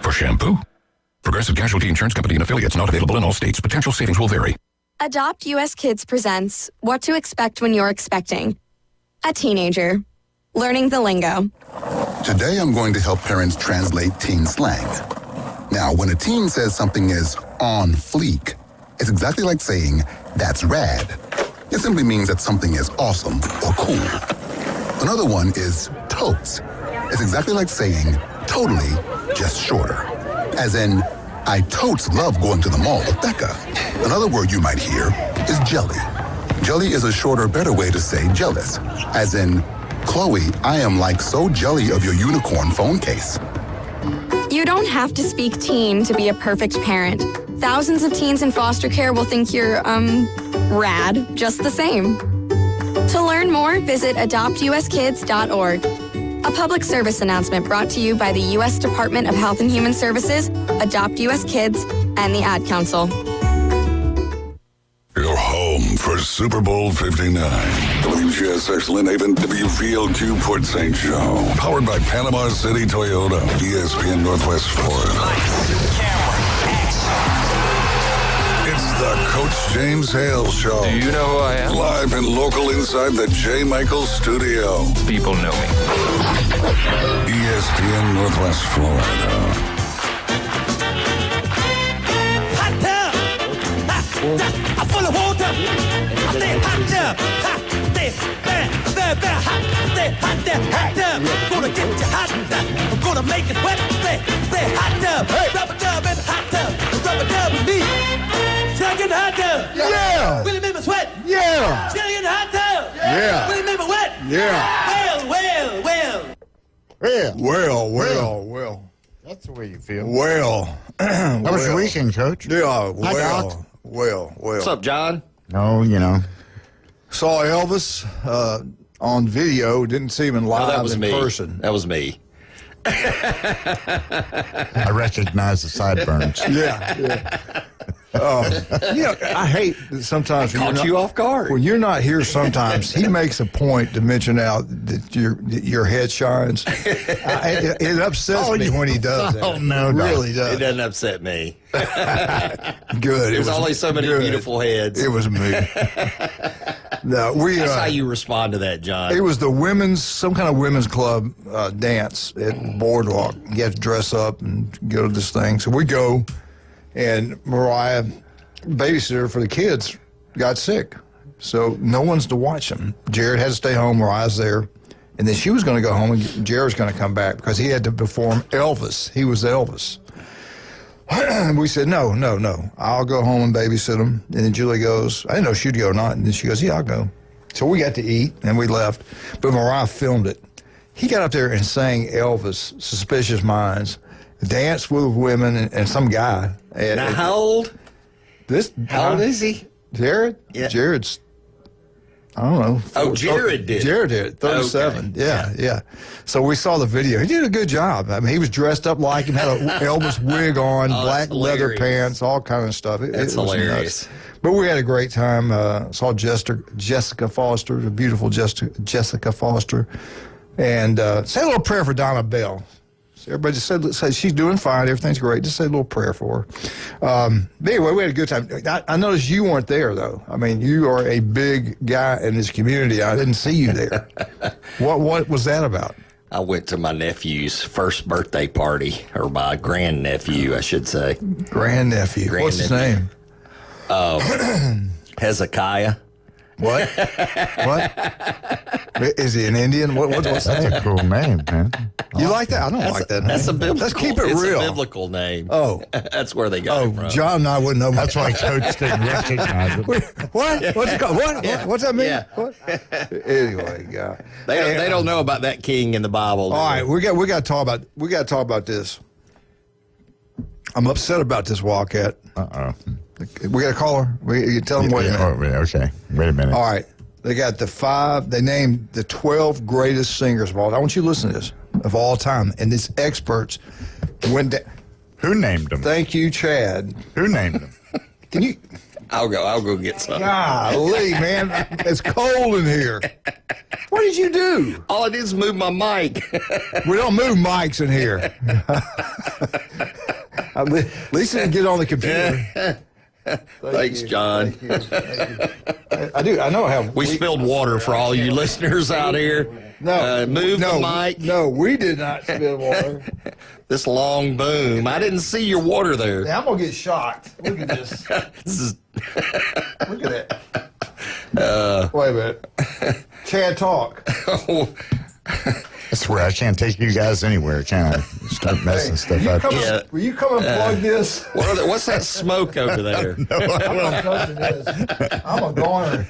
For shampoo? Progressive Casualty Insurance Company and affiliates not available in all states. Potential savings will vary. Adopt US Kids presents What to Expect When You're Expecting. A teenager. Learning the lingo. Today I'm going to help parents translate teen slang. Now, when a teen says something is on fleek, it's exactly like saying, that's rad. It simply means that something is awesome or cool. Another one is totes. It's exactly like saying, totally, just shorter. As in, I totes love going to the mall with Becca. Another word you might hear is jelly. Jelly is a shorter, better way to say jealous. As in, Chloe, I am like so jelly of your unicorn phone case. You don't have to speak teen to be a perfect parent. Thousands of teens in foster care will think you're, rad, just the same. To learn more, visit adoptuskids.org. A public service announcement brought to you by the U.S. Department of Health and Human Services, Adopt U.S. Kids, and the Ad Council. Your home for Super Bowl 59. WGSX Lynn Haven, WVLQ Port St. Joe. Powered by Panama City Toyota, ESPN Northwest Florida. Lights, camera, action. It's the Coach James Hale Show. Do you know who I am? Live and local inside the J. Michaels studio. People know me. ESPN Northwest Florida. Hot tub. I'm full of water. I stay hot tub. Stay very hot. Stay hot tub. Gonna get you hot. I'm gonna make it wet. Stay hot tub. Rubber dub in the hot tub. Rubber dub with me. Shake in the hot tub. Yeah. Really make me sweat. Yeah. Shake in the hot tub. Yeah. Really make me wet. Yeah. Well. That's the way you feel. Well, How was your weekend, Coach? Yeah, Doc. well. What's up, John? No, you know. Saw Elvis on video. Didn't see him in live that was in me. person. That was me. I recognize the sideburns. Yeah. I hate that sometimes when Caught you off guard. When you're not here, sometimes he makes a point to mention out that your head shines. It upsets me when he does that. Oh, no, it no. really It does. doesn't upset me. Good. There's only so many good. beautiful heads. It was me. No, That's how you respond to that, John. It was the some kind of women's club dance at Boardwalk. You have to dress up and go to this thing. So we go, and Mariah, babysitter for the kids, got sick. So no one's to watch them. Jared had to stay home. Mariah's there. And then she was going to go home, and Jared was going to come back because he had to perform Elvis. He was Elvis. We said, no. I'll go home and babysit him. And then Julie goes, I didn't know she'd go or not. And then she goes, yeah, I'll go. So we got to eat, and we left. But Mariah filmed it. He got up there and sang Elvis, Suspicious Minds, danced with women and some guy. Now, how old? How old is he? Jared? Yeah. Jared's, I don't know. Oh, Jared did. Jared did, 37. Okay. Yeah. So we saw the video. He did a good job. I mean, he was dressed up like him, had an Elvis wig on, black leather pants, all kind of stuff. That's was hilarious. nuts. But we had a great time. Saw Jessica Foster, the beautiful Jessica Foster. And say a little prayer for Donna Bell. Everybody just said she's doing fine. Everything's great. Just say a little prayer for her. But anyway, we had a good time. I noticed you weren't there, though. I mean, you are a big guy in this community. I didn't see you there. What was that about? I went to my nephew's first birthday party, or my grandnephew, I should say. Grandnephew. What's his name? Hezekiah. What? Is he an Indian? What's That's that? a cool name, man. You like that? I don't like that name. That's a biblical. Let's keep it real. It's a biblical name. Oh. That's where they got it from. John and I wouldn't know. That's why Coach didn't recognize it. What? What's it called? What? Yeah. What's that mean? Yeah. What? Anyway, God. They don't know about that king in the Bible. All right, we got to talk about this. I'm upset about this Wildcat. Uh-oh. We got a caller. You tell them what. Okay. Wait a minute. All right. They got they named the 12 greatest singers of all time. I want you to listen to this, of all time. And these experts went down. Who named them? Thank you, Chad. Who named them? Can you? I'll go get some. Golly, man. It's cold in here. What did you do? All I did is move my mic. We don't move mics in here. At least he didn't get on the computer. Thanks, John. Thank you. I do. I know how We spilled water for all you listeners out here. Move the mic. No, we did not spill water. This long boom. I didn't see your water there. Now, I'm gonna get shocked. Look at this. Look at that. Wait a minute. Chad, talk. That's where I can't take you guys anywhere, can I? Start messing stuff up. Will you come and plug this? What's that smoke over there? I'm not touching this. I'm a goner.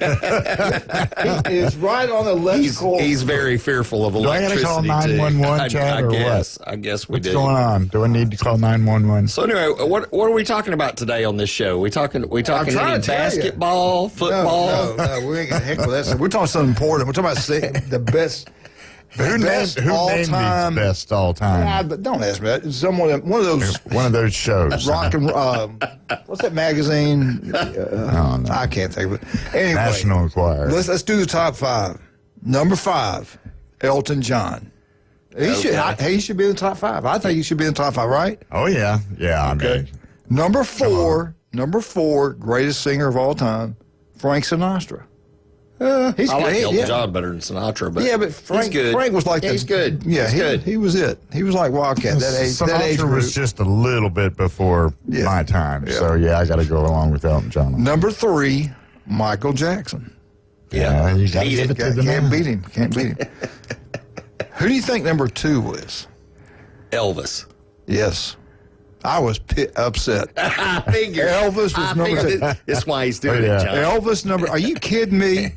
He is right on the left corner. He's very fearful of electricity. Do I got to call 911, Chad, or what? I guess we What's do. going on? Do I need to call 911? So anyway, what are we talking about today on this show? We talking any basketball, football? No, we ain't gonna heck with that. We're talking something important. We're talking about the best. Who named these best all time? But don't ask me that. It's one of those shows. Rock and what's that magazine? I can't think of it. Anyway, National Enquirer. Let's do the top 5. Number 5, Elton John. He should be in the top 5. I think he should be in the top 5, right? Oh yeah, I mean. Number 4, greatest singer of all time, Frank Sinatra. I like Elton John better than Sinatra, but Frank was like he's good. Yeah, he's good. He was it. He was like Wildcat. Sinatra age was just a little bit before my time, so I got to go along with Elton John. Number 3, Michael Jackson. Yeah, you got to give it to the man. Can't beat him. Who do you think number 2 was? Elvis. Yes. I was upset. I figured. Elvis was number 2. That's why he's doing it, John. Elvis number. Are you kidding me?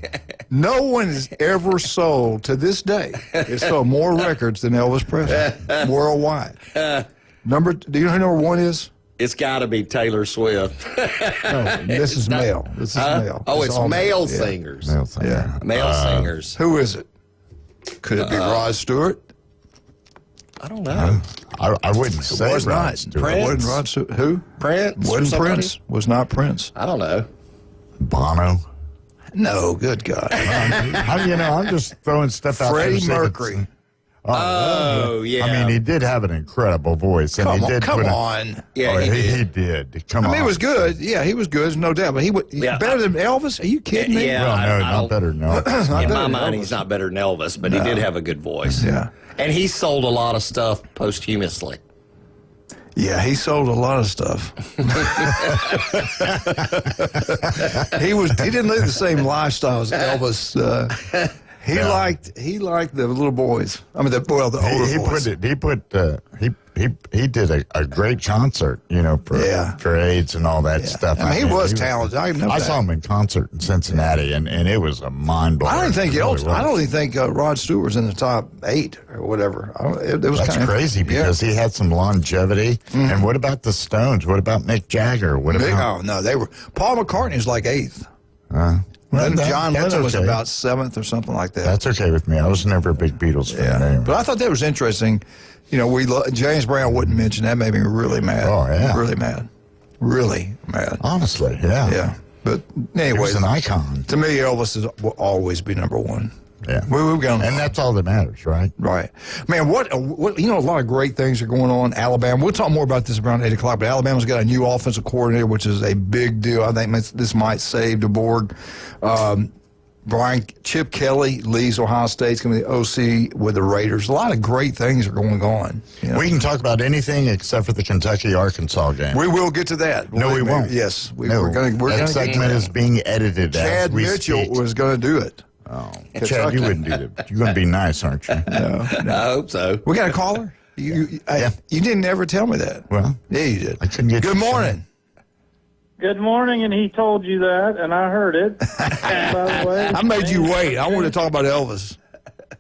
No one has ever sold to this day. It's sold more records than Elvis Presley worldwide. Do you know who number 1 is? It's got to be Taylor Swift. No, this is male. This is male. Oh, it's all male singers. Male singer. Yeah. Male singers. Who is it? Could it be Rod Stewart? I don't know. I wouldn't say It was Rod not. Stewart. Prince? Wasn't Rod Stewart. Who? Prince? or Wasn't somebody? Prince. Was not Prince. I don't know. Bono. No, good God. How do you know? I'm just throwing stuff out there. Freddie to say Mercury. that's- Oh, yeah. I mean, he did have an incredible voice, and he did. Come on. Yeah, he did. He did. Come I on. mean, it was good. Yeah, he was good, no doubt. But better than Elvis? Are you kidding me? Yeah. Well, no, I not don't- better. No. In my better than mind, Elvis. he's not better than Elvis, but he did have a good voice. Yeah. And he sold a lot of stuff posthumously. Yeah, he sold a lot of stuff. He didn't live the same lifestyle as Elvis. He liked the little boys. I mean, the older boys. He did a great concert, for AIDS and all that stuff. I mean, he was talented. I saw him in concert in Cincinnati, and it was a mind blowing. I don't think Rod Stewart was in the top 8 or whatever. That's crazy because he had some longevity. Mm-hmm. And what about the Stones? What about Mick Jagger? They were. Paul McCartney was like 8th. John Lennon was about 7th or something like that. That's okay with me. I was never a big Beatles fan. Anyway. But I thought that was interesting. James Brown wouldn't mention that. Made me really mad. Oh, yeah. Really mad. Really mad. Honestly, yeah. Yeah. But anyway. He was an icon. To me, Elvis will always be number 1. Yeah. And that's all that matters, right? Right. Man, what a lot of great things are going on in Alabama. We'll talk more about this around 8 o'clock, but Alabama's got a new offensive coordinator, which is a big deal. I think this might save DeBoer. Chip Kelly leaves Ohio State's going to be the OC with the Raiders. A lot of great things are going on. We can talk about anything except for the Kentucky-Arkansas game. We will get to that. No, we won't. Yes. We're going to that segment is being edited Chad as we Mitchell speak. was going to do it. Oh, Chad, you wouldn't do that. You're going to be nice, aren't you? No. I hope so. We got a caller? You didn't ever tell me that. Well, yeah, you did. I couldn't get Good morning. Good morning, and he told you that, and I heard it. And by the way, I made you wait. I wanted to talk about Elvis.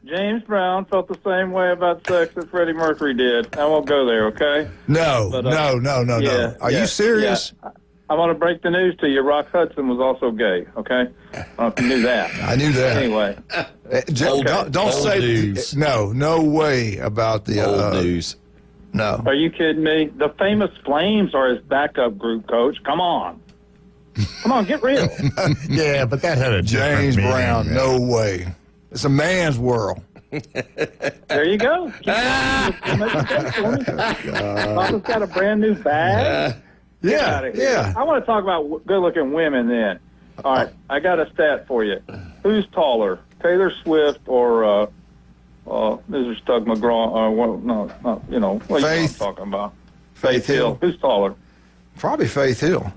James Brown felt the same way about sex that Freddie Mercury did. I won't go there, okay? No. Are you serious? Yeah. I want to break the news to you. Rock Hudson was also gay, okay? I don't know if you knew that. I knew that. Anyway. Don't say news. No way about the old news. No. Are you kidding me? The Famous Flames are his backup group, Coach. Come on. Come on, get real. Yeah, but that had a James different Brown, meaning. no way. It's a man's world. There you go. Papa's got a brand new bag. Yeah. I want to talk about good-looking women then. All right, I got a stat for you. Who's taller, Taylor Swift or Mrs. Doug McGraw? What you know what I'm talking about? Faith Hill. Who's taller? Probably Faith Hill.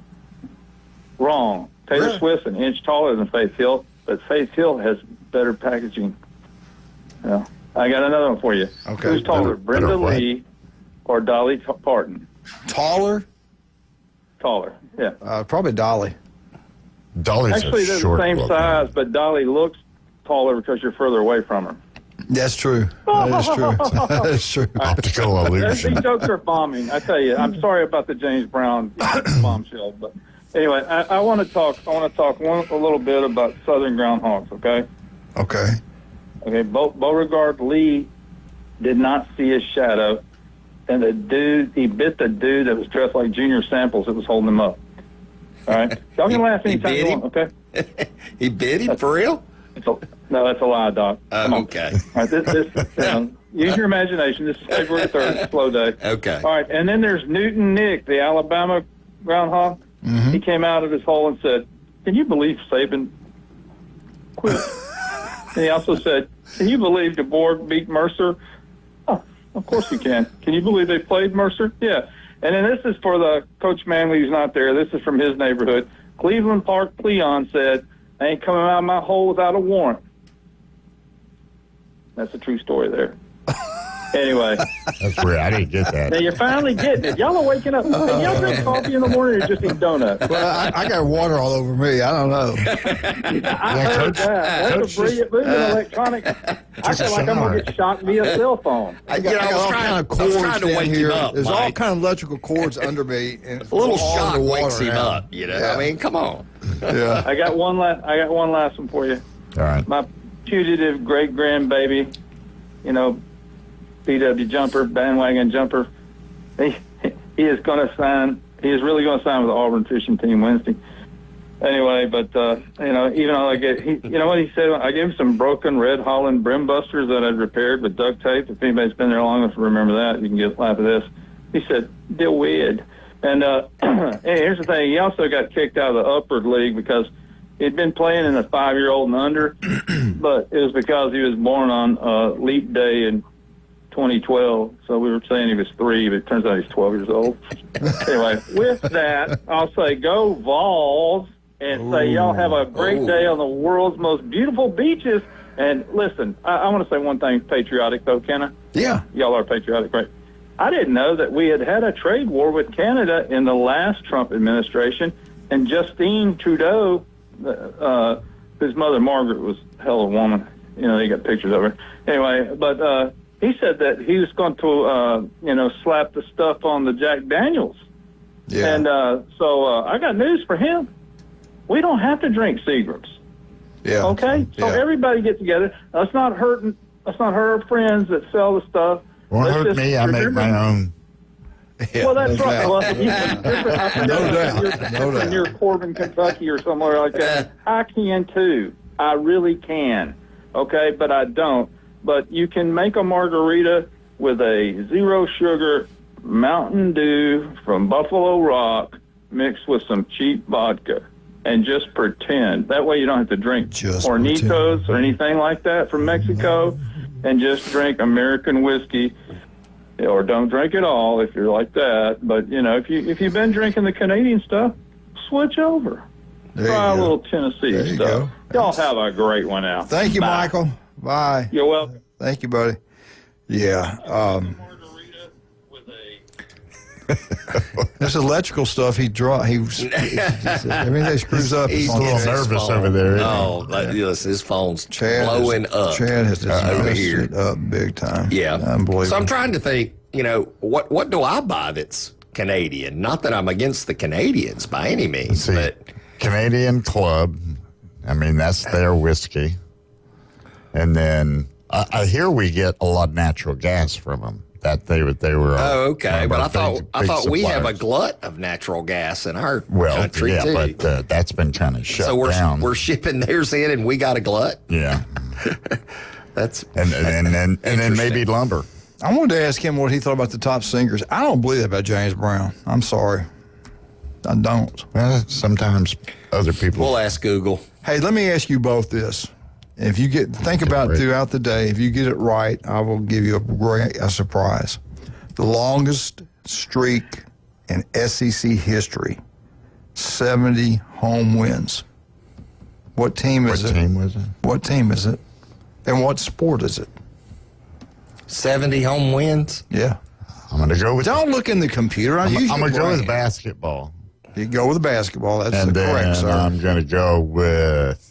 Wrong. Taylor Swift's an inch taller than Faith Hill, but Faith Hill has better packaging. Yeah. I got another one for you. Okay. Who's taller, Brenda better what? Lee or Dolly Parton? Taller? Taller, yeah. Probably Dolly. Dolly's Actually, a they're short the same looking. size, but Dolly looks taller because you're further away from her. That's true. That is true. That is true. Optical illusion. These jokes are bombing. I tell you, I'm sorry about the James Brown bombshell, but anyway, I want to talk. I want to talk a little bit about Southern groundhogs. Okay. Okay. Beauregard Lee did not see his shadow, and he bit the dude that was dressed like Junior Samples that was holding him up. All right, y'all can laugh anytime you want. Okay. He bit him for real? No, that's a lie, Doc. Come on. Okay. All right, use your imagination. This is February 3rd, slow day. Okay. All right, and then there's Newton Nick, the Alabama groundhog. Mm-hmm. He came out of his hole and said, "Can you believe Saban quit?" And he also said, "Can you believe DeBoer beat Mercer?" Oh, of course you can. Can you believe they played Mercer? Yeah. And then this is for the Coach Manley who's not there. This is from his neighborhood. Cleveland Park Cleon said, "I ain't coming out of my hole without a warrant." That's a true story there. Anyway. That's weird. I didn't get that. Now you're finally getting it. Y'all are waking up. Hey, y'all drink coffee in the morning or just eat donuts? Well, I got water all over me. I don't know. I heard that. That's a brilliant move in electronic. I feel like I'm going to get shocked via cell phone. I got all kind of cords trying to down wake here. him up, There's all Mike. kind of electrical cords under me. And A little all shock underwater wakes him now. up, you know? Yeah. I mean, come on. Yeah. I got one last one for you. All right. My putative great grandbaby, PW jumper, bandwagon jumper. He is going to sign. He is really going to sign with the Auburn fishing team Wednesday. Anyway, but even though what he said, I gave him some broken Red Holland brim busters that I'd repaired with duct tape. If anybody's been there long enough to remember that, you can get a laugh at this. He said, "They're weird." And here's the thing: he also got kicked out of the Upward League because he'd been playing in a 5-year-old and under, but it was because he was born on Leap Day in 2012, so we were saying he was 3, but it turns out he's 12 years old. Anyway, with that, I'll say go Vols and say y'all have a great day on the world's most beautiful beaches. And listen, I want to say one thing patriotic, though, can I? Yeah. Y'all are patriotic, right? I didn't know that we had a trade war with Canada in the last Trump administration, and Justine Trudeau, whose mother Margaret was a hell of a woman. You got pictures of her. Anyway, but he said that he was going to, slap the stuff on the Jack Daniels. Yeah. And so I got news for him. We don't have to drink Seagrams. Yeah. Okay? So Yeah. everybody get together. Let's not hurt our friends that sell the stuff. Won't Let's hurt just me. I make remember- my own. Yeah, Well, that's no right. doubt. Well, no doubt. No doubt. Near Corbin, Kentucky or somewhere like that. I can too. I really can. Okay? But I don't. But you can make a margarita with a 0 sugar Mountain Dew from Buffalo Rock mixed with some cheap vodka and just pretend. That way you don't have to drink Just Hornitos or anything like that from Mexico, and just drink American whiskey. Or don't drink it all if you're like that. But, if you've been drinking the Canadian stuff, switch over. There Try a you go. little Tennessee There you stuff. go. Y'all have a great one now. Thank you, Bye. Michael. Bye. You're welcome. Thank you, buddy. Yeah. This electrical stuff everything screws up. He's It's on a little his nervous phone. over there, isn't he? Oh, listen, his phone's Chad blowing up. Chad has just over messed here. it up big time. Yeah. Unbelievable. So I'm trying to think, what do I buy that's Canadian? Not that I'm against the Canadians by any means, See, but Canadian Club. I mean, that's their whiskey. And then I hear we get a lot of natural gas from them. That they were. oh, okay. one But of I our thought big we have a suppliers. glut of natural gas in our Well, country yeah, too. but that's been kind of shut So down. we're shipping theirs in, and we got a glut. Yeah. and then maybe lumber. I wanted to ask him what he thought about the top singers. I don't believe that about James Brown. I'm sorry. I don't. Well, sometimes other people. We'll ask Google. Hey, let me ask you both this. If you think about it throughout the day, if you get it right, I will give you a surprise. The longest streak in SEC history, 70 home wins. What team is it? What team was it? What team is it? And what sport is it? 70 home wins? Yeah. I'm going to go with. Don't look in the computer. I'm going to go with basketball. You go with basketball. That's And then correct, sir. I'm going to go with.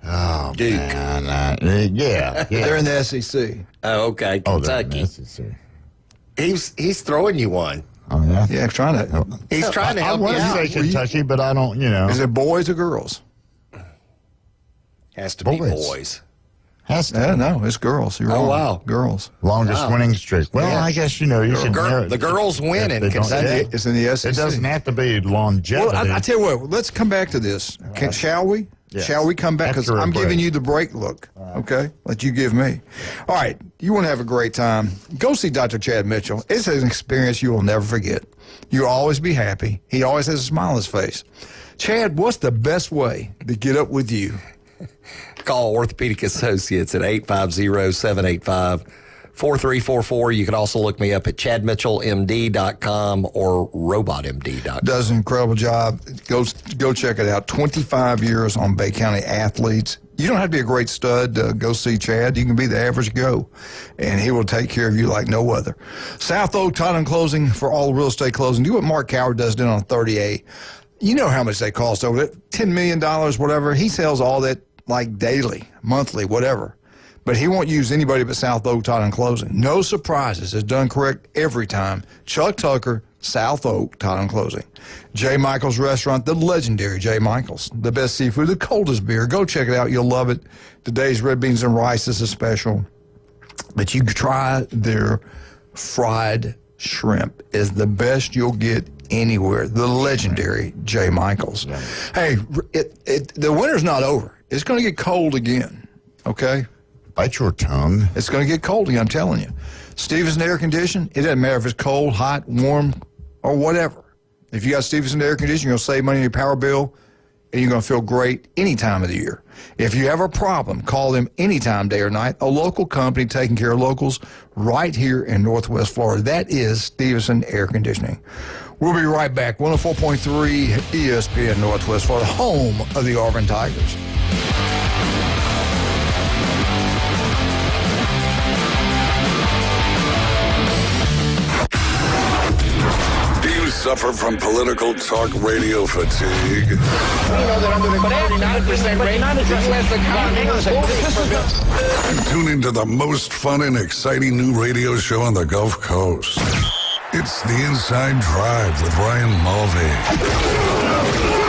Oh, Duke. Man, yeah. They're in the SEC. Oh, okay. Oh, they're in Kentucky. the SEC. He's throwing you one. Oh, yeah. Yeah, trying to. He's trying to I help you want to out. say Kentucky, but I don't, Is it boys or girls? Has to be Boys. boys. Has to. Yeah, no, it's girls. You're Oh, wrong. wow. Girls. Longest winning streak. Well, Yeah. I guess, you can narrow- The girls win in They don't- Kentucky. It's in the SEC. It doesn't have to be longevity. Well, I tell you what, let's come back to this. Shall we? Yes. Shall we come back? Because After a I'm break. giving you the break look, okay? Let you give me. All right, you want to have a great time. Go see Dr. Chad Mitchell. It's an experience you will never forget. You'll always be happy. He always has a smile on his face. Chad, what's the best way to get up with you? Call Orthopedic Associates at 850-785-4344. You can also look me up at chadmitchellmd.com or robotmd.com. Does an incredible job. Go check it out. 25 years on Bay County athletes. You don't have to be a great stud to go see Chad. You can be the average Joe, and he will take care of you like no other. South Oak Title and Closing for all real estate closing. Do what Mark Coward does down on 30A. You know how much they cost over there. $10 million, whatever. He sells all that like daily, monthly, whatever. But he won't use anybody but South Oak Title and Closing. No surprises. It's done correct every time. Chuck Tucker, South Oak Title and Closing. J. Michael's Restaurant, the legendary J. Michael's. The best seafood, the coldest beer. Go check it out. You'll love it. Today's red beans and rice is a special. But you can try their fried shrimp. Is the best you'll get anywhere. The legendary J. Michael's. Yeah. Hey, the winter's not over. It's going to get cold again, okay? Bite your tongue. It's going to get cold again, I'm telling you. Stevenson Air Conditioning, it doesn't matter if it's cold, hot, warm, or whatever. If you got Stevenson Air Conditioning, you're going to save money on your power bill, and you're going to feel great any time of the year. If you have a problem, call them anytime, day or night. A local company taking care of locals right here in Northwest Florida. That is Stevenson Air Conditioning. We'll be right back. 104.3 ESPN Northwest Florida, home of the Auburn Tigers. Do you suffer from political talk radio fatigue? You know that under the 39% rate, the U.S. economy is Tune into the most fun and exciting new radio show on the Gulf Coast. It's The Inside Drive with Ryan Mulvey.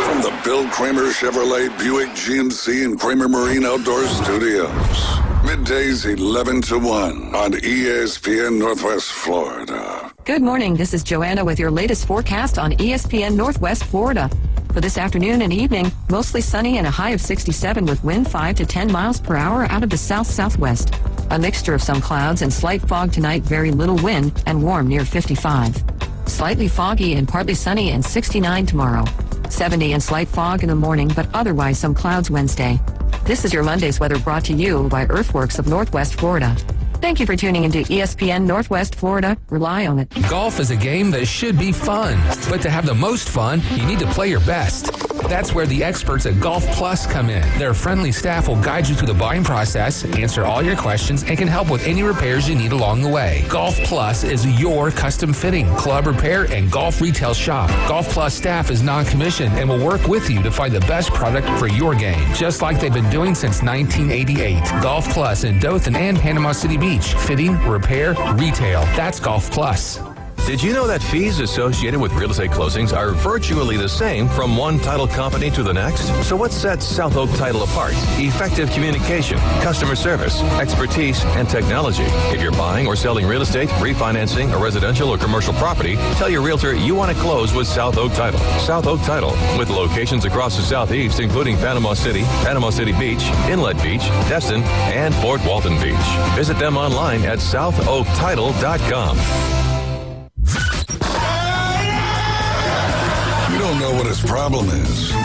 From the Bill Kramer Chevrolet Buick GMC and Kramer Marine Outdoor Studios. Middays 11 to 1 on ESPN Northwest Florida. Good morning. This is Joanna with your latest forecast on ESPN Northwest Florida. For this afternoon and evening, mostly sunny and a high of 67 with wind 5 to 10 miles per hour out of the south-southwest. A mixture of some clouds and slight fog tonight, very little wind, and warm near 55. Slightly foggy and partly sunny and 69 tomorrow. 70 and slight fog in the morning, but otherwise some clouds Wednesday. This is your Monday's weather brought to you by Earthworks of Northwest Florida. Thank you for tuning into ESPN Northwest Florida. Rely on it. Golf is a game that should be fun, but to have the most fun, you need to play your best. That's where the experts at Golf Plus come in. Their friendly staff will guide you through the buying process, answer all your questions, and can help with any repairs you need along the way. Golf Plus is your custom fitting, club repair, and golf retail shop. Golf Plus staff is non-commissioned and will work with you to find the best product for your game, just like they've been doing since 1988. Golf Plus in Dothan and Panama City Beach. Fitting, repair, retail. That's Golf Plus. Did you know that fees associated with real estate closings are virtually the same from one title company to the next? So what sets South Oak Title apart? Effective communication, customer service, expertise, and technology. If you're buying or selling real estate, refinancing a residential or commercial property, tell your realtor you want to close with South Oak Title. South Oak Title, with locations across the Southeast, including Panama City Beach, Inlet Beach, Destin, and Fort Walton Beach. Visit them online at southoaktitle.com. You don't know what his problem is. But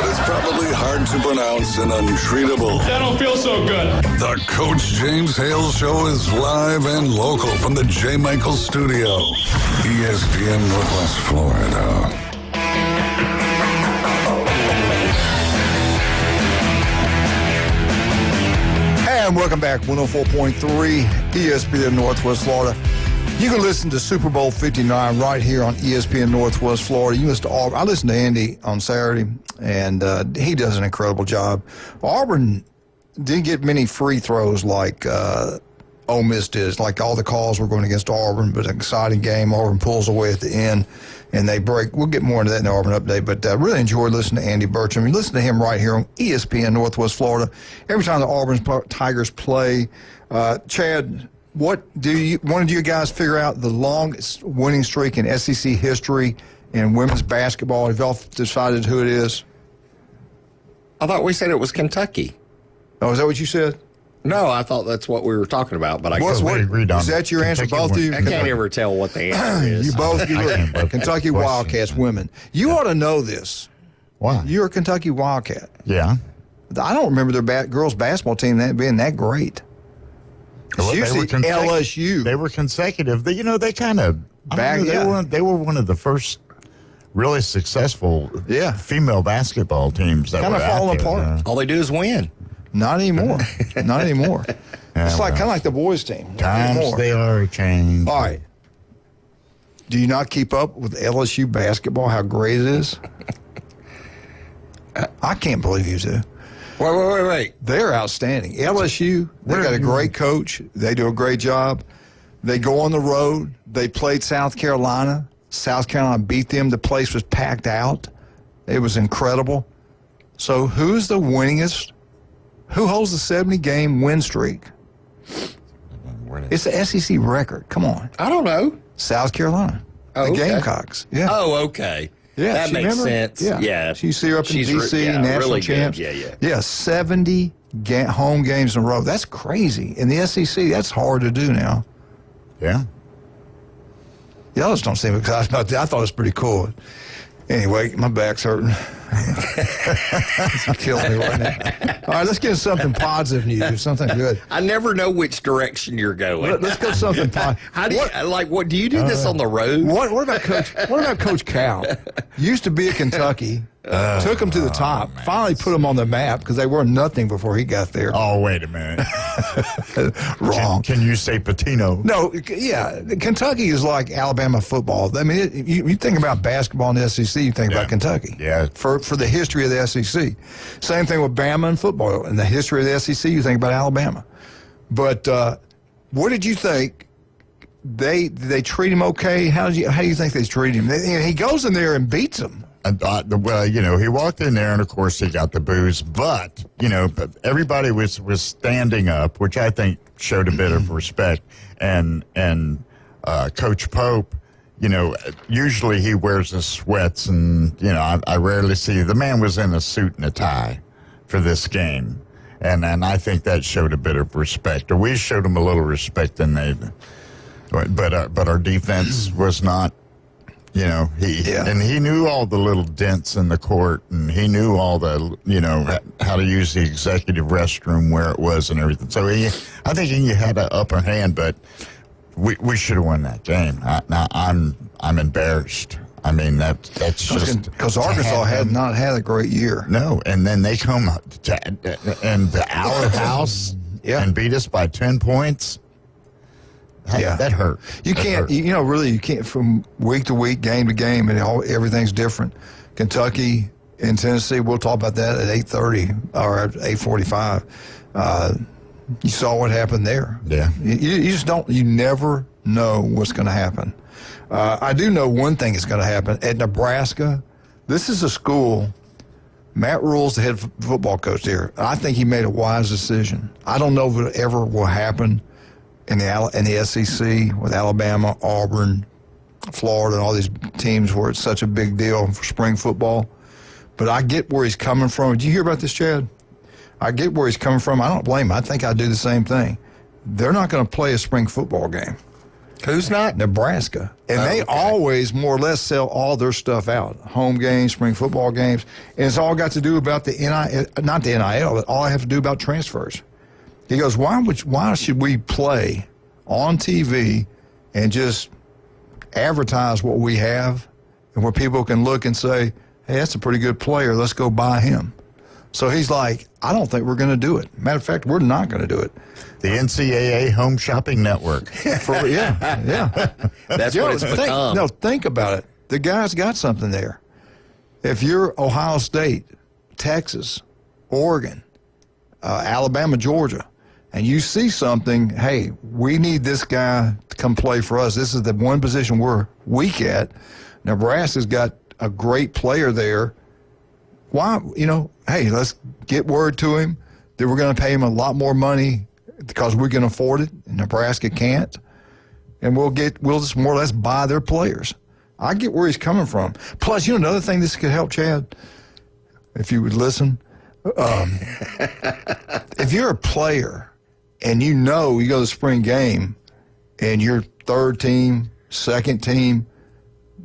it's probably hard to pronounce and untreatable. That don't feel so good. The Coach James Hale Show is live and local from the J. Michael Studio, ESPN Northwest Florida. And welcome back, 104.3 ESPN Northwest Florida. You can listen to Super Bowl 59 right here on ESPN Northwest Florida. You listen to Auburn. I listened to Andy on Saturday, and he does an incredible job. Auburn didn't get many free throws like Ole Miss did. Like all the calls were going against Auburn, but an exciting game. Auburn pulls away at the end, and they break. We'll get more into that in the Auburn update, but I really enjoyed listening to Andy Burcham. You listen to him right here on ESPN Northwest Florida. Every time the Auburn Tigers play, Chad, what do you one of you guys figure out the longest winning streak in SEC history in women's basketball? Have y'all decided who it is? I thought we said it was Kentucky. Oh, is that what you said? No, I thought that's what we were talking about, but I guess what agreed on. Is that your answer, both of you? I can't ever tell what the answer is. You both Kentucky Wildcats women. You ought to know this. Why? You're a Kentucky Wildcat. Yeah. I don't remember their girls basketball team being that great. Well, Usually LSU. They were consecutive. They kind of they were one of the first really successful female basketball teams that kind were of falling apart. All they do is win. Not anymore. Not anymore. It's kind of like the boys' team. Times they are changed. All right. Do you not keep up with LSU basketball? How great it is. I can't believe you do. Wait. They're outstanding. LSU, they got a great coach. They do a great job. They go on the road. They played South Carolina. South Carolina beat them. The place was packed out. It was incredible. So who's the winningest? Who holds the 70-game win streak? It's the SEC record. Come on. I don't know. South Carolina. The Gamecocks. Yeah. Oh, okay. Yeah, that makes sense. Yeah. She used to up in D.C., national really champs. Good. Yeah. 70 home games in a row. That's crazy. In the SEC, that's hard to do now. Yeah. Y'all just don't seem excited about that. I thought it was pretty cool. Anyway, my back's hurting. It's killing me right now. All right, let's get something positive news, something good. I never know which direction you're going. Let's go something positive. How do you, do you do this on the road? What about Coach Cal? Used to be at Kentucky. Took them to the top. Finally put them on the map because they were nothing before he got there. Oh, wait a minute. Wrong. Can you say Patino? No, yeah. Kentucky is like Alabama football. I mean, you think about basketball in the SEC, you think about Kentucky. Yeah. For the history of the SEC. Same thing with Bama and football. In the history of the SEC, you think about Alabama. But what did you think? Did they treat him okay? How do you think they treated him? He goes in there and beats them. Well, he walked in there, and of course he got the booze. But everybody was standing up, which I think showed a bit of respect. And Coach Pope, usually he wears his sweats, and I rarely see the man was in a suit and a tie for this game, and I think that showed a bit of respect. Or we showed him a little respect, and but our defense was not. And he knew all the little dents in the court, and he knew all the, how to use the executive restroom where it was and everything. So I think he had an upper hand, but we should have won that game. Now I'm embarrassed. I mean, that's just because Arkansas had not had a great year. No, and then they come to our house and beat us by 10 points. That hurt. You can't, really, you can't from week to week, game to game, and everything's different. Kentucky and Tennessee, we'll talk about that at 8:30 or at 8:45. You saw what happened there. Yeah. You just don't, you never know what's going to happen. I do know one thing is going to happen. At Nebraska, this is a school, Matt Rule's the head football coach there. I think he made a wise decision. I don't know if it ever will happen in the SEC with Alabama, Auburn, Florida, and all these teams where it's such a big deal for spring football. But I get where he's coming from. Did you hear about this, Chad? I get where he's coming from. I don't blame him. I think I'd do the same thing. They're not going to play a spring football game. Who's not? Nebraska. And they always more or less sell all their stuff out. Home games, spring football games. And it's all got to do about the NIL, not the NIL, but all I have to do about transfers. He goes, why should we play on TV and just advertise what we have and where people can look and say, hey, that's a pretty good player. Let's go buy him. So he's like, I don't think we're going to do it. Matter of fact, we're not going to do it. The NCAA Home Shopping Network. Yeah. That's what it's become. Think about it. The guy's got something there. If you're Ohio State, Texas, Oregon, Alabama, Georgia, and you see something, hey, we need this guy to come play for us. This is the one position we're weak at. Nebraska's got a great player there. Why, hey, let's get word to him that we're going to pay him a lot more money because we can afford it. Nebraska can't. And we'll just more or less buy their players. I get where he's coming from. Plus, another thing this could help, Chad, if you would listen. If you're a player and you go to the spring game and you're third team, second team,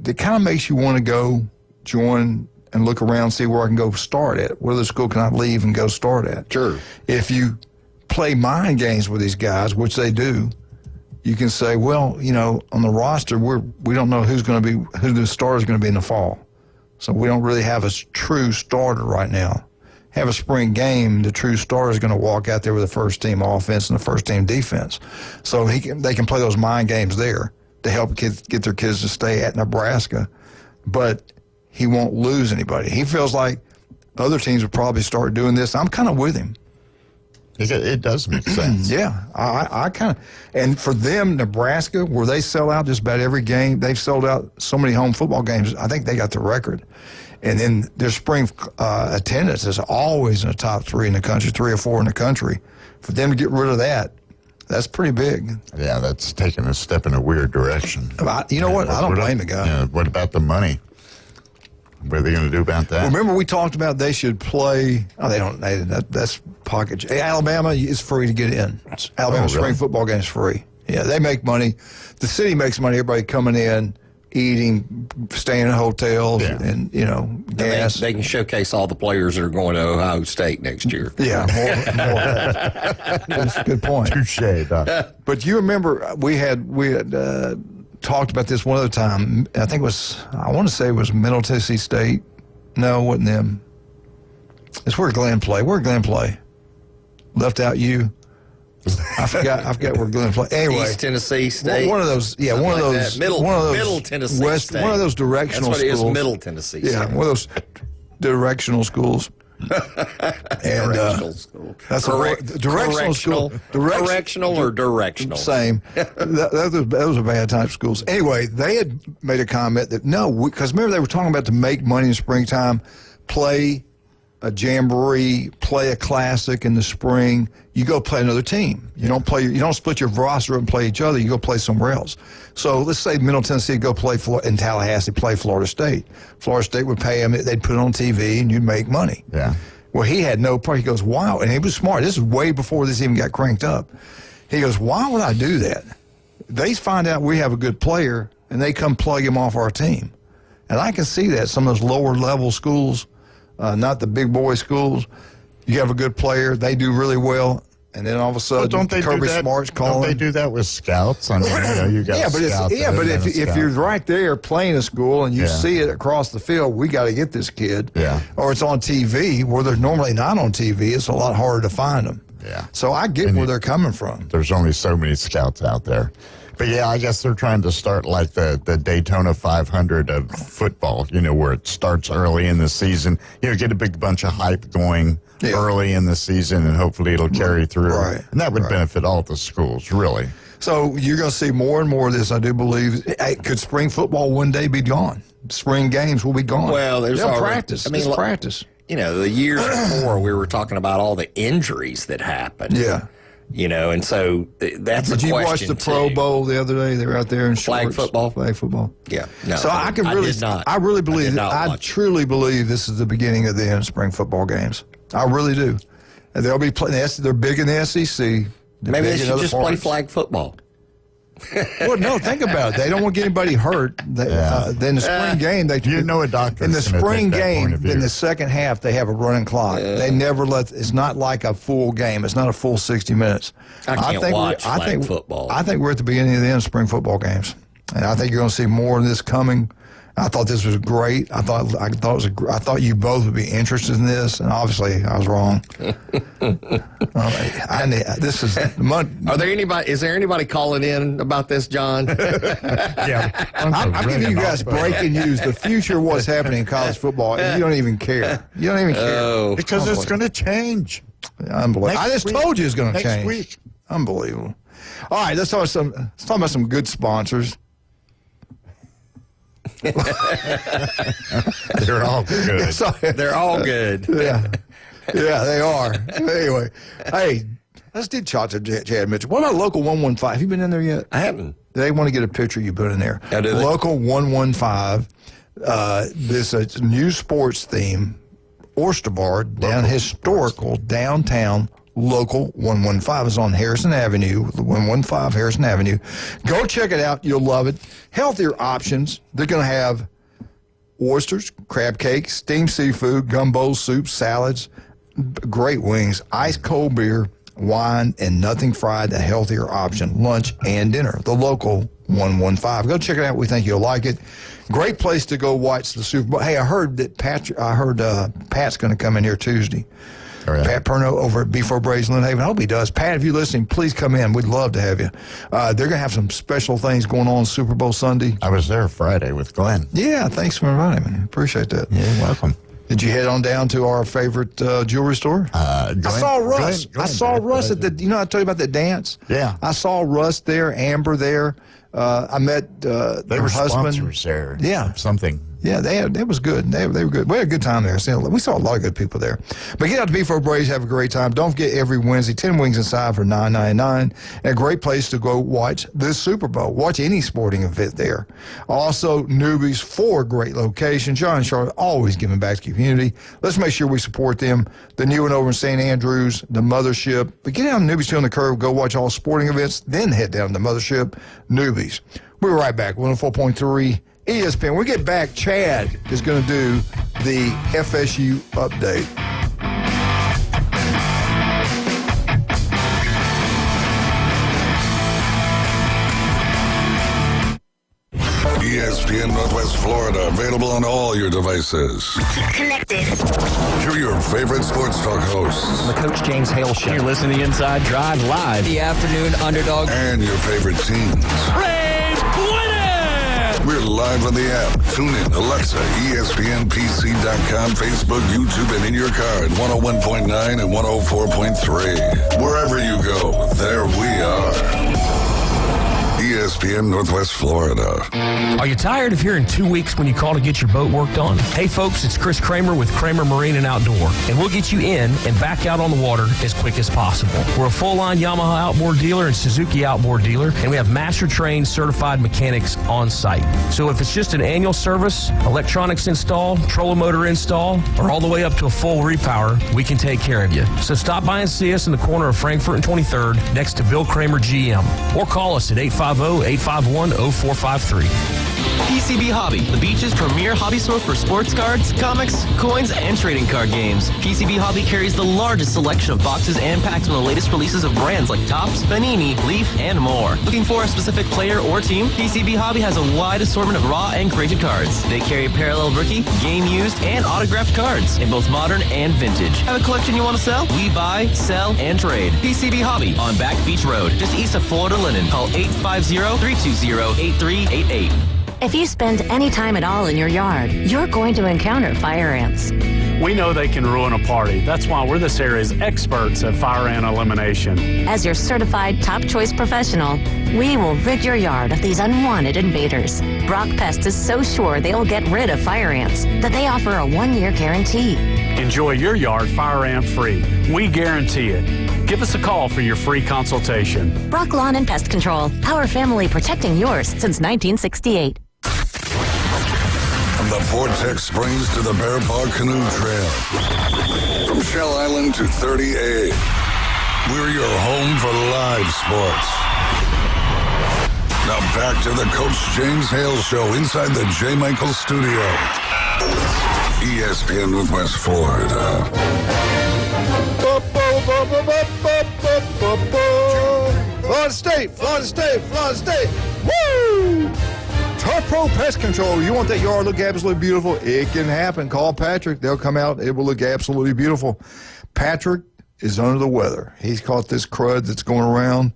it kind of makes you want to go join and look around, see where I can go start at. What other school can I leave and go start at? Sure. If you play mind games with these guys, which they do, you can say, well, on the roster, we don't know who the starter is going to be in the fall. So we don't really have a true starter right now. Have a spring game, the true starter is going to walk out there with the first team offense and the first team defense. So they can play those mind games there to help get their kids to stay at Nebraska. But he won't lose anybody. He feels like other teams will probably start doing this. I'm kind of with him. It does make sense. Yeah, I kind of. And for them, Nebraska, where they sell out just about every game, they've sold out so many home football games. I think they got the record. And then their spring attendance is always in the top 3 in the country, 3 or 4 in the country. For them to get rid of that, that's pretty big. Yeah, that's taking a step in a weird direction. You know what? I don't blame the guy. Yeah, what about the money? What are they going to do about that? Remember, we talked about they should play. Oh, they don't. That's pocket. Alabama is free to get in. Alabama spring football game is free. Yeah, they make money. The city makes money. Everybody coming in, eating, staying in hotels, and gas. They can showcase all the players that are going to Ohio State next year. Yeah, more That's a good point. Touche, Doc. But you remember we had talked about this one other time. I think I want to say it was Middle Tennessee State. No, it wasn't them. It's where Glenn play. Where Glenn play? Left out you. I forgot where Glenn play. Anyway, East Tennessee State. One of those. Yeah, one of those. Middle Tennessee State. One of those directional schools. That's what it is. Middle Tennessee State. Yeah, one of those directional schools. Directional school. That's directional school. Correctional or directional? Same. Those are bad type schools. Anyway, they had made a comment that because remember they were talking about to make money in springtime, play a jamboree, play a classic in the spring. You go play another team. You don't split your roster up and play each other. You go play somewhere else. So let's say Middle Tennessee go play in Tallahassee, play Florida State. Florida State would pay them. They'd put it on TV, and you'd make money. Yeah. Well, he had no part. He goes, wow. And he was smart. This is way before this even got cranked up. He goes, why would I do that? They find out we have a good player, and they come plug him off our team. And I can see that. Some of those lower-level schools, not the big boy schools, you have a good player. They do really well. And then all of a sudden, Kirby Smart's calling. Don't they do that with scouts? I mean, you got scouts. But if you're right there playing a school and you see it across the field, we got to get this kid. Yeah. Or it's on TV where they're normally not on TV. It's a lot harder to find them. Yeah. So I get where they're coming from. There's only so many scouts out there. But yeah, I guess they're trying to start like the Daytona 500 of football, where it starts early in the season. Get a big bunch of hype going early in the season, and hopefully it'll carry through. Right. And that would benefit all the schools, really. So you're going to see more and more of this, I do believe. Hey, could spring football one day be gone? Spring games will be gone. Well, there's They'll already, practice. I mean, It's practice. You know, the years before we were talking about all the injuries that happened. Yeah. You know, and so that's Did a you question watch the Pro Bowl the other day? They were out there in Flag shorts. football? Flag football. Yeah. No. So I can really, did not. I really believe, did not I watch it. truly believe this is the beginning of the end of spring football games. I really do. And they'll be playing. They're big in the SEC. They're Maybe big they in should other just play parts. flag football. Well, no, think about it. They don't want to get anybody hurt. Then the spring game, they a doctor in the spring game. view. In the second half, they have a running clock. They never let. It's not like a full game. It's not a full 60 minutes. I can't watch flag football. I think we're at the beginning of the end of spring football games, and I think you're going to see more of this coming. I thought this was great. I thought you both would be interested in this, and obviously I was wrong. This is Is there anybody calling in about this, John? Yeah, I'm giving you guys breaking news. The future of what's happening in college football, and you don't even care. You don't even care. Because it's going to change. Unbelievable. I just told you it's going to Next change. week. Unbelievable. All right, let's talk about some good sponsors. They're all good. They're all good. Yeah, they are. Anyway, hey, let's do shots of Chad Mitchell. What about Local 115? Have you been in there yet? I haven't. They want to get a picture you put in there. Oh, do they? Local 115. This is a new sports theme. Oyster Bar down historical downtown. Local 115 is on Harrison Avenue, 115 Harrison Avenue. Go check it out. You'll love it. Healthier options. They're going to have oysters, crab cakes, steamed seafood, gumbo soup, salads, great wings, ice cold beer, wine, and nothing fried, a healthier option, lunch and dinner. The Local 115. Go check it out. We think you'll like it. Great place to go watch the Super Bowl. Hey, I heard that Pat's going to come in here Tuesday. Oh, yeah. Pat Perno over at Before Braves Lynn Haven. I hope he does. Pat, if you're listening, please come in. We'd love to have you. They're going to have some special things going on Super Bowl Sunday. I was there Friday with Glenn. Yeah, thanks for inviting me. Appreciate that. You're welcome. Did you head on down to our favorite jewelry store? Glenn, I saw Russ. Glenn I saw Russ at the. You know, I told you about the dance. Yeah. I saw Russ there. Amber there. I met They her were husband. sponsors there. Yeah. Something. Yeah, it was good. They were good. We had a good time there. We saw a lot of good people there. But get out to Before Braves, have a great time. Don't forget every Wednesday, 10 wings inside for $9.99. And a great place to go watch the Super Bowl. Watch any sporting event there. Also, Newbies, 4 great locations. John and Charlotte always giving back to the community. Let's make sure we support them. The new one over in St. Andrews, the Mothership. But get down to Newbies on the Curve, go watch all sporting events, then head down to the Mothership, Newbies. We're right back, 104.3 ESPN. When we get back, Chad is going to do the FSU update. ESPN Northwest Florida, available on all your devices. Connected. Here are your favorite sports talk hosts. The Coach James Hale Show. You're listening to Inside Drive live. The afternoon underdog. And your favorite teams. Braves win it! We're live on the app. Tune in, Alexa, ESPNPC.com, Facebook, YouTube, and in your car at 101.9 and 104.3. Wherever you go, there we are. ESPN Northwest Florida. Are you tired of hearing 2 weeks when you call to get your boat worked on? Hey folks, it's Chris Kramer with Kramer Marine and Outdoor, and we'll get you in and back out on the water as quick as possible. We're a full-line Yamaha outboard dealer and Suzuki outboard dealer, and we have master-trained certified mechanics on site. So if it's just an annual service, electronics install, trolling motor install, or all the way up to a full repower, we can take care of you. So stop by and see us in the corner of Frankfurt and 23rd next to Bill Kramer GM, or call us at 850-851-0453. PCB Hobby, the beach's premier hobby store for sports cards, comics, coins, and trading card games. PCB Hobby carries the largest selection of boxes and packs from the latest releases of brands like Topps, Panini, Leaf, and more. Looking for a specific player or team? PCB Hobby has a wide assortment of raw and graded cards. They carry parallel rookie, game used, and autographed cards in both modern and vintage. Have a collection you want to sell? We buy, sell, and trade. PCB Hobby on Back Beach Road, just east of Florida Linen. Call 850-320-8388. If you spend any time at all in your yard, you're going to encounter fire ants. We know they can ruin a party. That's why we're this area's experts at fire ant elimination. As your certified top choice professional, we will rid your yard of these unwanted invaders. Brock Pest is so sure they'll get rid of fire ants that they offer a 1-year guarantee. Enjoy your yard fire ant free. We guarantee it. Give us a call for your free consultation. Brock Lawn and Pest Control, our family protecting yours since 1968. From the Vortex Springs to the Bear Paw Canoe Trail. From Shell Island to 30A. We're your home for live sports. Now back to the Coach James Hale Show inside the J. Michael Studio. ESPN Northwest Florida. Florida State, Florida State, Florida State. Woo! Turf Pro Pest Control. You want that yard to look absolutely beautiful? It can happen. Call Patrick. They'll come out. It will look absolutely beautiful. Patrick is under the weather. He's caught this crud that's going around.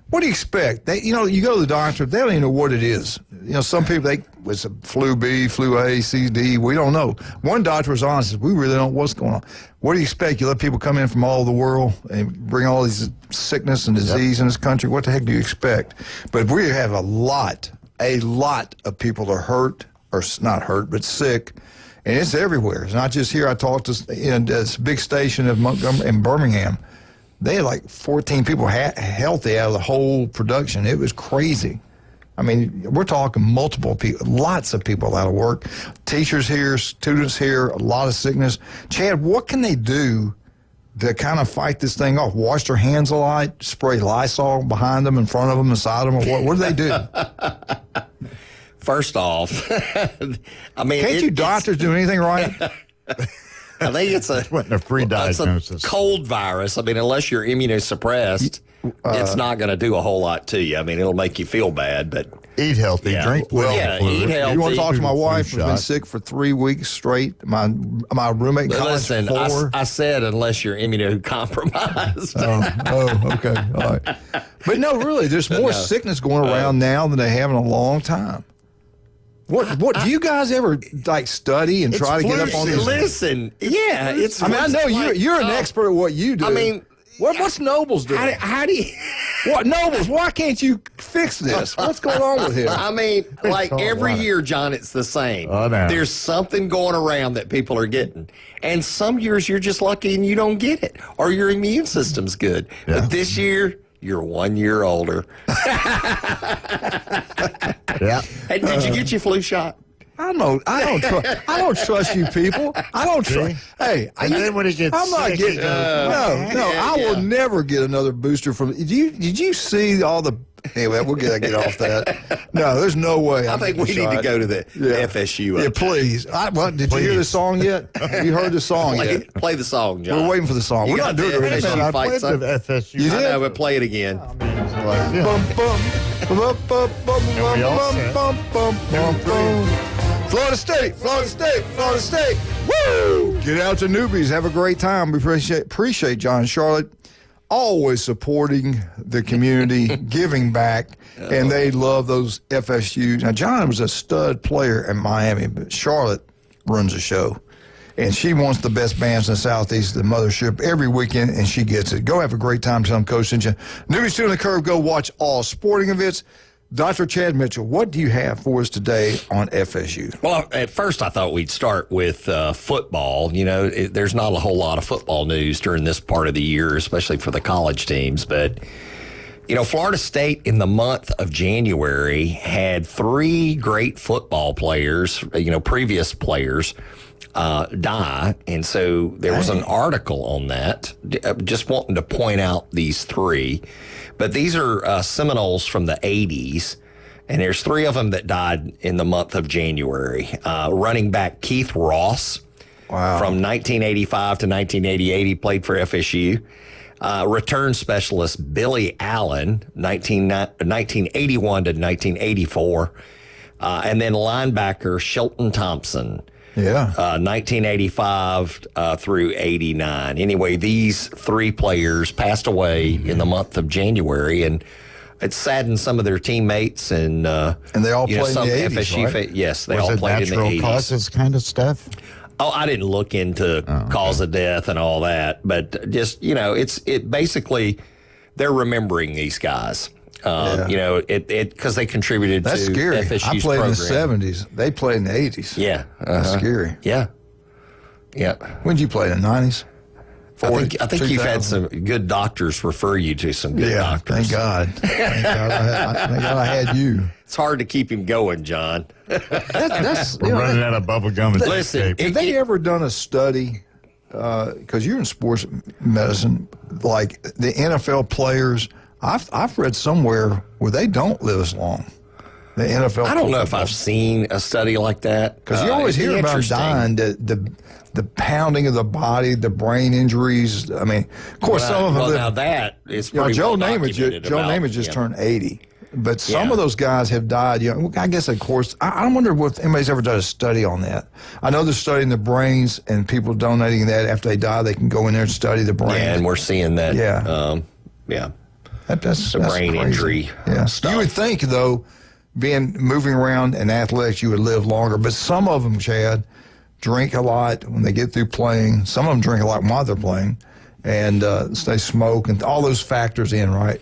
What do you expect? You go to the doctor, they don't even know what it is. Some people, it's a flu B, flu A, C, D, we don't know. One doctor was honest, we really don't know what's going on. What do you expect? You let people come in from all over the world and bring all these sickness and disease in this country? What the heck do you expect? But we have a lot of people that are hurt, or not hurt, but sick, and it's everywhere. It's not just here. I talked to this big station of Montgomery in Birmingham. They had like 14 people healthy out of the whole production. It was crazy. I mean, we're talking multiple people, lots of people out of work. Teachers here, students here, a lot of sickness. Chad, what can they do to kind of fight this thing off? Wash their hands a lot, spray Lysol behind them, in front of them, inside them? What do they do? First off, I mean, can't you doctors do anything right? I think it's a free diagnosis. It's a cold virus. I mean, unless you're immunosuppressed, it's not going to do a whole lot to you. I mean, it'll make you feel bad, but eat healthy, drink well. Yeah, eat healthy. You want to talk to my wife who's been sick for 3 weeks straight? My roommate in college. Listen, 4. I said unless you're immunocompromised. Okay, all right. But no, really, there's more sickness going around now than they have in a long time. What do you guys ever study and try to get up on this? Listen, yeah, it's. I mean, I know you're an expert at what you do. I mean, what's Nobles doing? How do you? What Nobles? Why can't you fix this? What's going on with him? I mean, every year, John, it's the same. Oh, no. There's something going around that people are getting, and some years you're just lucky and you don't get it, or your immune system's good. Yeah. But this year, you're 1 year older. Yeah. Hey, did you get your flu shot? I don't trust you people. I don't trust. Hey, and then when he gets I'm not sick, getting. No. I will never get another booster from. Did you see all the? Anyway, we'll get off that. No, there's no way. I think we need to go to the FSU. Yeah, please. Did you hear the song yet? Have you heard the song yet? Play the song, John. We're waiting for the song. We're not doing it. FSU fight song. FSU. You did? I know, but play it again. Florida State, Florida State, Florida State. Woo! Get out to newbies. Have a great time. We appreciate John and Charlotte always supporting the community, giving back, and they love those FSUs. Now, John was a stud player in Miami, but Charlotte runs the show. And she wants the best bands in the Southeast, the mothership, every weekend, and she gets it. Go have a great time. Tell them Coach sent you. Newbies to the Curve. Go watch all sporting events. Dr. Chad Mitchell, what do you have for us today on FSU? Well, at first I thought we'd start with football. There's not a whole lot of football news during this part of the year, especially for the college teams. But, Florida State in the month of January had 3 great football players, previous players, die. And so there was an article on that, just wanting to point out these 3. But these are Seminoles from the 80s, and there's 3 of them that died in the month of January. Running back Keith Ross from 1985 to 1988, he played for FSU. Return specialist Billy Allen, 1981 to 1984. And then linebacker Shelton Thompson. 1985 through 89. Anyway, these 3 players passed away in the month of January, and it saddened some of their teammates, and they all played some in the 80s, FSU right? yes, they Was all it played in the natural 80s. causes kind of stuff? Oh, I didn't look into cause of death and all that, but just it basically they're remembering these guys. Because they contributed That's to scary. FSU's I played program. in the 70s. They played in the 80s. Yeah, That's scary. Yeah. When did you play in the 90s? I think you've had some good doctors refer you to some good doctors. Thank God. Thank God I had you. It's hard to keep him going, John. That's We're running out of bubble gum. Listen, have they ever done a study? Because you're in sports medicine, like the NFL players. I've read somewhere where they don't live as long. The NFL. I don't know if I've seen a study like that. Because you always hear about them dying, the pounding of the body, the brain injuries. I mean, of course, some of them. Well, now that is pretty Joe well Namath. documented Joe about, Namath just turned 80. But some of those guys have died. I guess, of course, I wonder if anybody's ever done a study on that. I know they're studying the brains, and people donating that after they die, they can go in there and study the brain. Yeah, and we're seeing that. Yeah. That's brain crazy. Injury. Yeah. Stuff. You would think, though, moving around in athletics, you would live longer. But some of them, Chad, drink a lot when they get through playing. Some of them drink a lot while they're playing, and they smoke, and all those factors in, right?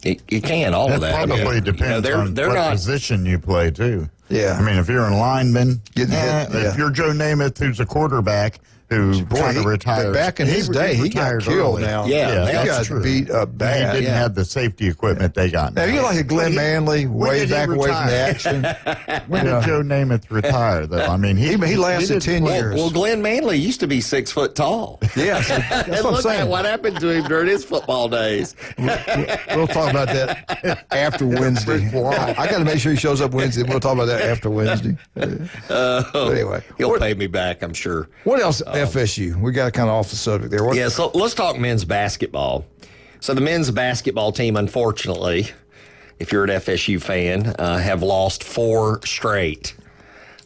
You can, all of that. Probably depends on what position you play, too. Yeah. I mean, if you're a lineman, hit, if you're Joe Namath, who's a quarterback, who's trying to retire. Back in his day, he got killed early. now. Yeah, he got true. beat up bad. He didn't have the safety equipment they got now. Now, you're like a Glenn Manley, way back away from the action. When did Joe Namath retire, though? I mean, he lasted 10 years. Well, Glenn Manley used to be 6 foot tall. Yeah, that's and what I'm look saying. at what happened to him during his football days. We'll talk about that after Wednesday. I got to make sure he shows up Wednesday. We'll talk about that after Wednesday. But anyway, he'll pay me back, I'm sure. What else? FSU. We got kind of off the subject there. So let's talk men's basketball. So the men's basketball team, unfortunately, if you're an FSU fan, have lost 4 straight.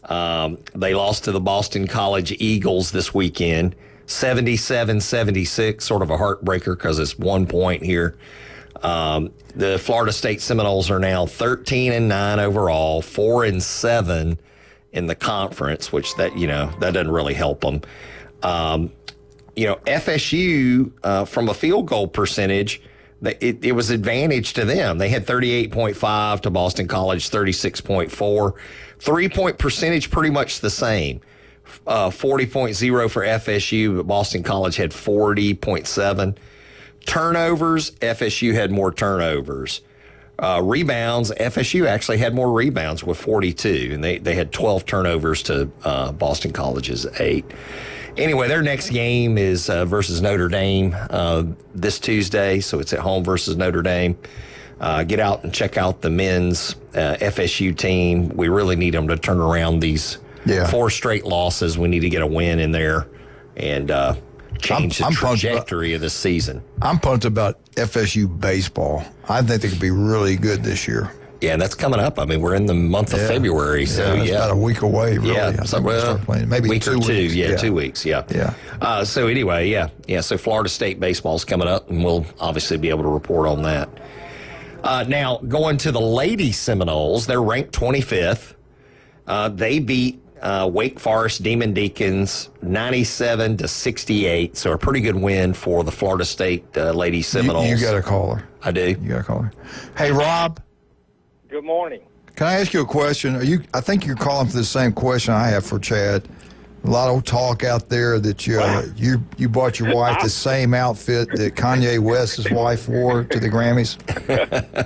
They lost to the Boston College Eagles this weekend, 77-76, sort of a heartbreaker because it's 1 point here. The Florida State Seminoles are now 13-9 overall, 4-7 in the conference, which that doesn't really help them. FSU, from a field goal percentage, it was advantage to them. They had 38.5 to Boston College, 36.4. 3-point percentage, pretty much the same. 40.0 for FSU, but Boston College had 40.7. Turnovers, FSU had more turnovers. Rebounds, FSU actually had more rebounds with 42, and they had 12 turnovers to Boston College's 8. Anyway, their next game is versus Notre Dame this Tuesday, so it's at home versus Notre Dame. Get out and check out the men's FSU team. We really need them to turn around these 4 straight losses. We need to get a win in there and change the trajectory of the season. I'm pumped about FSU baseball. I think they could be really good this year. Yeah, and that's coming up. I mean, we're in the month of February, so it's about a week away. Really. Yeah, so maybe week 2 or 2. weeks. Yeah, 2 weeks. Yeah. So anyway, So Florida State baseball's coming up, and we'll obviously be able to report on that. Now going to the Lady Seminoles, they're ranked 25th. They beat Wake Forest Demon Deacons 97-68. So a pretty good win for the Florida State Lady Seminoles. You got a caller. I do. You got a caller. Hey, Rob. Good morning. Can I ask you a question? I think you're calling for the same question I have for Chad. A lot of talk out there that you bought your wife the same outfit that Kanye West's wife wore to the Grammys.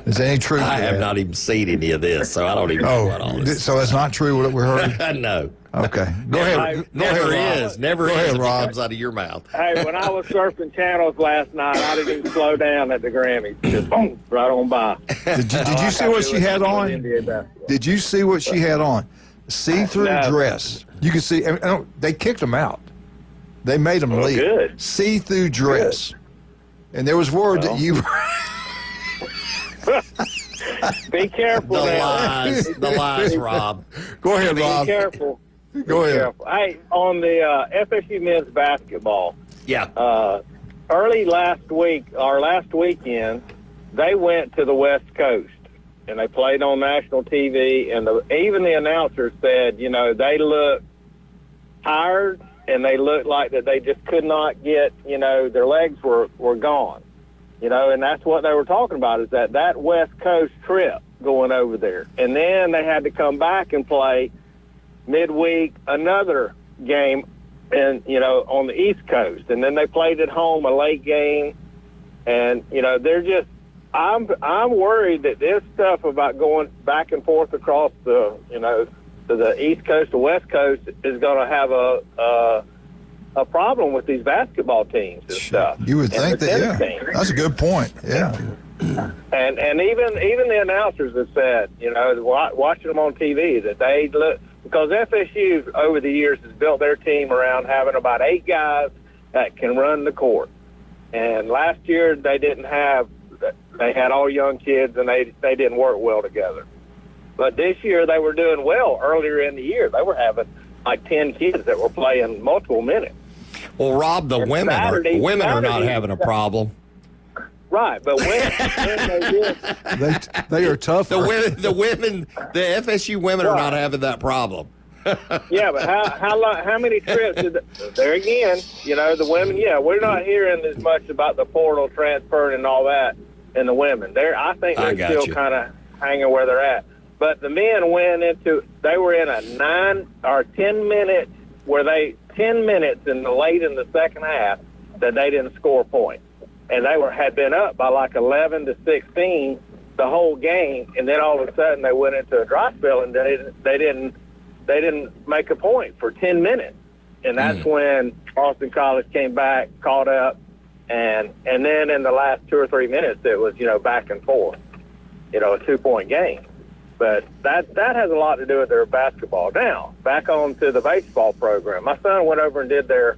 Is there any truth to that? I have not even seen any of this, so I don't even know what all this. So that's not true what we heard? No. Okay. Go ahead. Never Rob. is. Never Go is ahead, if Rob. it comes out of your mouth. Hey, when I was surfing channels last night, I didn't even slow down at the Grammys. Just boom, right on by. Did you see what she had on? Did you see what she had on? See-through dress. You can see. They kicked them out. They made them leave. Good. See-through dress. And there was word that you. Be careful. The lies, Rob. Go ahead, Rob. Be careful. Go ahead. Careful. Hey, on the FSU men's basketball. Yeah. Early last week, or last weekend, they went to the West Coast, and they played on national TV, and even the announcers said, you know, they looked tired, and they looked like that they just could not get, you know, their legs were gone. You know, and that's what they were talking about, is that West Coast trip going over there. And then they had to come back and play midweek another game and, you know, on the East Coast. And then they played at home a late game. And, you know, they're just, I'm worried that this stuff about going back and forth across the, you know, to the East Coast to West Coast is going to have a problem with these basketball teams and stuff. You would think that, yeah. Teams. That's a good point, yeah. And even the announcers have said, you know, watching them on TV, that they look, because FSU over the years has built their team around having about 8 guys that can run the court. And last year they had all young kids, and they didn't work well together. But this year they were doing well. Earlier in the year they were having like 10 kids that were playing multiple minutes. Well, Rob, the women are not having a problem. Right, but when they did, they are tough. The FSU women are not having that problem. Yeah, but how many trips did there again? You know, the women. Yeah, we're not hearing as much about the portal transfer and all that in the women. I think they're still kind of hanging where they're at. But the men they were in a 9 or 10 minute where 10 minutes in the second half that they didn't score points. And they had been up by like 11-16 the whole game, and then all of a sudden they went into a dry spell and they didn't make a point for 10 minutes. And that's when Austin College came back, caught up, and then in the last 2 or 3 minutes it was, you know, back and forth, you know, a 2-point game. But that has a lot to do with their basketball. Now, back on to the baseball program. My son went over and did their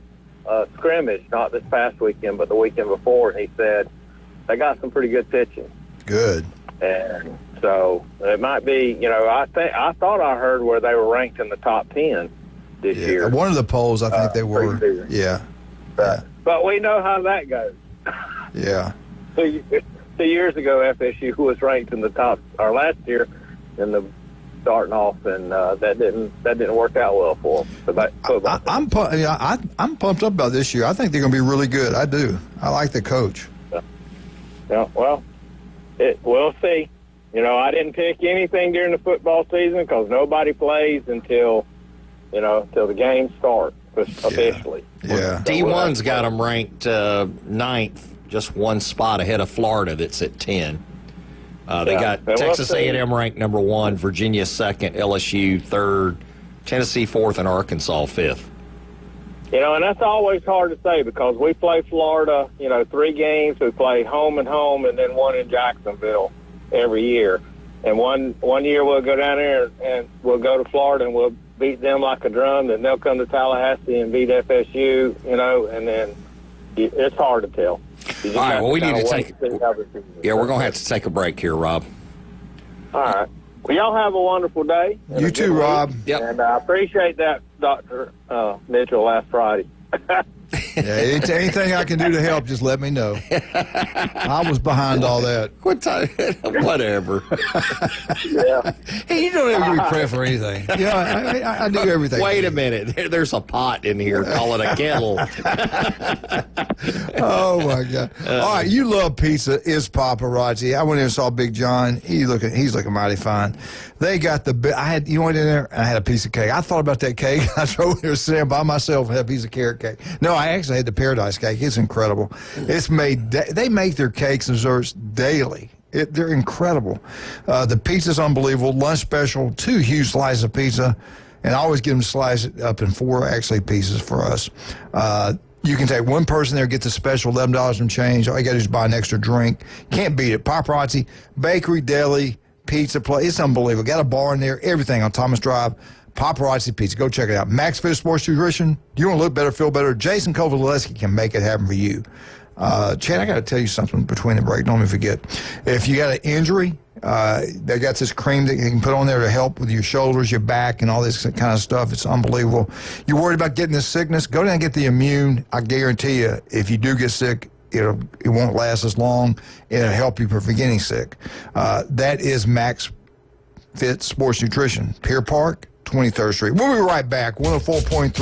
scrimmage, not this past weekend, but the weekend before, and he said they got some pretty good pitching. Good. And so it might be, you know, I thought I heard where they were ranked in the top 10 this year. One of the polls, I think they were. Yeah. But we know how that goes. Yeah. 2 years ago, FSU was ranked in the top, or last year, in the starting off, and that didn't work out well for them. I'm pumped up about this year. I think they're going to be really good. I do. I like the coach. Yeah. Well, we'll see. You know, I didn't pick anything during the football season because nobody plays until the games start officially. Yeah. D1's got them ranked 9th, just one spot ahead of Florida that's at 10. They got Texas A&M ranked number 1, Virginia 2nd, LSU 3rd, Tennessee 4th, and Arkansas 5th. You know, and that's always hard to say because we play Florida, you know, 3 games. We play home and home, and then 1 in Jacksonville every year. And one year we'll go down there and we'll go to Florida and we'll beat them like a drum. Then they'll come to Tallahassee and beat FSU, you know, and then it's hard to tell. All right, well, we need to take. Yeah, we're going to have to take a break here, Rob. All right. Well, y'all have a wonderful day. You too, Rob. Yep. And I appreciate that, Dr. Mitchell, last Friday. Yeah, anything I can do to help, just let me know. I was behind all that. What time? Whatever. Yeah. Hey, you don't ever give me credit for anything. Yeah, I do everything. Wait a minute. There's a pot in here. Call it a kettle. Oh, my God. All right, you love pizza. Is paparazzi. I went in and saw Big John. He's looking mighty fine. They got you went in there, and I had a piece of cake. I thought about that cake. I drove in there sitting by myself and had a piece of carrot cake. No, I actually had the paradise cake. It's incredible. It's made. They make their cakes and desserts daily. They're incredible. The pizza's unbelievable. Lunch special, 2 huge slices of pizza, and I always get them sliced up in 4 actually pieces for us. You can take one person there, get the special $11 and change. All you got to do is buy an extra drink. Can't beat it. Paparazzi, bakery, deli, pizza place. It's unbelievable. Got a bar in there, everything on Thomas Drive. Paparazzi Pizza. Go check it out. Max Fit Sports Nutrition. Do you want to look better, feel better? Jason Kovaleski can make it happen for you. Chad, I got to tell you something between the break. Don't let me forget. If you got an injury, they got this cream that you can put on there to help with your shoulders, your back, and all this kind of stuff. It's unbelievable. You're worried about getting this sickness? Go down and get the Immune. I guarantee you, if you do get sick, it won't last as long. It'll help you from getting sick. That is Max Fit Sports Nutrition, Pier Park, 23rd Street. We'll be right back. 104.3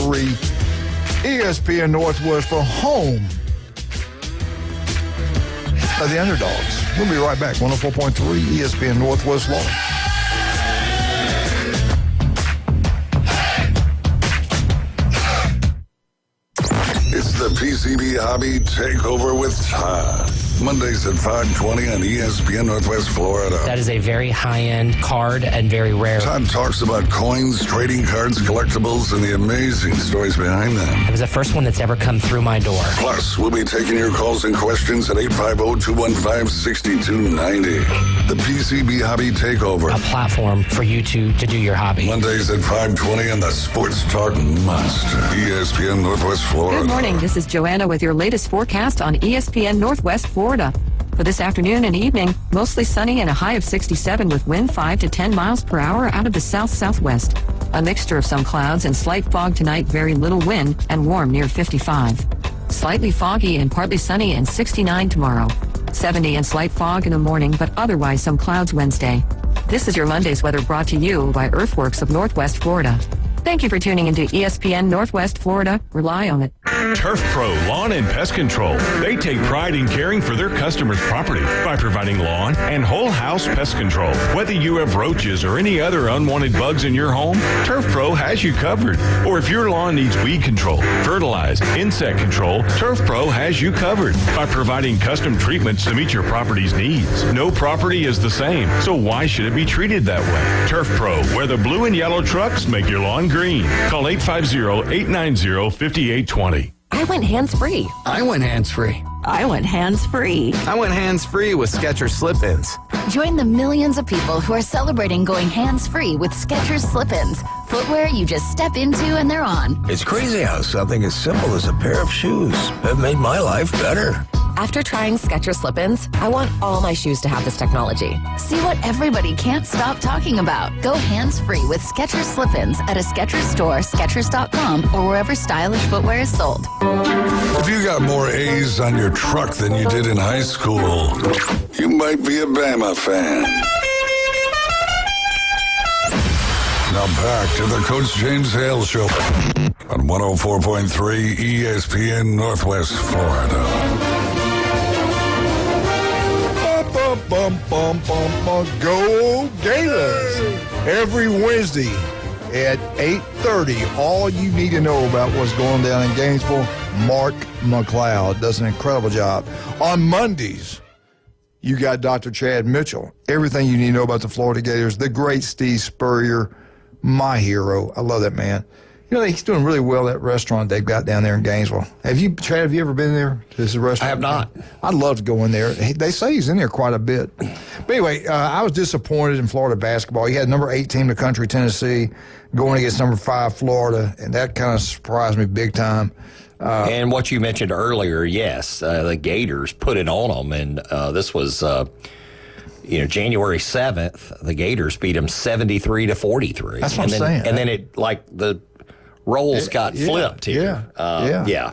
ESPN Northwest for home of the underdogs. We'll be right back. 104.3 ESPN Northwest Law. It's the PCB Hobby Takeover with Todd. Mondays at 5:20 on ESPN Northwest Florida. That is a very high-end card and very rare. Todd talks about coins, trading cards, collectibles, and the amazing stories behind them. It was the first one that's ever come through my door. Plus, we'll be taking your calls and questions at 850-215-6290. The PCB Hobby Takeover. A platform for you to do your hobby. Mondays at 5:20 on the Sports Talk Monster. ESPN Northwest Florida. Good morning. This is Joanna with your latest forecast on ESPN Northwest Florida. For this afternoon and evening, mostly sunny and a high of 67 with wind 5 to 10 miles per hour out of the south-southwest. A mixture of some clouds and slight fog tonight, very little wind, and warm near 55. Slightly foggy and partly sunny and 69 tomorrow. 70 and slight fog in the morning, but otherwise some clouds Wednesday. This is your Monday's weather brought to you by Earthworks of Northwest Florida. Thank you for tuning into ESPN Northwest Florida. Rely on it. Turf Pro Lawn and Pest Control. They take pride in caring for their customers' property by providing lawn and whole house pest control. Whether you have roaches or any other unwanted bugs in your home, Turf Pro has you covered. Or if your lawn needs weed control, fertilize, insect control, Turf Pro has you covered by providing custom treatments to meet your property's needs. No property is the same, so why should it be treated that way? Turf Pro, where the blue and yellow trucks make your lawn green. Call 850-890-5820. I went hands-free. I went hands-free. I went hands-free. I went hands-free with Skechers Slip-ins. Join the millions of people who are celebrating going hands-free with Skechers Slip-ins. Footwear you just step into and they're on. It's crazy how something as simple as a pair of shoes have made my life better. After trying Skechers Slip-ins, I want all my shoes to have this technology. See what everybody can't stop talking about. Go hands-free with Skechers Slip-ins at a Skechers store, Skechers.com, or wherever stylish footwear is sold. If you got more A's on your truck than you did in high school, you might be a Bama fan. Now back to the Coach James Hale Show on 104.3 ESPN Northwest Florida. Go Gators! Every Wednesday at 8:30, all you need to know about what's going down in Gainesville, Mark McLeod does an incredible job. On Mondays, you got Dr. Chad Mitchell. Everything you need to know about the Florida Gators. The great Steve Spurrier, my hero. I love that man. You know, he's doing really well at that restaurant they've got down there in Gainesville. Chad, have you ever been there to this restaurant? I have not. I'd love to go in there. They say he's in there quite a bit. But anyway, I was disappointed in Florida basketball. He had number 8 team in the country, Tennessee, going against number 5, Florida, and that kind of surprised me big time. And what you mentioned earlier, yes, the Gators put it on them, and this was January 7th, the Gators beat them 73-43. That's what I'm saying. And then the roles got flipped here. Yeah.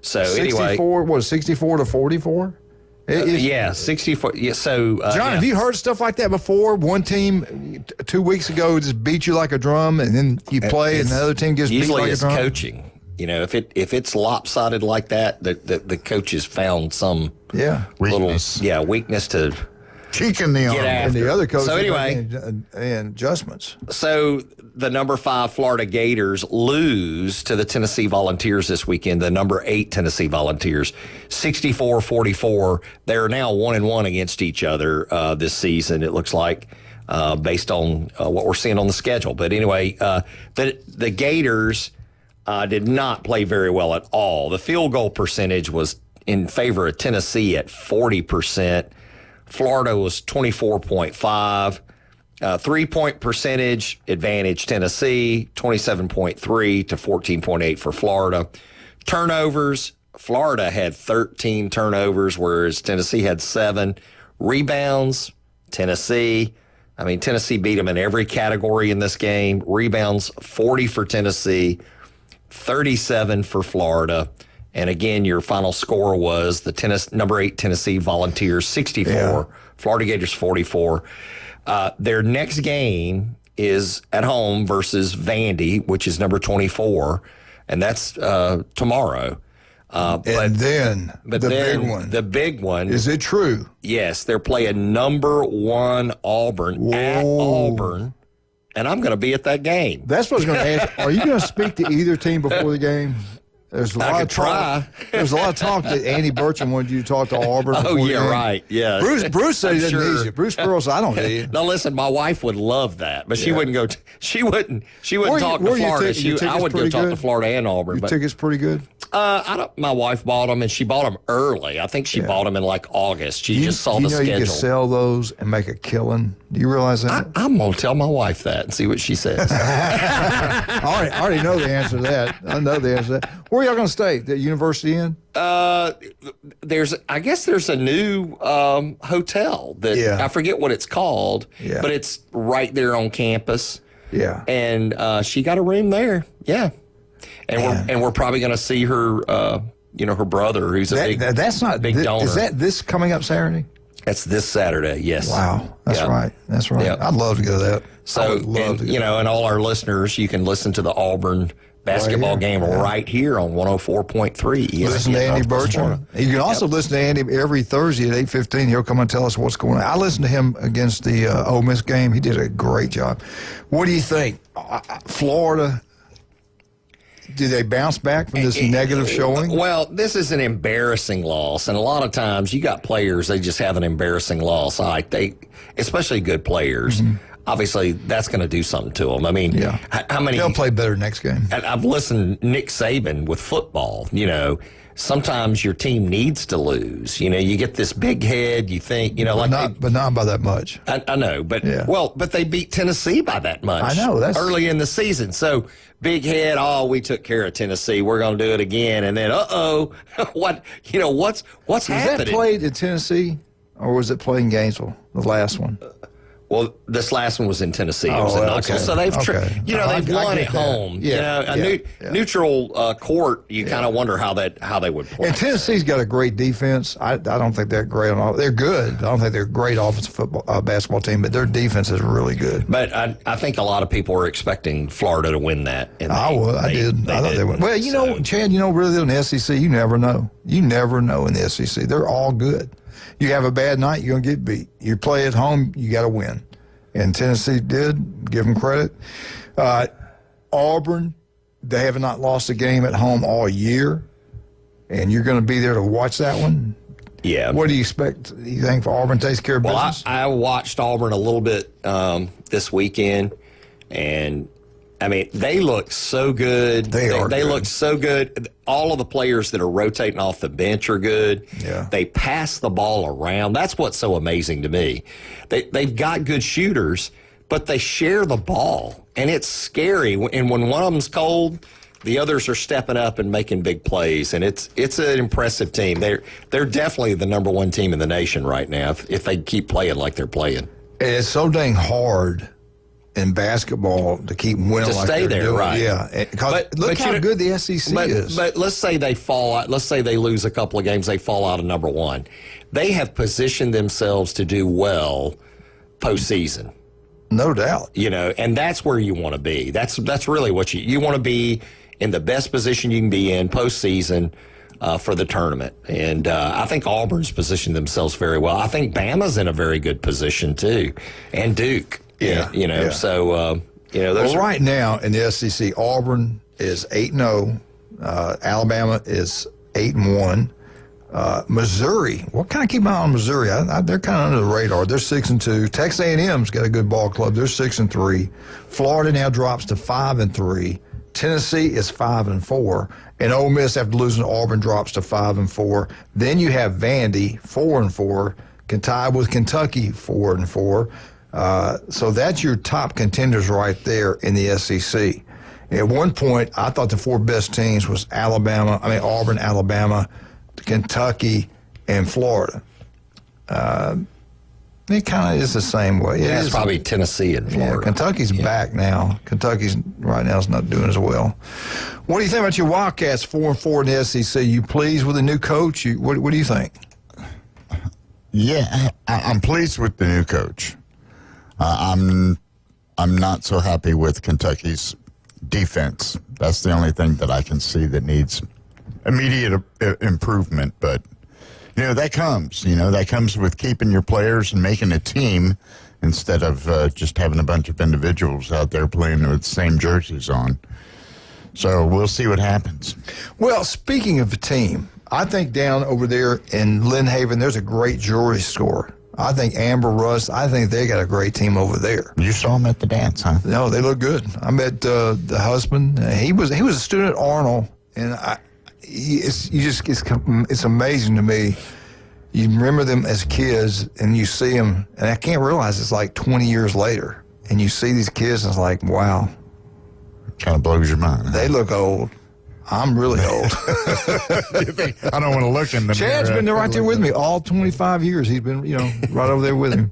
So 64, anyway. 64-44? 64. Yeah, so, John, have you heard stuff like that before? One team 2 weeks ago just beat you like a drum, and then you play, and the other team gets beat like a drum? Usually it's coaching. You know, if it's lopsided like that, the coaches found some weakness. Weakness to cheek in the arm. And the other coaches and adjustments. So the number 5 Florida Gators lose to the Tennessee Volunteers this weekend, the number 8 Tennessee Volunteers, 64-44. They're now 1-1 against each other this season, it looks like, based on what we're seeing on the schedule. But anyway, the Gators did not play very well at all. The field goal percentage was in favor of Tennessee at 40%. Florida was 24.5. 3-point percentage advantage Tennessee, 27.3 to 14.8 for Florida. Turnovers, Florida had 13 turnovers, whereas Tennessee had 7. Rebounds, Tennessee beat them in every category in this game. Rebounds, 40 for Tennessee, 37 for Florida. And again, your final score was the number 8 Tennessee Volunteers 64, Florida Gators 44. Their next game is at home versus Vandy, which is number 24, and that's tomorrow. The big one. Is it true? Yes, they're playing number 1 Auburn at Auburn, and I'm going to be at that game. That's what I was going to ask. Are you going to speak to either team before the game? There's a lot of talk. There's a lot of talk that Andy Burcham wanted you to talk to Auburn. Oh, yeah, right. Yeah. Bruce said he doesn't need you. Bruce Pearl said, I don't need you. Now, listen, my wife would love that, but she wouldn't go. She wouldn't talk to Florida. I would go talk to Florida and Auburn. Your tickets pretty good? My wife bought them, and she bought them early. I think she bought them in like August. She just saw the schedule. You can sell those and make a killing. Do you realize that? I'm going to tell my wife that and see what she says. I already know the answer to that. I know the answer to that. Where are y'all going to stay? The University Inn? I guess there's a new hotel that I forget what it's called, but it's right there on campus. Yeah. And she got a room there. Yeah. And we're probably going to see her, her brother, who's a big donor. Is that this coming up Saturday? That's this Saturday, yes. Wow, that's right. That's right. Yep. I'd love to go to that. So, and all our listeners, you can listen to the Auburn basketball game right here on 104.3 ESPN. Listen to Andy Burcham. You can also listen to Andy every Thursday at 8:15. He'll come and tell us what's going on. I listened to him against the Ole Miss game. He did a great job. What do you think? Florida, do they bounce back from this negative showing? Well, this is an embarrassing loss, and a lot of times you got players, they just have an embarrassing loss. Especially good players. Mm-hmm. Obviously, that's going to do something to them. I mean, how many? They'll play better next game. I've listened to Nick Saban with football. Sometimes your team needs to lose. You get this big head. You think, but not by that much. I know, but but they beat Tennessee by that much. I know, that's early in the season. So big head. Oh, we took care of Tennessee. We're going to do it again. And then, what's happening? Was that played in Tennessee, or was it played in Gainesville? The last one. Well, this last one was in Tennessee. It was in Knoxville. Okay. So they've, they've won at home. Neutral court. You kind of wonder how they would play. And Tennessee's got a great defense. I don't think they're great on. They're good. I don't think they're a great offensive basketball team, but their defense is really good. But I think a lot of people were expecting Florida to win that. And I did. I thought they would. Well, Chad, really in the SEC, you never know. You never know in the SEC. They're all good. You have a bad night, you're going to get beat. You play at home, you got to win. And Tennessee did. Give them credit. Auburn, they have not lost a game at home all year. And you're going to be there to watch that one? Yeah. What do you expect? Do you think Auburn takes care of business? I watched Auburn a little bit this weekend. And, they look so good. They look so good. All of the players that are rotating off the bench are good. Yeah. They pass the ball around. That's what's so amazing to me. They've got good shooters, but they share the ball, and it's scary. And when one of them's cold, the others are stepping up and making big plays, and it's an impressive team. They're definitely the number one team in the nation right now if they keep playing like they're playing. And it's so dang hard in basketball to keep winning to like stay they're there, doing. right? Yeah, look how good the SEC is. But let's say they fall out. Let's say they lose a couple of games. They fall out of number one. They have positioned themselves to do well postseason. No doubt. And that's where you want to be. That's really what you want to be in the best position you can be in postseason for the tournament. And I think Auburn's positioned themselves very well. I think Bama's in a very good position too, and Duke. So right now in the SEC, Auburn is 8-0, Alabama is 8-1, Missouri. What kind of keep an eye on Missouri? They're kind of under the radar. They're 6-2. Texas A&M's got a good ball club. They're 6-3. Florida now drops to 5-3. Tennessee is 5-4, and Ole Miss after losing to Auburn drops to 5-4. Then you have Vandy 4-4, can tie with Kentucky 4-4. So that's your top contenders right there in the SEC. At one point, I thought the four best teams was Auburn, Alabama, Kentucky, and Florida. It kind of is the same way. Yeah, it's probably Tennessee and Florida. Yeah, Kentucky's back now. Kentucky's right now is not doing as well. What do you think about your Wildcats 4-4 in the SEC? You pleased with the new coach? What do you think? Yeah, I'm pleased with the new coach. I'm not so happy with Kentucky's defense. That's the only thing that I can see that needs immediate improvement. But, that comes with keeping your players and making a team instead of just having a bunch of individuals out there playing with the same jerseys on. So we'll see what happens. Well, speaking of a team, I think down over there in Lynn Haven, there's a great jewelry store. I think Amber Rust, I think they got a great team over there. You saw them at the dance, huh? No, they look good. I met the husband. He was a student at Arnold, and it's amazing to me. You remember them as kids, and you see them, and I can't realize it's like 20 years later, and you see these kids, and it's like, wow. Kind of blows your mind. Huh? They look old. I'm really old. I don't want to look in the mirror. Chad's been there right there with me all 25 years. He's been, right over there with him.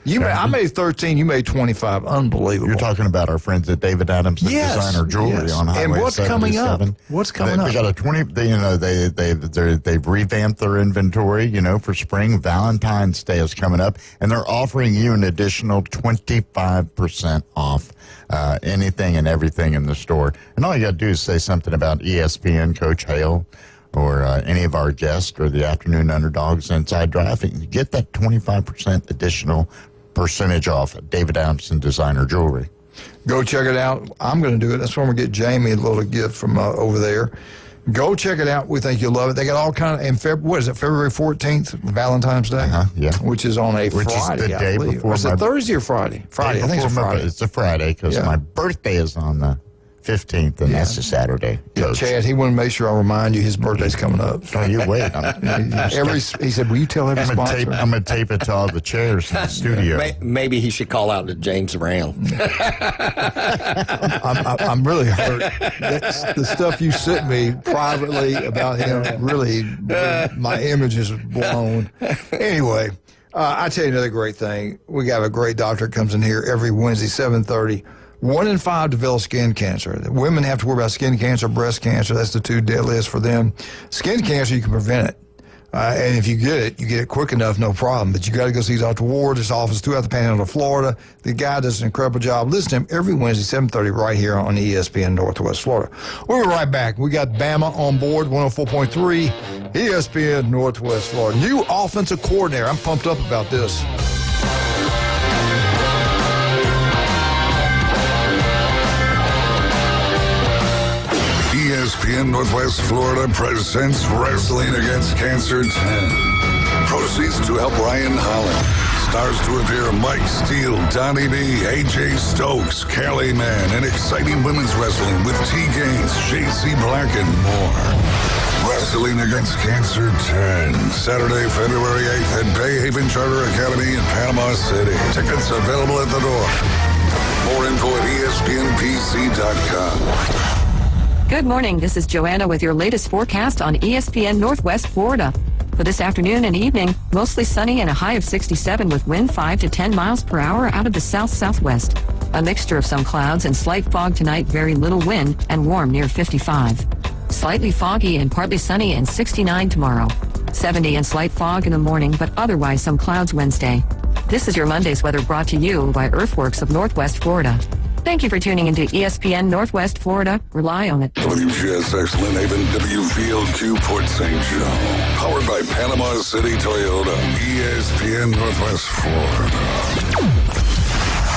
I made 13. You made 25. Unbelievable. You're talking about our friends at David Adams Designer Jewelry on Highway 77. And what's coming up? What's coming up? They got a 20. They've revamped their inventory. For spring. Valentine's Day is coming up, and they're offering you an additional 25% off anything and everything in the store. And all you got to do is say something about ESPN, Coach Hale, or any of our guests, or the Afternoon Underdogs Inside Drive, and you get that 25% additional percentage off at David Adamson Designer Jewelry. Go check it out. I'm going to do it. That's when we get Jamie a little gift from over there. Go check it out. We think you'll love it. They got all kind of, February 14th, Valentine's Day? Yeah. Which is on a Friday, is the day before. Is it Thursday or Friday? Friday. I think it's Friday. It's a Friday because my birthday is on the 15th, and that's a Saturday. Yeah, Chad, he wanted to make sure I remind you his birthday's coming up. Oh, you wait. He said, will you tell every sponsor? I'm going to tape it to all the chairs in the studio. Maybe he should call out to James Brown. I'm really hurt. The stuff you sent me privately about him, really, my image is blown. Anyway, I tell you another great thing. We got a great doctor that comes in here every Wednesday, 7:30. 1 in 5 develop skin cancer. Women have to worry about skin cancer, breast cancer. That's the two deadliest for them. Skin cancer, you can prevent it. And if you get it quick enough, no problem. But you got to go see Dr. Ward. His office throughout the Panhandle of Florida. The guy does an incredible job. Listen to him every Wednesday, 7:30, right here on ESPN Northwest Florida. We'll be right back. We got Bama on board, 104.3, ESPN Northwest Florida. New offensive coordinator. I'm pumped up about this. ESPN Northwest Florida presents Wrestling Against Cancer 10. Proceeds to help Ryan Holland. Stars to appear Mike Steele, Donnie B, AJ Stokes, Kelly Man, and exciting women's wrestling with T. Gaines, JC Black, and more. Wrestling Against Cancer 10. Saturday, February 8th at Bay Haven Charter Academy in Panama City. Tickets available at the door. More info at ESPNPC.com. Good morning. This is Joanna with your latest forecast on ESPN Northwest Florida. For this afternoon and evening, mostly sunny and a high of 67 with wind 5 to 10 miles per hour out of the south-southwest. A mixture of some clouds and slight fog tonight, very little wind, and warm near 55. Slightly foggy and partly sunny and 69 tomorrow. 70 and slight fog in the morning, but otherwise some clouds Wednesday. This is your Monday's weather brought to you by Earthworks of Northwest Florida. Thank you for tuning into ESPN Northwest Florida. Rely on it. WGSX Lynn Haven, WVLQ Port St. Joe. Powered by Panama City Toyota. ESPN Northwest Florida.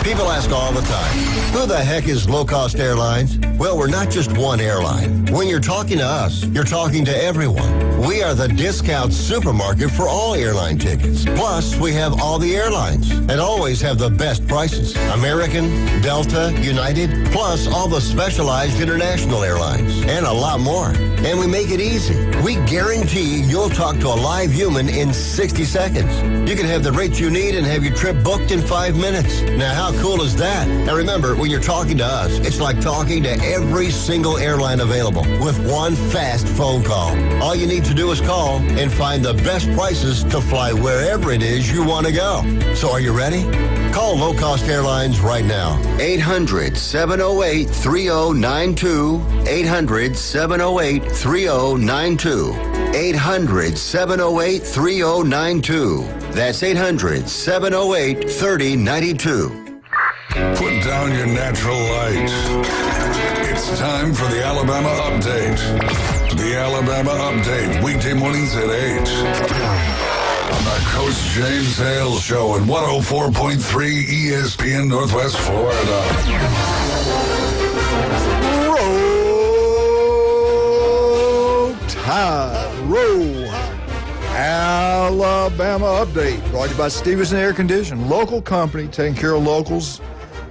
People ask all the time, who the heck is low-cost airlines? Well, we're not just one airline. When you're talking to us, you're talking to everyone. We are the discount supermarket for all airline tickets. Plus, we have all the airlines and always have the best prices. American, Delta, United, plus all the specialized international airlines and a lot more. And we make it easy. We guarantee you'll talk to a live human in 60 seconds. You can have the rates you need and have your trip booked in 5 minutes. Now, how cool is that? Now remember, when you're talking to us, it's like talking to every single airline available with one fast phone call. All you need to do is call and find the best prices to fly wherever it is you want to go. So are you ready? Call Low Cost Airlines right now. 800-708-3092. 800-708-3092. 800-708-3092. That's 800-708-3092. Put down your natural light. It's time for the Alabama Update. The Alabama Update, weekday mornings at 8. On the Coach James Hale Show at 104.3 ESPN Northwest Florida. Roll Tide, roll. Alabama Update, brought to you by Stevenson Air Conditioning, local company taking care of locals.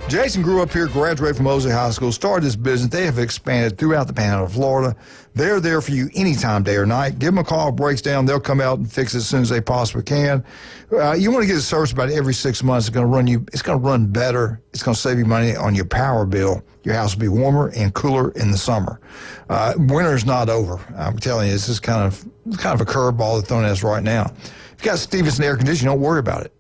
Jason grew up here, graduated from Mosley High School, started this business. They have expanded throughout the Panhandle of Florida. They're there for you anytime, day or night. Give them a call, breaks down. They'll come out and fix it as soon as they possibly can. You want to get a service about every 6 months. It's going to run better. It's going to save you money on your power bill. Your house will be warmer and cooler in the summer. Winter's not over. I'm telling you, this is kind of a curveball that's thrown at us right now. If you got Stevenson Air Conditioning, don't worry about it.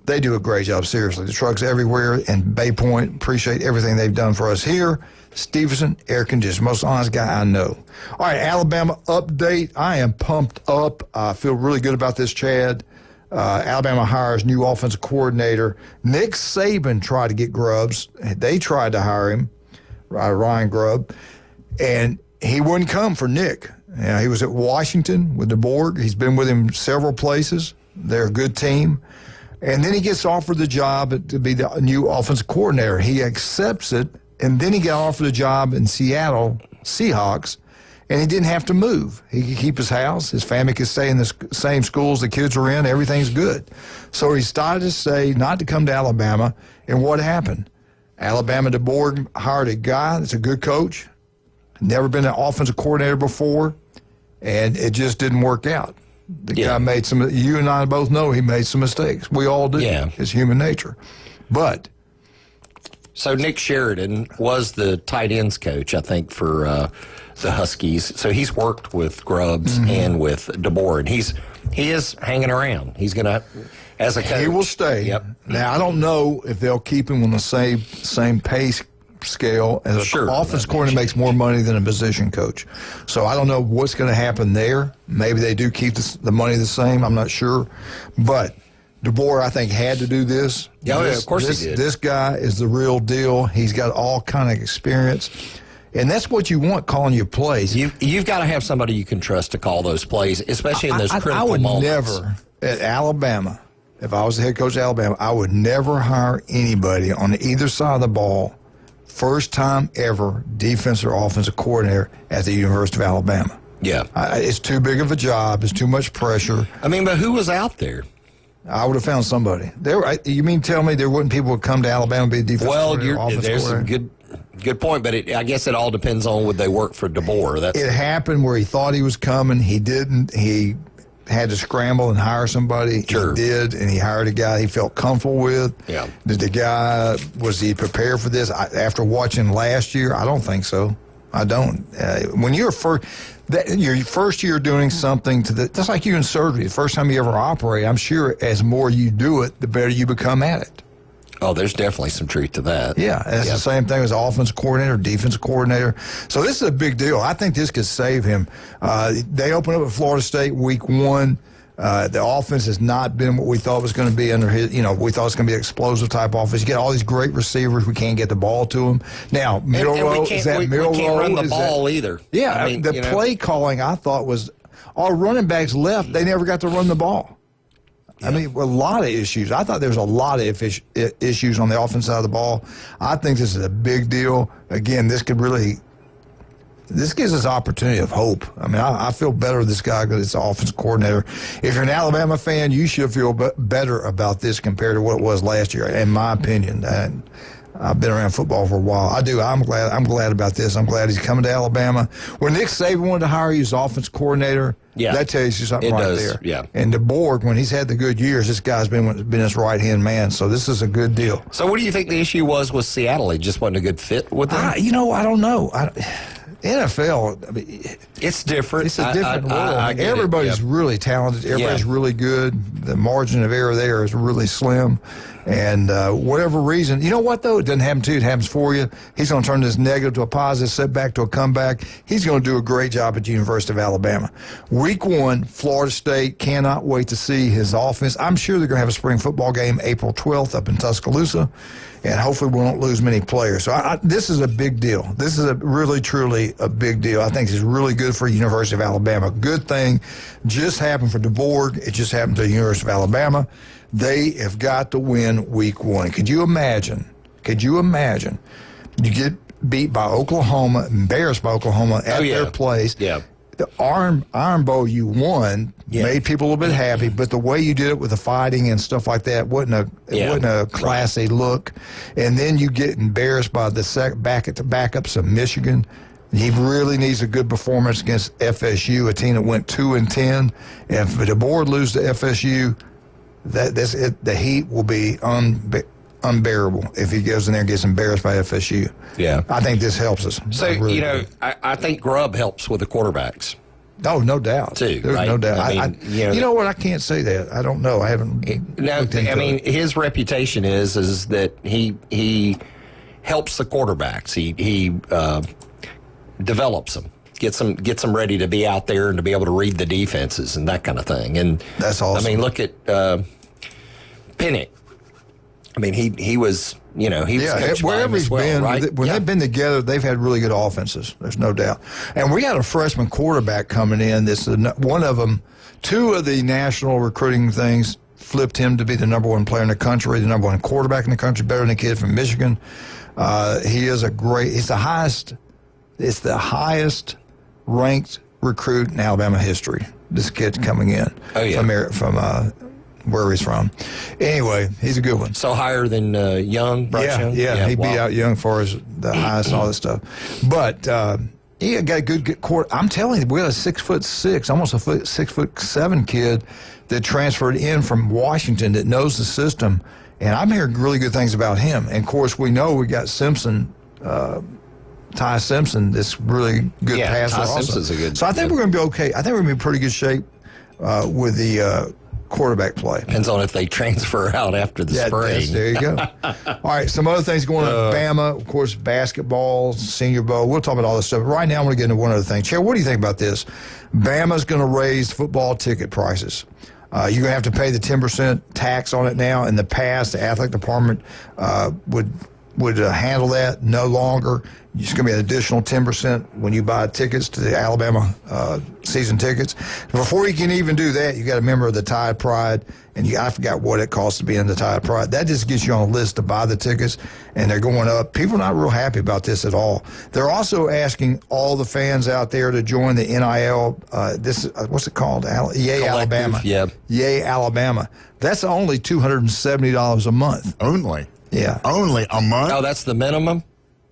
They do a great job, seriously. The trucks everywhere in Bay Point. Appreciate everything they've done for us here. Stevenson Air Conditioning, most honest guy I know. All right, Alabama update. I am pumped up. I feel really good about this, Chad. Alabama hires new offensive coordinator. Nick Saban tried to get Grubbs. They tried to hire him, Ryan Grubb, and he wouldn't come for Nick. He was at Washington with DeBoer. He's been with him several places. They're a good team. And then he gets offered the job to be the new offensive coordinator. He accepts it, and then he got offered a job in Seattle Seahawks, and he didn't have to move. He could keep his house. His family could stay in the same schools the kids are in. Everything's good. So he started to say not to come to Alabama, and what happened? Alabama DeBoer hired a guy that's a good coach, never been an offensive coordinator before, and it just didn't work out. The guy made some, you and I both know he made some mistakes. We all do. Yeah. It's human nature. But. So Nick Sheridan was the tight ends coach, I think, for the Huskies. So he's worked with Grubbs and with DeBoer, and he is hanging around. He's going to, as a coach. He will stay. Yep. Now, I don't know if they'll keep him on the same pace scale as an offense coordinator makes more money than a position coach. So I don't know what's going to happen there. Maybe they do keep the money the same. I'm not sure. But DeBoer, I think, had to do this. Yeah, of course he did. This guy is the real deal. He's got all kind of experience. And that's what you want calling your plays. You've got to have somebody you can trust to call those plays, especially in those critical moments. I would never, at Alabama, if I was the head coach of Alabama, I would never hire anybody on either side of the ball, first time ever, defensive or offensive coordinator at the University of Alabama. Yeah. It's too big of a job. It's too much pressure. I mean, but who was out there? I would have found somebody. You mean tell me there wouldn't people who come to Alabama be defensive coordinator? Well, there's a good point, but I guess it all depends on would they work for DeBoer. It happened where he thought he was coming. He didn't. He had to scramble and hire somebody. Sure. He did, and he hired a guy he felt comfortable with. Yeah. Did the guy, was he prepared for this? After watching last year, I don't think so. I don't. When you're your first year doing something that's like you in surgery. The first time you ever operate, I'm sure as more you do it, the better you become at it. Oh, there's definitely some truth to that. Yeah, that's the same thing as offensive coordinator, defensive coordinator. So this is a big deal. I think this could save him. They open up at Florida State week 1. The offense has not been what we thought it was going to be under his, we thought it was going to be an explosive type offense. You get all these great receivers. We can't get the ball to them. Now, Milroe, is that Milroe? We can't run the ball either. Yeah, I mean, the play calling I thought was our running backs left. They never got to run the ball. Yeah. I mean, a lot of issues. I thought there was a lot of issues on the offense side of the ball. I think this is a big deal. Again, this gives us opportunity of hope. I mean, I feel better with this guy because it's an offensive coordinator. If you're an Alabama fan, you should feel better about this compared to what it was last year, in my opinion. And I've been around football for a while. I do. I'm glad about this. I'm glad he's coming to Alabama. When Nick Saban wanted to hire you as offense coordinator, that tells you something there. Yeah. And the board, when he's had the good years, this guy's been his right-hand man. So this is a good deal. So what do you think the issue was with Seattle? He just wasn't a good fit with them? I don't know. NFL, I mean, it's different. It's a different world. Everybody's really talented. Everybody's really good. The margin of error there is really slim. And whatever reason, you know what, though? It doesn't happen to you. It happens for you. He's going to turn this negative to a positive, setback to a comeback. He's going to do a great job at the University of Alabama. Week 1, Florida State, cannot wait to see his offense. I'm sure they're going to have a spring football game April 12th up in Tuscaloosa. And hopefully we won't lose many players. So this is a big deal. This is a really, truly a big deal. I think it's really good for the University of Alabama. Good thing just happened for DeBoer. It just happened to the University of Alabama. They have got to win Week 1. Could you imagine? You get beat by Oklahoma, embarrassed by Oklahoma at their place. Yeah. The Iron Bowl you won made people a little bit happy, but the way you did it with the fighting and stuff like that wasn't a classy look. And then you get embarrassed by the backups of Michigan. He really needs a good performance against FSU, a team that went 2-10. And if the board lose to FSU, the heat will be unbearable if he goes in there and gets embarrassed by FSU. Yeah. I think this helps us. So, I think Grubb helps with the quarterbacks. Oh, no doubt. Too, There's right? no doubt. I mean, you know what? I can't say that. I don't know. I haven't. His reputation is that he helps the quarterbacks. He develops them. Gets them ready to be out there and to be able to read the defenses and that kind of thing. And that's awesome. I mean, look at Pennick. I mean, he was, he was wherever he's been, right? When they've been together, they've had really good offenses. There's no doubt. And we got a freshman quarterback coming in. This is one of them. 2 of the national recruiting things flipped him to be the number 1 player in the country, the number 1 quarterback in the country, better than a kid from Michigan. He is he's the highest ranked recruit in Alabama history. This kid coming in from where he's from. Anyway, he's a good one. So higher than Young, Bryce Young? Yeah, he beat out Young for the highest and all this stuff. But he got a good court. I'm telling you, we got a 6'6", almost a 6'7" kid that transferred in from Washington that knows the system, and I'm hearing really good things about him. And of course, we know we got Simpson. Ty Simpson, this really good passer. Ty Simpson's a good. So I think we're going to be okay. I think we're going to be in pretty good shape with the quarterback play. Depends on if they transfer out after the spring. Yes, there you go. All right, some other things going on in Bama. Of course, basketball, Senior Bowl. We'll talk about all this stuff. But right now, I want to get into one other thing. Chair, what do you think about this? Bama's going to raise football ticket prices. You're going to have to pay the 10% tax on it now. In the past, the athletic department would handle that. No longer. It's going to be an additional 10% when you buy tickets to the Alabama season tickets. Before you can even do that, you got a member of the Tide Pride, and I forgot what it costs to be in the Tide Pride. That just gets you on a list to buy the tickets, and they're going up. People are not real happy about this at all. They're also asking all the fans out there to join the NIL. What's it called? Yay, Alabama. Yeah. Yay, Alabama. That's only $270 a month. Only. Yeah. Only a month? Oh, that's the minimum?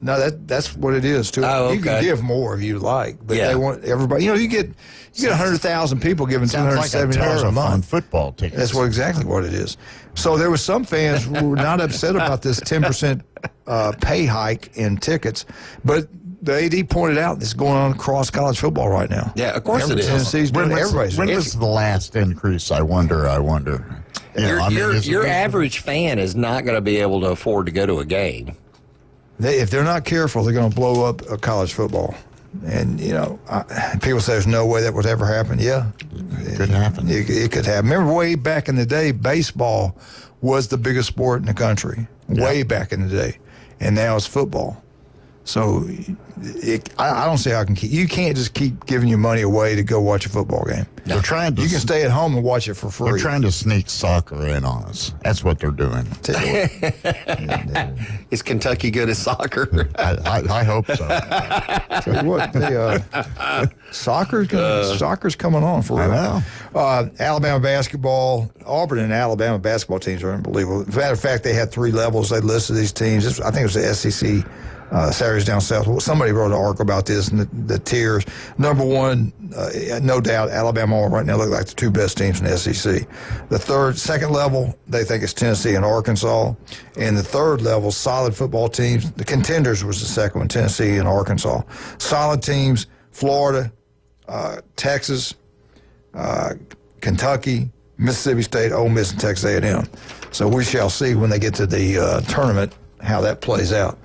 No, that's what it is too. Oh, okay. You can give more if you like, but they want everybody. You get 100,000 people giving $270 a month. Football tickets. That's exactly what it is. So there were some fans who were not upset about this 10% pay hike in tickets, but the AD pointed out this is going on across college football right now. Yeah, of course it is. Tennessee's doing it. Everybody's doing it. When was the last increase? I wonder. Your average fan is not going to be able to afford to go to a game. If they're not careful, they're going to blow up college football. And, people say there's no way that would ever happen. Yeah. It could happen. It could happen. Remember way back in the day, baseball was the biggest sport in the country. Way back in the day. And now it's football. So I don't see how I can keep. You can't just keep giving your money away to go watch a football game. They're trying to. You can stay at home and watch it for free. They're trying to sneak soccer in on us. That's what they're doing. Is Kentucky good at soccer? I hope so. Tell you what, soccer's coming on for real. I know. Alabama basketball, Auburn and Alabama basketball teams are unbelievable. As a matter of fact, they had 3 levels. They listed these teams. I think it was the SEC. Saturdays down south. Somebody wrote an article about this and the tiers. Number 1, no doubt, Alabama right now look like the 2 best teams in the SEC. The second level, they think it's Tennessee and Arkansas. And the third level, solid football teams. The contenders was the second one, Tennessee and Arkansas. Solid teams, Florida, Texas, Kentucky, Mississippi State, Ole Miss, and Texas A&M. So we shall see when they get to the tournament how that plays out.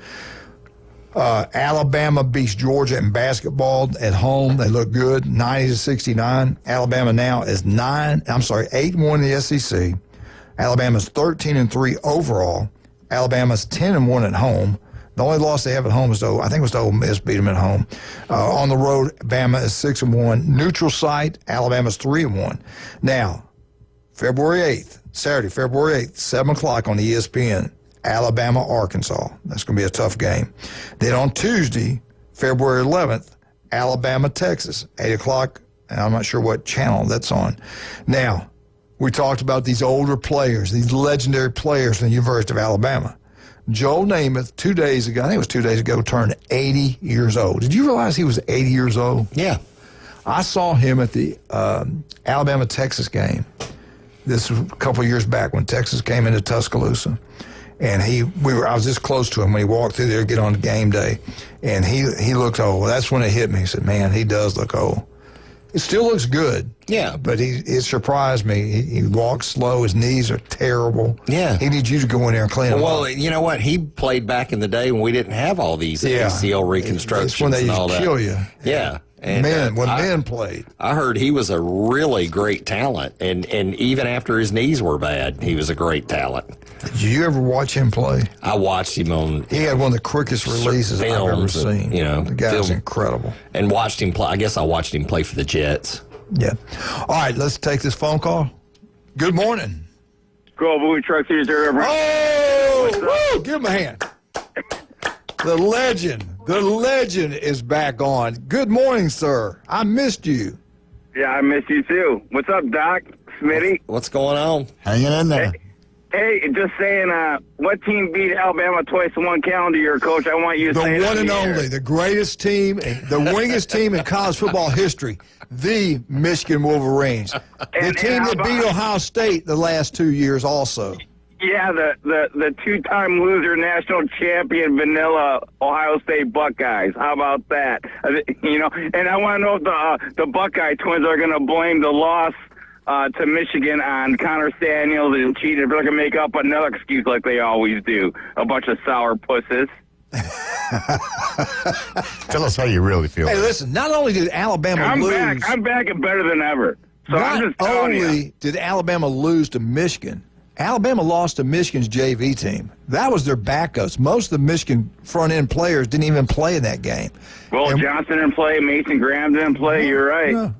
Alabama beats Georgia in basketball at home. They look good, 90-69. Alabama now is 8-1 in the SEC. Alabama's 13-3 overall. Alabama's 10-1 at home. The only loss they have at home is I think it was to Ole Miss, beat them at home. On the road, Bama is 6-1. Neutral site, Alabama's 3-1. Now, Saturday, February 8th, 7 o'clock on ESPN. Alabama, Arkansas. That's going to be a tough game. Then on Tuesday, February 11th, Alabama, Texas, 8 o'clock. And I'm not sure what channel that's on. Now, we talked about these older players, these legendary players from the University of Alabama. Joe Namath, 2 days ago, I think it was 2 days ago, turned 80 years old. Did you realize he was 80 years old? Yeah. I saw him at the Alabama-Texas game. This was a couple of years back when Texas came into Tuscaloosa. And I was this close to him when he walked through there to get on game day. And he looked old. That's when it hit me. He said, man, he does look old. It still looks good. Yeah. But it surprised me. He walks slow. His knees are terrible. Yeah. He needs you to go in there and clean them up. Well, you know what? He played back in the day when we didn't have all these ACL reconstructions It's when they and all that. kill you. Yeah. And, men played. I heard he was a really great talent. And even after his knees were bad, he was a great talent. Did you ever watch him play? I watched him on. He had one of the quickest releases I've ever seen. The guy's incredible. And watched him play. I guess I watched him play for the Jets. Yeah. All right, let's take this phone call. Good morning. Cool, movie truck series there. Oh, woo, give him a hand. The legend is back on. Good morning, sir. I missed you. Yeah, I missed you too. What's up, Doc? Smitty? What's going on? Hanging in there. Hey, just saying, what team beat Alabama twice in one calendar year, Coach? I want you to say the one and only, the greatest team, the winningest team in college football history, the Michigan Wolverines. The team that beat Ohio State the last 2 years also. Yeah, the two-time loser, national champion, vanilla Ohio State Buckeyes. How about that? And I want to know if the Buckeye Twins are going to blame the loss to Michigan on Connor Daniels and cheating. If they're going to make up another excuse like they always do. A bunch of sour pusses. Tell us how you really feel. Hey, listen, not only did Alabama lose. I'm back and better than ever. So not I'm just telling only did Alabama lose to Michigan, Alabama lost to Michigan's JV team. That was their backups. Most of the Michigan front-end players didn't even play in that game. Well, Johnson didn't play. Mason Graham didn't play. You're right. No,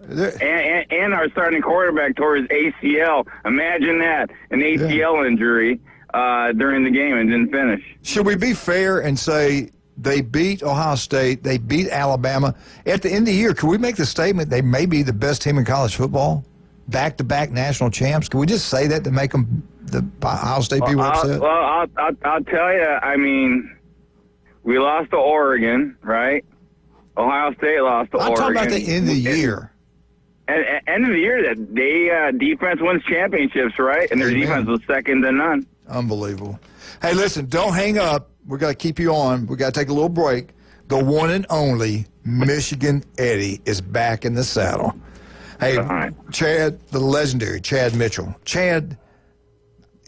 and our starting quarterback tore his ACL. Imagine that, an ACL injury during the game and didn't finish. Should we be fair and say they beat Ohio State, they beat Alabama? At the end of the year, can we make the statement they may be the best team in college football? Back-to-back national champs? Can we just say that to make them the Ohio State people upset? I'll tell you. I mean, we lost to Oregon, right? Ohio State lost to Oregon. I'm talking about the end of the year. End of the year, that they defense wins championships, right? And their defense was second to none. Unbelievable. Hey, listen, don't hang up. We're going to keep you on. We got to take a little break. The one and only Michigan Eddie is back in the saddle. Hey, Chad, the legendary Chad Mitchell. Chad,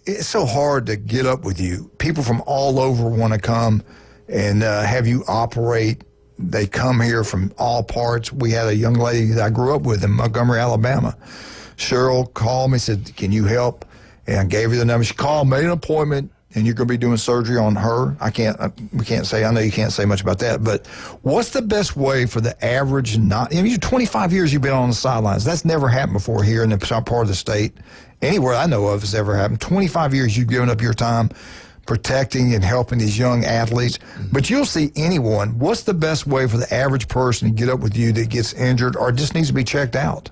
it's so hard to get up with you. People from all over want to come and have you operate. They come here from all parts. We had a young lady that I grew up with in Montgomery, Alabama. Cheryl called me, said, can you help? And I gave her the number. She called, made an appointment. and you're going to be doing surgery on her. I know you can't say much about that, but what's the best way for the average you're 25 years you've been on the sidelines. That's never happened before here in the part of the state. Anywhere I know of has ever happened. 25 years you've given up your time protecting and helping these young athletes. But you'll see anyone. What's the best way for the average person to get up with you that gets injured or just needs to be checked out?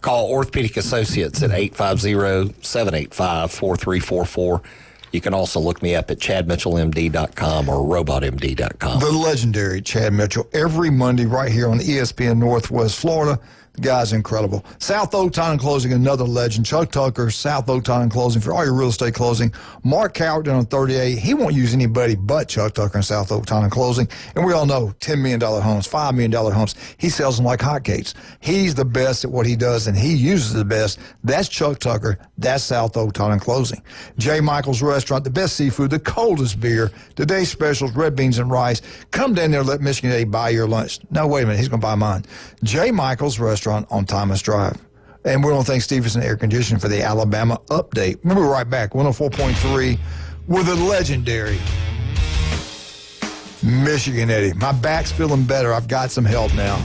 Call Orthopedic Associates at 850-785-4344. You can also look me up at chadmitchellmd.com or robotmd.com. The legendary Chad Mitchell, every Monday right here on ESPN Northwest Florida. The guy's incredible. South Oak Title and Closing, another legend. Chuck Tucker, South Oak Title and Closing for all your real estate closing. Mark Coward on 38. He won't use anybody but Chuck Tucker and South Oak Title and Closing. And we all know $10 million homes, $5 million homes. He sells them like hotcakes. He's the best at what he does, and he uses the best. That's Chuck Tucker. That's South Oak Title and Closing. J. Michael's Restaurant, the best seafood, the coldest beer, today's specials, red beans and rice. Come down there and let Michigan Eddie buy your lunch. No, wait a minute. He's going to buy mine. J. Michael's Restaurant on Thomas Drive. And we want to thank Stevenson Air Conditioning for the Alabama update. We'll be right back, 104.3 with a legendary Michigan Eddie. My back's feeling better. I've got some help now.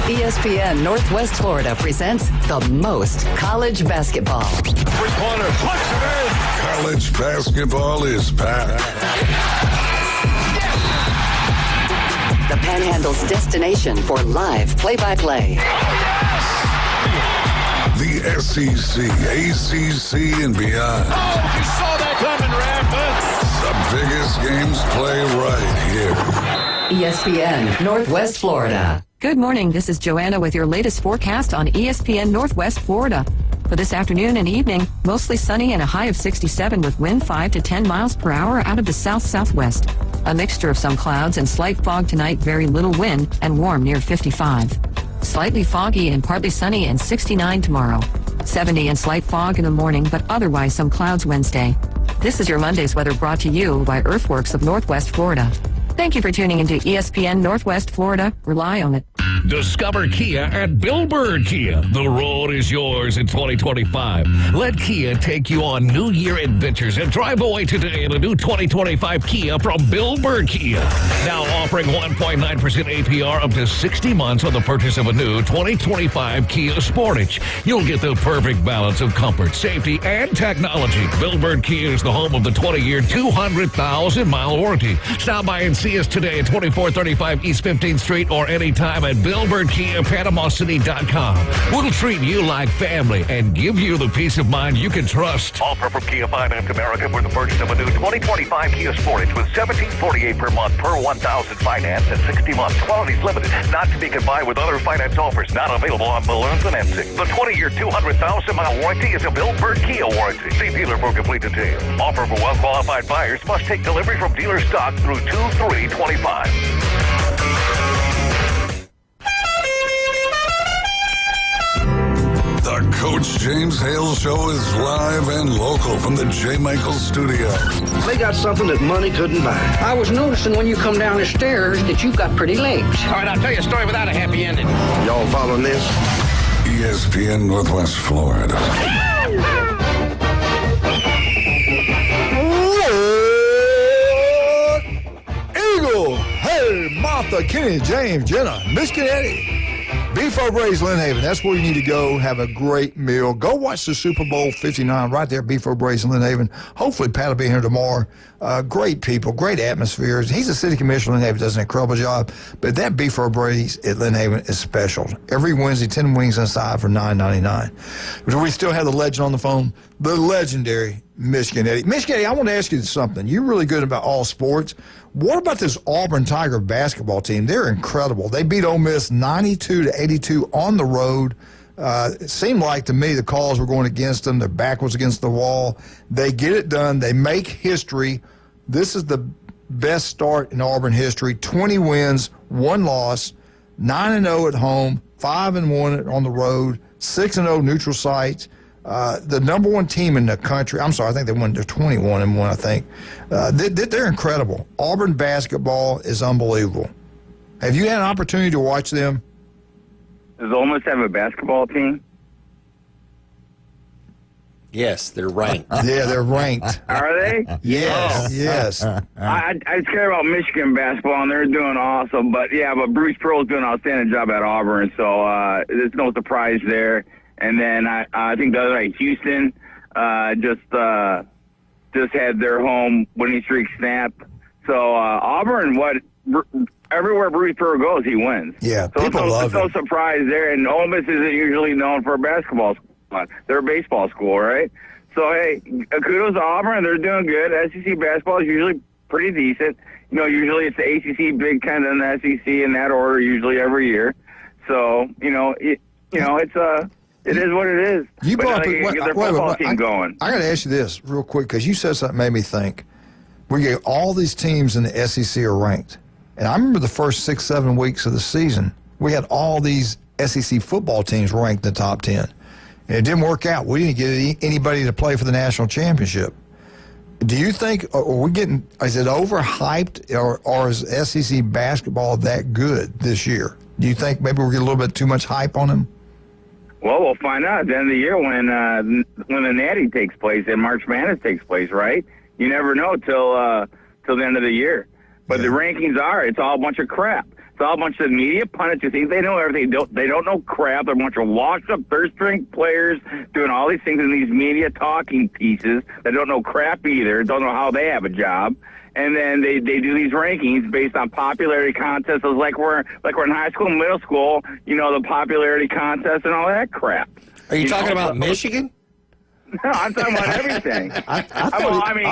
ESPN Northwest Florida presents the most college basketball. Three-pointer, college basketball is back. The Panhandle's destination for live play-by-play. The SEC, ACC, and beyond. Oh, you saw that coming, Radford. The biggest games play right here. ESPN Northwest Florida. Good morning. This is Joanna with your latest forecast on ESPN Northwest Florida. For this afternoon and evening, mostly sunny and a high of 67 with wind 5 to 10 miles per hour out of the south-southwest. A mixture of some clouds and slight fog tonight, very little wind, and warm near 55. Slightly foggy and partly sunny and 69 tomorrow. 70 and slight fog in the morning, but otherwise some clouds Wednesday. This is your Monday's weather brought to you by Earthworks of Northwest Florida. Thank you for tuning into ESPN Northwest Florida. Rely on it. Discover Kia at Bill Bird Kia. The road is yours in 2025. Let Kia take you on New Year adventures and drive away today in a new 2025 Kia from Bill Bird Kia. Now offering 1.9% APR up to 60 months on the purchase of a new 2025 Kia Sportage. You'll get the perfect balance of comfort, safety, and technology. Bill Bird Kia is the home of the 20-year, 200,000-mile warranty. Stop by and see us today at 2435 East 15th Street or anytime at BillBirdKiaPanamaCity.com. We'll treat you like family and give you the peace of mind you can trust. Offer from Kia Finance America for the purchase of a new 2025 Kia Sportage with $1,748 per month per $1,000 finance and 60 months. Quality's limited, not to be combined with other finance offers. Not available on balloon financing. The 20-year, 200,000-mile warranty is a Bill Bird Kia warranty. See dealer for complete details. Offer for well-qualified buyers. Must take delivery from dealer stock through 2/3/25. The Coach James Hale Show is live and local from the J. Michael Studio. They got something that money couldn't buy. I was noticing when you come down the stairs that you've got pretty legs. All right, I'll tell you a story without a happy ending. Y'all following this? ESPN Northwest Florida. Eagle, hey, Martha, Kenny, James, Jenna, Michigan Eddie. Beef Over Braised Lynn Haven. That's where you need to go. Have a great meal. Go watch the Super Bowl 59 right there, Beef Over Braised Lynn Haven. Hopefully, Pat will be here tomorrow. Great people, great atmospheres. He's a city commissioner in Lynn Haven, does an incredible job. But that Beef Over Braised at Lynn Haven is special. Every Wednesday, 10 wings inside for $9.99. Do we still have the legend on the phone? The legendary Michigan Eddie. Michigan Eddie, I want to ask you something. You're really good about all sports. What about this Auburn Tiger basketball team? They're incredible. They beat Ole Miss 92-82 on the road. It seemed like to me the calls were going against them. Their back was against the wall. They get it done. They make history. This is the best start in Auburn history. 20 wins, 1 loss, 9-0 at home, 5-1 on the road, 6-0 neutral sites. The number 1 team in the country. I'm sorry, I think they won. They're 21-1, I think. They're incredible. Auburn basketball is unbelievable. Have you had an opportunity to watch them? Does Ole Miss have a basketball team? Yes, they're ranked. Yeah, they're ranked. Are they? Yes, yes. I care about Michigan basketball, and they're doing awesome. But Bruce Pearl's doing an outstanding job at Auburn, so there's no surprise there. And then I think the other night, Houston just had their home winning streak snapped. So Auburn, everywhere Bruce Pearl goes, he wins. Yeah, so people love no him. surprise there. And Ole Miss isn't usually known for a basketball school. They're a baseball school, right? So, hey, kudos to Auburn. They're doing good. SEC basketball is usually pretty decent. Usually it's the ACC, Big Ten, and the SEC in that order usually every year. So, it is what it is. You brought get their football team going. I got to ask you this real quick because you said something that made me think. We get all these teams in the SEC are ranked. And I remember the first 6-7 weeks of the season, we had all these SEC football teams ranked in the top 10. And it didn't work out. We didn't get anybody to play for the national championship. Do you think, is it overhyped or is SEC basketball that good this year? Do you think maybe we're getting a little bit too much hype on them? Well, we'll find out at the end of the year when the Natty takes place and March Madness takes place, right? You never know till the end of the year. But the rankings it's all a bunch of crap. It's all a bunch of media pundits who think they know everything. They don't know crap. They're a bunch of washed-up third-string players doing all these things in these media talking pieces that don't know crap either, don't know how they have a job. And then they do these rankings based on popularity contests, like we're in high school and middle school, the popularity contest and all that crap. Are you talking about Michigan? No, I'm talking about everything. I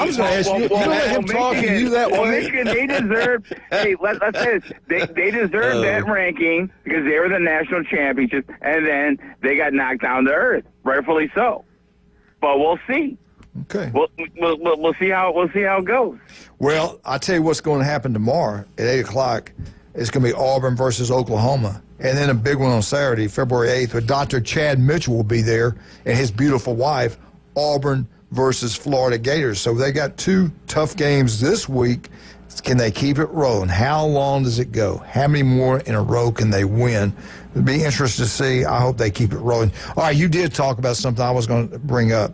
was going to ask you let him talk to you that way. Michigan, they deserve. Hey, let's say this. They deserve that ranking because they were the national championships, and then they got knocked down to earth, rightfully so. But we'll see. Okay. We'll see how it goes. Well, I'll tell you what's going to happen tomorrow at 8:00. It's going to be Auburn versus Oklahoma. And then a big one on Saturday, February 8th, where Dr. Chad Mitchell will be there and his beautiful wife, Auburn versus Florida Gators. So they got two tough games this week. Can they keep it rolling? How long does it go? How many more in a row can they win? It'll be interesting to see. I hope they keep it rolling. All right, you did talk about something I was going to bring up.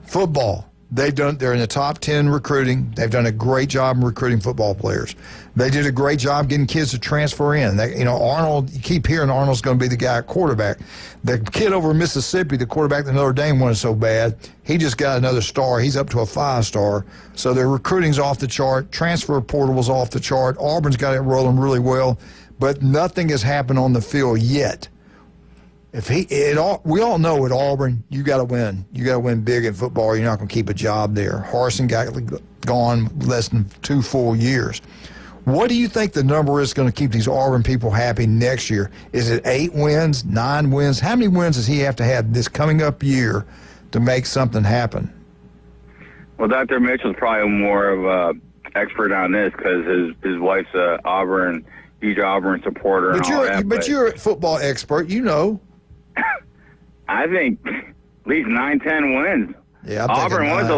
Football. They're in the top 10 recruiting. They've done a great job in recruiting football players. They did a great job getting kids to transfer in. Arnold, you keep hearing Arnold's going to be the guy at quarterback. The kid over in Mississippi, the quarterback that Notre Dame wasn't so bad, he just got another star. He's up to a 5-star. So their recruiting's off the chart. Transfer portal's off the chart. Auburn's got it rolling really well, but nothing has happened on the field yet. We all know at Auburn, you got to win. You got to win big in football, or you're not going to keep a job there. Harsin got gone less than 2 full years. What do you think the number is going to keep these Auburn people happy next year? Is it 8 wins, 9 wins? How many wins does he have to have this coming up year to make something happen? Well, Dr. Mitchell's probably more of an expert on this because his wife's a huge Auburn supporter. But you're a football expert, you know. I think at least 9-10 wins. Yeah, Auburn wins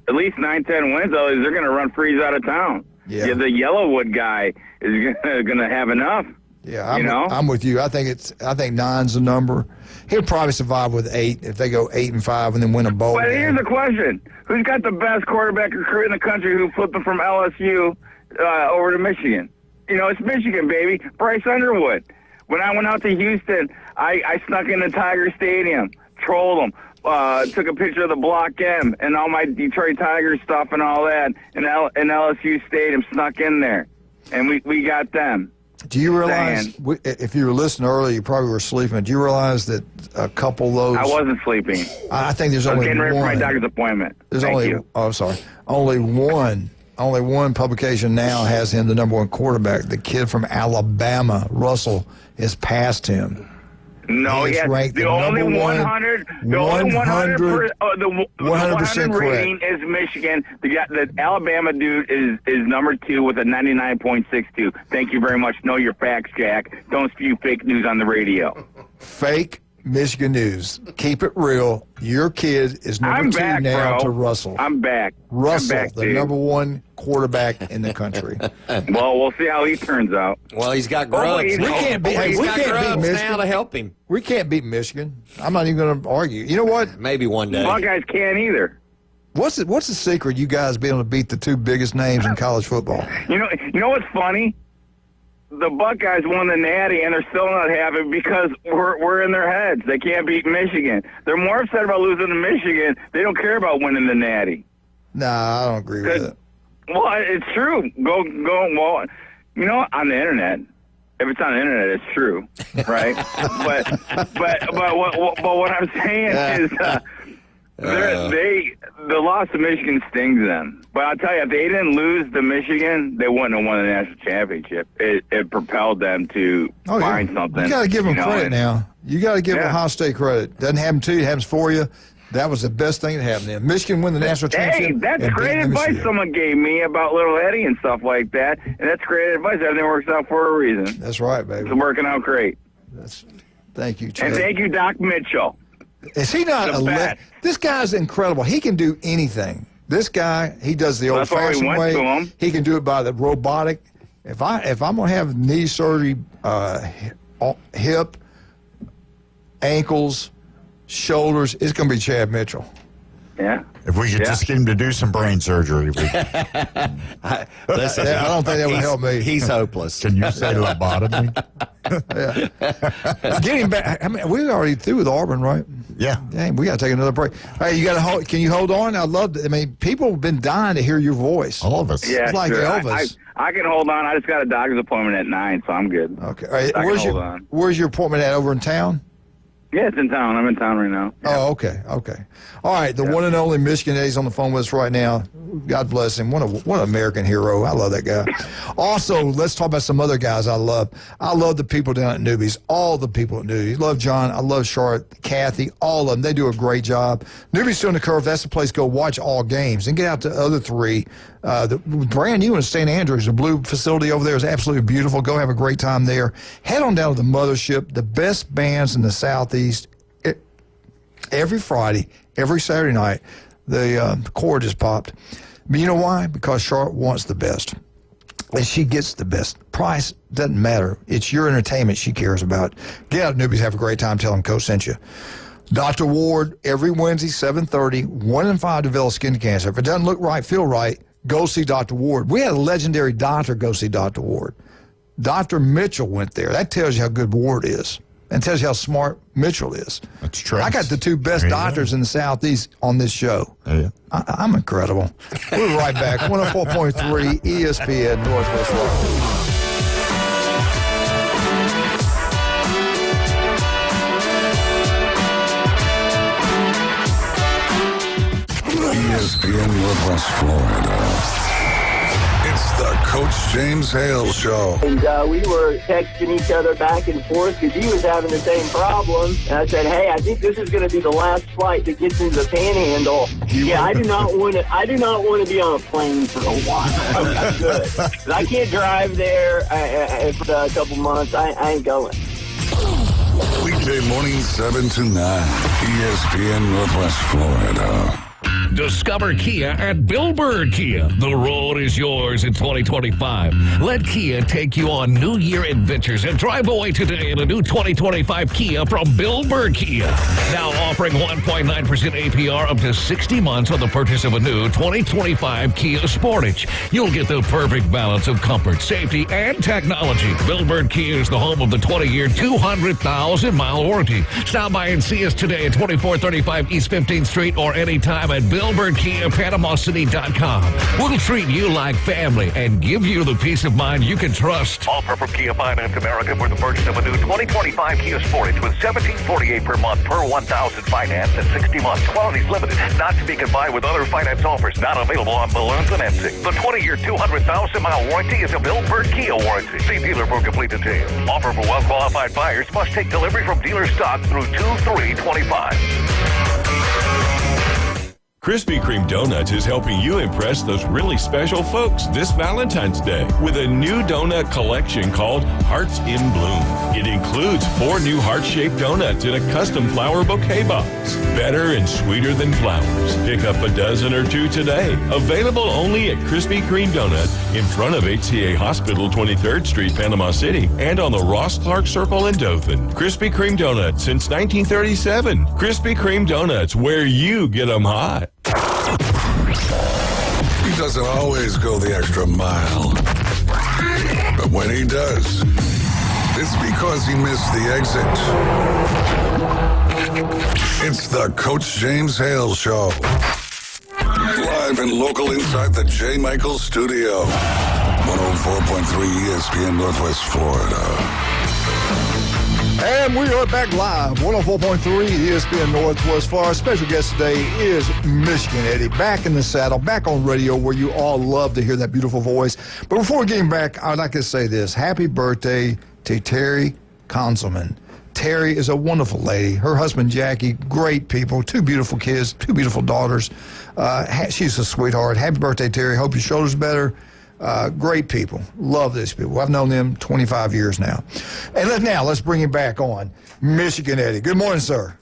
at least 9-10 wins. Though they're going to run Freeze out of town. Yeah, the Yellowwood guy is going to have enough. Yeah, I'm with you. I think 9's the number. He'll probably survive with 8 if they go 8-5 and then win a bowl. But here's the question: who's got the best quarterback recruit in the country who flipped him from LSU over to Michigan? It's Michigan, baby. Bryce Underwood. When I went out to Houston, I snuck into Tiger Stadium, trolled them, took a picture of the Block M and all my Detroit Tigers stuff and all that, and LSU Stadium, snuck in there, and we got them. Do you realize, if you were listening earlier, you probably were sleeping, do you realize that a couple of those... I wasn't sleeping. I think there's only one. I was getting ready for my doctor's appointment. I'm sorry. Only one publication now has him the number 1 quarterback. The kid from Alabama, Russell, is past him. No, he's ranked the only 100. The only 100. The 100% rating is Michigan. The Alabama dude is number 2 with a 99.62. Thank you very much. Know your facts, Jack. Don't spew fake news on the radio. Fake Michigan news. Keep it real. Your kid is number 2 back, now bro. to Russell. I'm back. Russell, I'm back, the dude. number 1 quarterback in the country. Well, we'll see how he turns out. Well, he's got grubs. We can't beat- He's we got can't beat grubs Michigan. now to help him. We can't beat Michigan. I'm not even going to argue. You know what? Maybe one day. Buckeyes can't either. What's the secret you guys being able to beat the 2 biggest names in college football? You know what's funny? The Buckeyes won the Natty, and they're still not happy because we're in their heads. They can't beat Michigan. They're more upset about losing to Michigan. They don't care about winning the Natty. Nah, I don't agree with it. Well, it's true. Go. Well, on the internet. If it's on the internet, it's true, right? but what I'm saying is, the loss to Michigan stings them. But I'll tell you, if they didn't lose to Michigan, they wouldn't have won the national championship. It propelled them to find something. You got to give them credit now. You got to give Ohio State credit. Doesn't happen to you. It happens for you. That was the best thing that happened to them. Michigan win the national championship. Hey, that's great advice someone gave me about Little Eddie and stuff like that. And that's great advice. Everything works out for a reason. That's right, baby. It's working out great. Thank you, Chad. And thank you, Doc Mitchell. Is he not this guy's incredible. He can do anything. This guy, he does the old-fashioned way. To him. He can do it by the robotic. If I'm gonna have knee surgery, hip, ankles, shoulders, it's gonna be Chad Mitchell. Yeah. If we could just get him to do some brain surgery. Listen, I don't think that would help me. He's hopeless. Can you say lobotomy? Get him back. I mean, we already through with Auburn, right? Yeah. Dang, we got to take another break. Hey, you got to hold. Can you hold on? I love it. I mean, people have been dying to hear your voice. All of us. Yeah, it's like sure. Elvis. I can hold on. I just got a doctor's appointment at 9, so I'm good. Okay. All right. Where's your appointment at? Over in town? Yeah, it's in town. I'm in town right now. Yeah. Oh, okay. All right, the one and only Michigan Eddie's on the phone with us right now. God bless him. What an American hero. I love that guy. Also, let's talk about some other guys I love. I love the people down at Newbies, all the people at Newbies. I love John. I love Charlotte, Kathy, all of them. They do a great job. Newbies Still in the Curve, that's the place to go watch all games and get out to the other 3. The brand new in St. Andrews, the blue facility over there is absolutely beautiful. Go have a great time there. Head on down to the Mothership, the best bands in the Southeast. Every Friday, every Saturday night, the cord just popped. But you know why? Because Charlotte wants the best. And she gets the best. Price doesn't matter. It's your entertainment she cares about. Get out, newbies. Have a great time. Tell them Coach sent you. Dr. Ward, every Wednesday, 7:30, 1 in 5 develop skin cancer. If it doesn't look right, feel right, go see Dr. Ward. We had a legendary doctor go see Dr. Ward. Dr. Mitchell went there. That tells you how good Ward is. And tells you how smart Mitchell is. That's true. I got the 2 best doctors in the Southeast on this show. Yeah. I'm incredible. We'll be right back. 104.3 ESPN Northwest Florida. ESPN Northwest Florida. It's the Coach James Hale Show. And we were texting each other back and forth because he was having the same problem. And I said, "Hey, I think this is going to be the last flight that gets into the Panhandle." I do not want to. I do not want to be on a plane for a while. I'm good. 'Cause I can't drive there for a couple months. I ain't going. Weekday morning 7 to 9. ESPN Northwest Florida. Discover Kia at Bill Bird Kia. The road is yours in 2025. Let Kia take you on New Year adventures and drive away today in a new 2025 Kia from Bill Bird Kia. Now offering 1.9% APR up to 60 months on the purchase of a new 2025 Kia Sportage. You'll get the perfect balance of comfort, safety, and technology. Bill Bird Kia is the home of the 20-year, 200,000-mile warranty. Stop by and see us today at 2435 East 15th Street or anytime at BillBirdKiaPanamaCity.com. We'll treat you like family and give you the peace of mind you can trust. Offer from Kia Finance America for the purchase of a new 2025 Kia Sportage with $1,748 per month per 1,000 finance and 60 months. Quality's limited. Not to be combined with other finance offers. Not available on balloon financing. The 20-year, 200,000-mile warranty is a Bill Bird Kia warranty. See dealer for complete details. Offer for well-qualified buyers. Must take delivery from dealer stock through 2/3/25. Krispy Kreme Donuts is helping you impress those really special folks this Valentine's Day with a new donut collection called Hearts in Bloom. It includes 4 new heart-shaped donuts in a custom flower bouquet box. Better and sweeter than flowers. Pick up a dozen or 2 today. Available only at Krispy Kreme Donut in front of HCA Hospital, 23rd Street, Panama City, and on the Ross Clark Circle in Dothan. Krispy Kreme Donuts since 1937. Krispy Kreme Donuts, where you get them hot. He doesn't always go the extra mile. But when he does, it's because he missed the exit. It's the Coach James Hale Show. Live and local inside the J. Michaels studio. 104.3 ESPN Northwest Florida. And we are back live, 104.3 ESPN Northwest Florida. Special guest today is Michigan Eddie, back in the saddle, back on radio where you all love to hear that beautiful voice. But before we get him back, I'd like to say this. Happy birthday to Terry Conselman. Terry is a wonderful lady. Her husband, Jackie, great people, 2 beautiful kids, 2 beautiful daughters. She's a sweetheart. Happy birthday, Terry. Hope your shoulder's better. Great people. Love these people. I've known them 25 years now. And let's bring him back on. Michigan Eddie. Good morning, sir.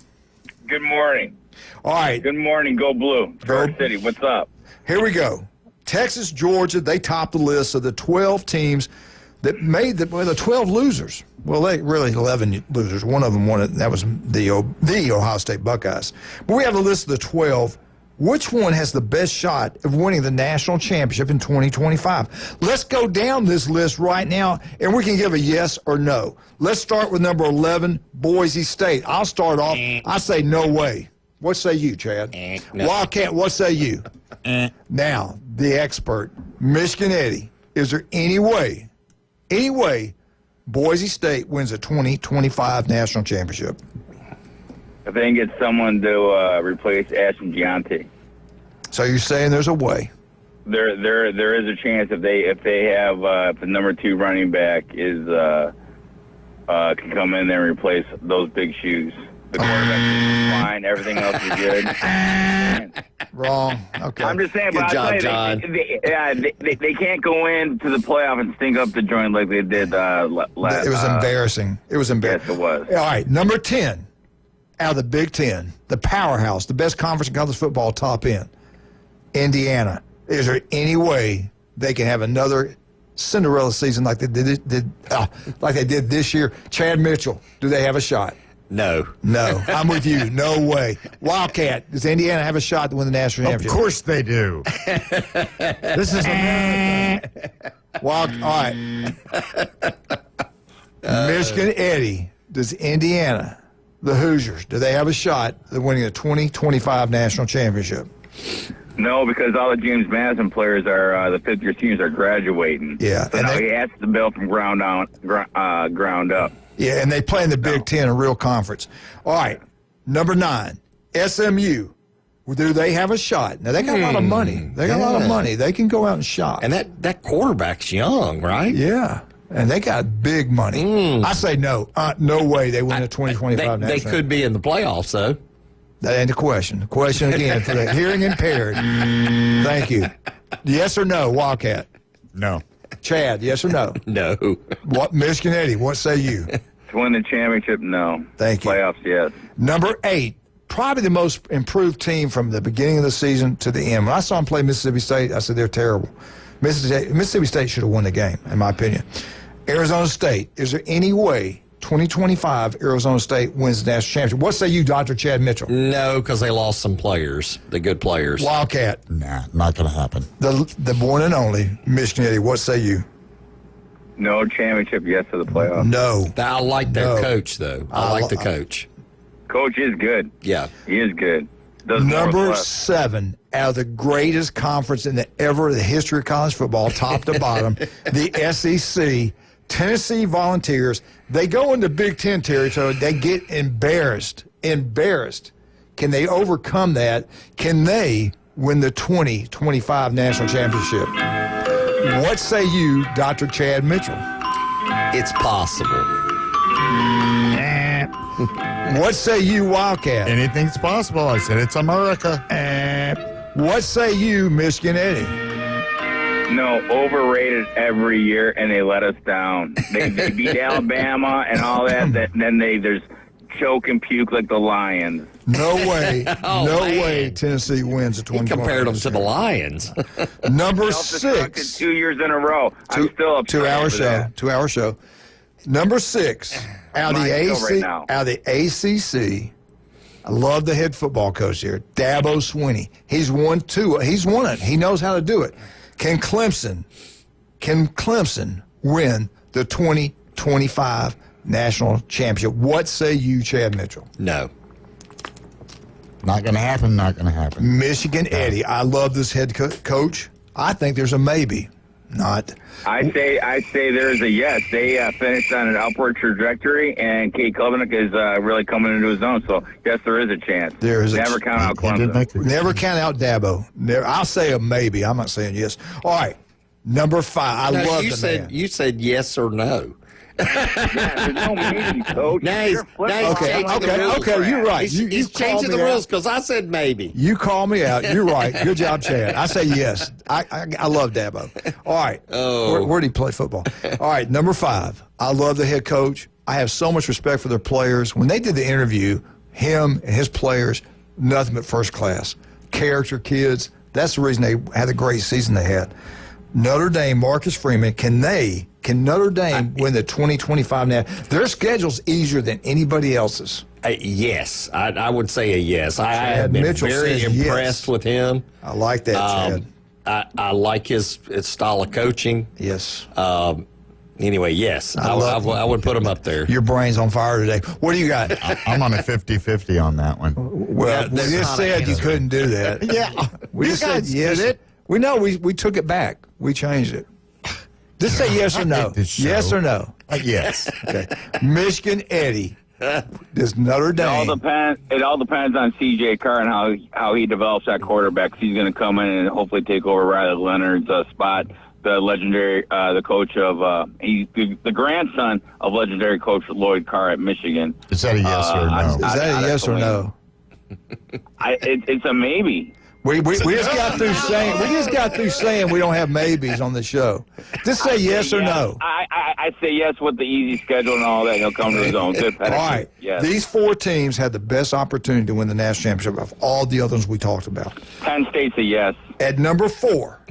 Good morning. All right. Good morning. Go Blue. Traverse City. What's up? Here we go. Texas, Georgia, they topped the list of the 12 teams that made the 12 losers. Well, they really 11 losers. One of them won it. That was the Ohio State Buckeyes. But we have a list of the 12. Which one has the best shot of winning the national championship in 2025? Let's go down this list right now, and we can give a yes or no. Let's start with number 11, Boise State. I'll start off. I say no way. What say you, Chad? No. Wildcat, what say you? Now, the expert, Michigan Eddie, is there any way Boise State wins a 2025 national championship? If they can get someone to replace Ashton Giante. So you're saying there's a way? There is a chance if they have if the number 2 running back is can come in there and replace those big shoes. The quarterback is fine. Everything else is good. Wrong. Okay. I'm just saying. Good job, John. They can't go into the playoff and stink up the joint like they did last. It was embarrassing. It was embarrassing. Yes, it was. All right, number 10 out of the Big Ten, the powerhouse, the best conference in college football, top end, Indiana. Is there any way they can have another Cinderella season like they did this year? Chad Mitchell, do they have a shot? No. I'm with you. No way. Wildcat, does Indiana have a shot to win the national championship? Of course they do. This is America. All right. Michigan Eddie, does Indiana, the Hoosiers, do they have a shot at winning the 2025 national championship? No, because all the James Madison players are the 5th-year seniors are graduating. Yeah, so now he has to build from ground up. Yeah, and they play in the Big Ten, a real conference. All right, number 9, SMU. Do they have a shot? Now, they got a lot of money. They can go out and shop. And that quarterback's young, right? Yeah. And they got big money. I say no. No way they win the 2025 national. They could be in the playoffs, though. That ain't the question. The question again for the hearing impaired. Thank you. Yes or no, Wildcat? No. Chad, yes or no? No. What, Michigan Eddie, what say you? To win the championship, no. Thank you. Playoffs, yes. Number 8, probably the most improved team from the beginning of the season to the end. When I saw them play Mississippi State, I said they're terrible. Mississippi State should have won the game, in my opinion. Arizona State, is there any way 2025 Arizona State wins the national championship? What say you, Dr. Chad Mitchell? No, because they lost some players, the good players. Wildcat. Nah, not going to happen. The one and only Michigan Eddie, what say you? No championship, yes to the playoffs. No. I like their coach, though. I like the coach. Coach is good. Yeah. He is good. Number 7, out of the greatest conference in the history of college football, top to bottom, the SEC, Tennessee Volunteers. They go into Big Ten territory. They get embarrassed. Can they overcome that? Can they win the 2025 national championship? What say you, Dr. Chad Mitchell? It's possible. What say you, Wildcat? Anything's possible. I said it's America. What say you, Michigan Eddie? No, overrated every year, and they let us down. They beat Alabama and all that. Then there's choke and puke like the Lions. No way. Way Tennessee wins the 2020. He compared them to the Lions. Number 6. 2 years in a row. I'm still upset. 2-hour over show. that. 2-hour show. Number 6. Out of the ACC. I love the head football coach here, Dabo Swinney. He's won 2. He's won it. He knows how to do it. Can Clemson win the 2025 national championship? What say you, Chad Mitchell? No. Not going to happen, not going to happen. Michigan Eddie, I love this head coach. I think there's a maybe. Not. I say there's a yes. They finished on an upward trajectory, and Kate Klubnik is really coming into his own. So, yes, there is a chance. There is Never count out Clemson. Never count out Dabo. I'll say a maybe. I'm not saying yes. All right, number 5. I love the man. You said yes or no. Yeah, there's no maybe, Coach. Now he's changing the rules. Okay, you're right. He's changing the rules because I said maybe. You call me out. You're right. Good job, Chad. I say yes. I love Dabo. All right. Oh. Where did he play football? All right, number 5. I love the head coach. I have so much respect for their players. When they did the interview, him and his players, nothing but first class. Character kids. That's the reason they had the great season they had. Notre Dame, Marcus Freeman, can Notre Dame win the 2025 now? Their schedule's easier than anybody else's. Yes, I would say a yes. I have been Mitchell very impressed yes. with him. I like that, Chad. I like his style of coaching. Yes. Anyway, yes, I would put him up there. Your brain's on fire today. What do you got? I'm on a 50-50 on that one. Well, we just said you couldn't do that. Yeah. We just said yes. Did it? We know we took it back. We changed it. Just say yes or no. Yes or no. Yes. Okay. Michigan Eddie. Does Notre Dame? It all depends on C.J. Carr and how he develops that quarterback. He's going to come in and hopefully take over Riley Leonard's spot. The legendary, the coach of he's the grandson of legendary coach Lloyd Carr at Michigan. Is that a yes or no? Is that a yes or no? It's a maybe. We just got through saying we don't have maybes on the show. Just say yes or no. I say yes with the easy schedule and all that. He'll come to his own. Good. All right. Yes. These 4 teams had the best opportunity to win the national championship of all the others we talked about. Penn State's a yes. At number 4,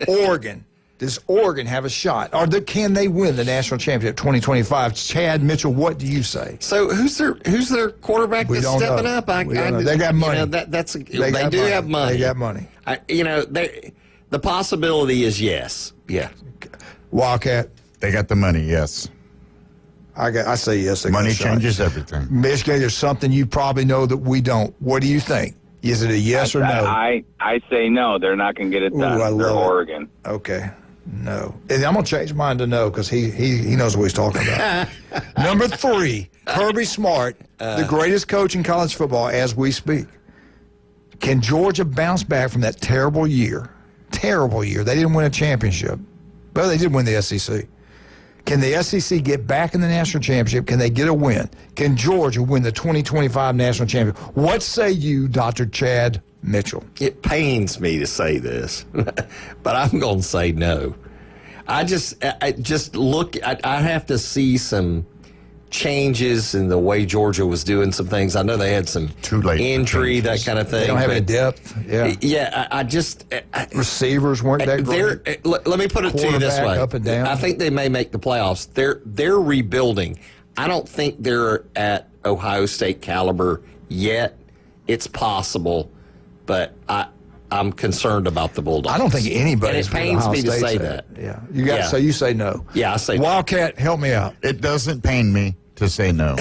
Oregon. Does Oregon have a shot? Or can they win the national championship 2025? Chad Mitchell, what do you say? So who's their quarterback that's stepping up? They got money. They do have money. They got money. The possibility is yes. Yeah. Wildcat. They got the money, yes. I say yes. Money changes everything. Michigan, there's something you probably know that we don't. What do you think? Is it a yes or no? I say no. They're not going to get it done. They're Oregon. Okay. No. And I'm going to change mine to no because he knows what he's talking about. Number 3, Kirby Smart, the greatest coach in college football as we speak. Can Georgia bounce back from that terrible year? Terrible year. They didn't win a championship. Well, they did win the SEC. Can the SEC get back in the national championship? Can they get a win? Can Georgia win the 2025 national championship? What say you, Dr. Chad Mitchell? It pains me to say this, but I'm going to say no. I have to see some changes in the way Georgia was doing some things. I know they had some injury, that kind of thing. They don't have any depth. Yeah. Yeah, receivers weren't that great. Let me put it to you this way. Up and down. I think they may make the playoffs. They're rebuilding. I don't think they're at Ohio State caliber yet. It's possible, but I'm concerned about the Bulldogs. I don't think anybody. And it pains me to say that. Yeah, So you say no. Yeah, I say Wildcat, help me out. It doesn't pain me to say no.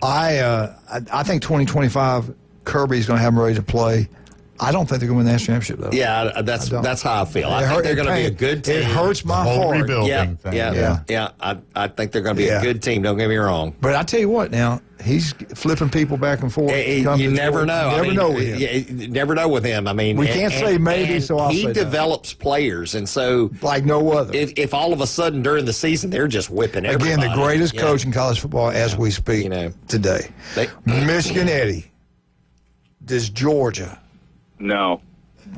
I think 2025 Kirby's going to have them ready to play. I don't think they're going to win the national championship, though. Yeah, that's how I feel. I think they're going to be a good team. It hurts my heart. Rebuilding thing. Yeah. I think they're going to be a good team. Don't get me wrong. But I tell you what, now he's flipping people back and forth. You never know. You never know with him. I mean, we can't say maybe. So I'll say he develops players, and so like no other. If all of a sudden during the season they're just whipping everybody. Again, the greatest coach in college football as we speak today. Michigan Eddie. Does Georgia No.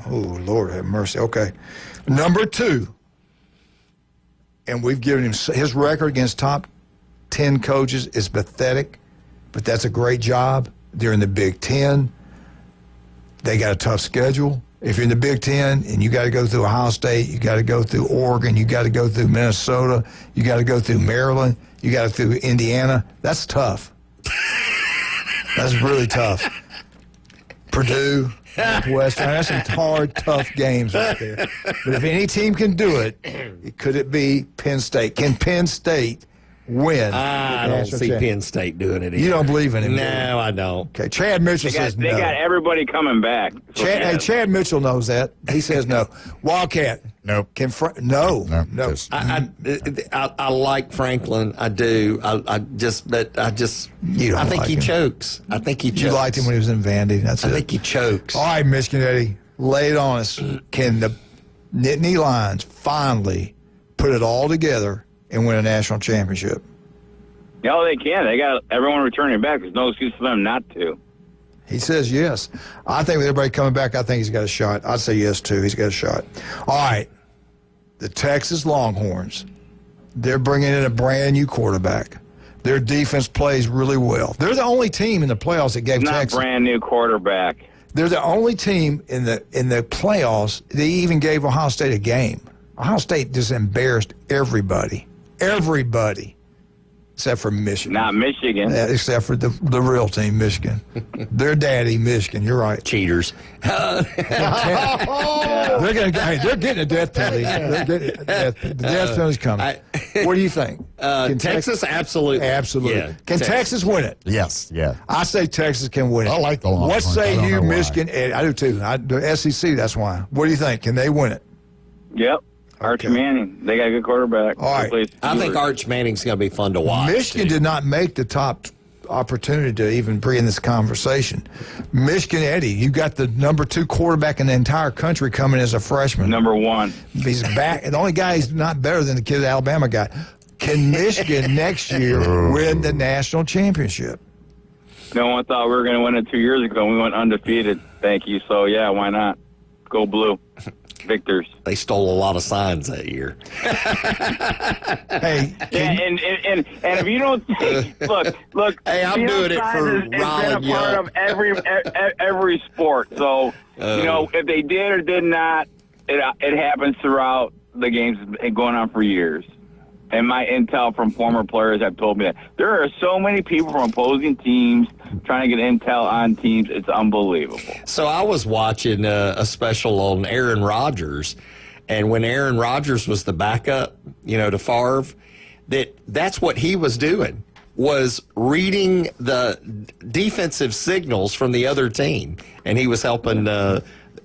Oh, Lord have mercy. Okay. Number 2, and we've given him his record against top 10 coaches is pathetic, but that's a great job. They're in the Big Ten. They got a tough schedule. If you're in the Big Ten and you got to go through Ohio State, you got to go through Oregon, you got to go through Minnesota, you got to go through Maryland, you got to through Indiana, that's tough. That's really tough. Purdue, Northwestern, that's some hard, tough games right there. But if any team can do it, could it be Penn State? Can Penn State win? I don't see Penn State doing it either. You don't believe in him? No, I don't. Okay, Chad Mitchell says no. They got everybody coming back. Chad Mitchell knows that. He says no. Wildcat. Nope. No. I like Franklin. I do. I think he chokes. I think he chokes. You liked him when he was in Vandy. I think he chokes. All right, Michigan Eddie, lay it on us. Can the Nittany Lions finally put it all together and win a national championship? No, they can. They got everyone returning back. There's no excuse for them not to. He says yes. I think with everybody coming back, I think he's got a shot. I'd say yes, too. He's got a shot. All right. The Texas Longhorns, they're bringing in a brand-new quarterback. Their defense plays really well. They're the only team in the playoffs that gave Texas. Not brand-new quarterback. They're the only team in the playoffs. They even gave Ohio State a game. Ohio State just embarrassed everybody. Everybody. Except for Michigan. Not Michigan. Yeah, except for the real team, Michigan. Their daddy, Michigan. You're right. Cheaters. They're getting a death penalty. The death penalty's coming. What do you think? Texas, absolutely. Absolutely. Yeah, can Texas win it? Yes, yeah. I say Texas can win it. I like the Longhorns. What say you, Michigan? I do too. The SEC, that's why. What do you think? Can they win it? Yep. Arch Manning. They got a good quarterback. All right. I think Arch Manning's going to be fun to watch. Michigan did not make the top opportunity to even bring in this conversation. Michigan, Eddie, you got the number 2 quarterback in the entire country coming as a freshman. Number 1. He's back. The only guy he's not better than the kid Alabama got. Can Michigan next year win the national championship? No one thought we were going to win it 2 years ago. We went undefeated. Thank you. So, yeah, why not? Go blue. Victors. They stole a lot of signs that year. Hey, and if you don't think, look. Hey, I'm doing it for Ron Young. Part of every sport. So if they did or did not, it happens throughout the games going on for years. And my intel from former players have told me that there are so many people from opposing teams trying to get intel on teams. It's unbelievable. So I was watching a special on Aaron Rodgers, and when Aaron Rodgers was the backup, to Favre, that's what he was doing, was reading the defensive signals from the other team, and he was helping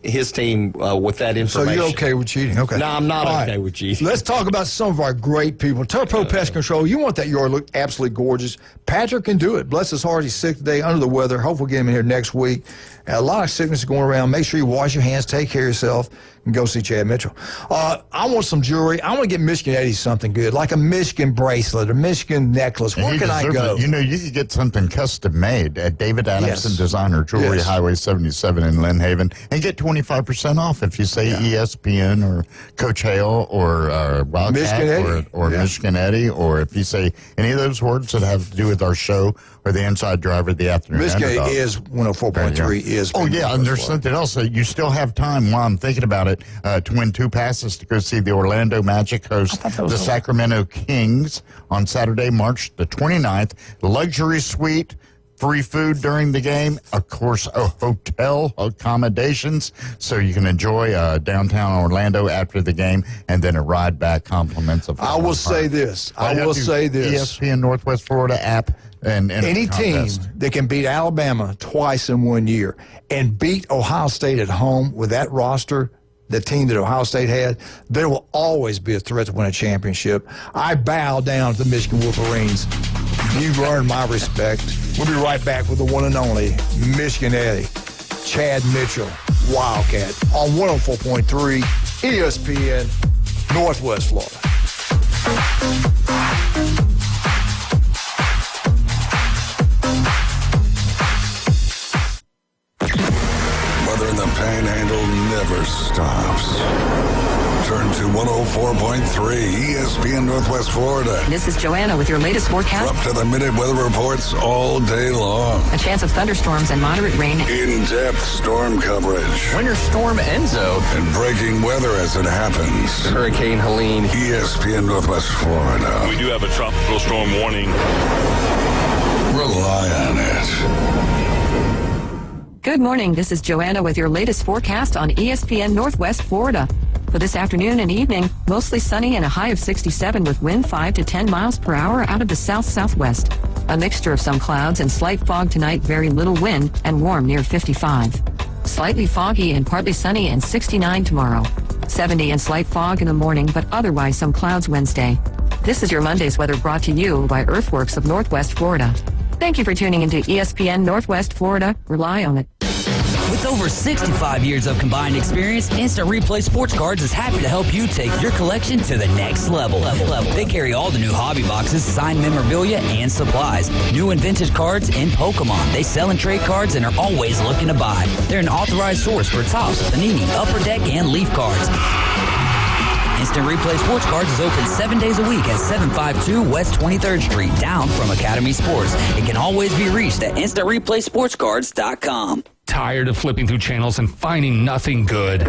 his team with that information. So you're okay with cheating? Okay. No, I'm not okay with cheating. Let's talk about some of our great people. Turbo Pest Control. You want that yard to look absolutely gorgeous. Patrick can do it. Bless his heart. He's sick today, under the weather. Hopefully we'll get him in here next week. A lot of sickness going around. Make sure you wash your hands, take care of yourself, and go see Chad Mitchell. I want some jewelry. I want to get Michigan Eddie something good, like a Michigan bracelet or Michigan necklace. Where can I go? You could get something custom made at David Adamson Designer Jewelry, Highway 77 in Lynn Haven, and get 25% off if you say ESPN or Coach Hale or Wildcat or Michigan Eddie, or if you say any of those words that have to do with our show or the Inside Drive of the Afternoon. Michigan is 104.3 is. Oh, yeah, and there's something else. You still have time while I'm thinking about it to win 2 passes to go see the Orlando Magic host the Sacramento Kings on Saturday, March the 29th. Luxury suite, free food during the game, of course, hotel accommodations, so you can enjoy downtown Orlando after the game, and then a ride back compliments of. I will say this. ESPN Northwest Florida app. And any team that can beat Alabama twice in 1 year and beat Ohio State at home with that roster, the team that Ohio State had, there will always be a threat to win a championship. I bow down to the Michigan Wolverines. You've earned my respect. We'll be right back with the one and only Michigan Eddie, Chad Mitchell, Wildcat, on 104.3 ESPN, Northwest Florida. weather in the Panhandle never stops. Turn to 104.3 ESPN Northwest Florida. This is Joanna with your latest forecast. Up to the minute weather reports all day long. A chance of thunderstorms and moderate rain. In-depth storm coverage. Winter Storm Enzo. And breaking weather as it happens. Hurricane Helene. ESPN Northwest Florida. We do have a tropical storm warning. Rely on it. Good morning. This is Joanna with your latest forecast on ESPN Northwest Florida. For this afternoon and evening, mostly sunny and a high of 67 with wind 5 to 10 miles per hour out of the south-southwest. A mixture of some clouds and slight fog tonight, very little wind, and warm near 55. Slightly foggy and partly sunny and 69 tomorrow. 70 and slight fog in the morning, but otherwise some clouds Wednesday. This is your Monday's weather brought to you by Earthworks of Northwest Florida. Thank you for tuning into ESPN Northwest Florida. Rely on it. With over 65 years of combined experience, Instant Replay Sports Cards is happy to help you take your collection to the next level. They carry all the new hobby boxes, signed memorabilia, and supplies. New and vintage cards and Pokemon. They sell and trade cards and are always looking to buy. They're an authorized source for Topps, Panini, Upper Deck, and Leaf cards. Instant Replay Sports Cards is open 7 days a week at 752 West 23rd Street, down from Academy Sports. It can always be reached at instantReplaySportsCards.com. Tired of flipping through channels and finding nothing good?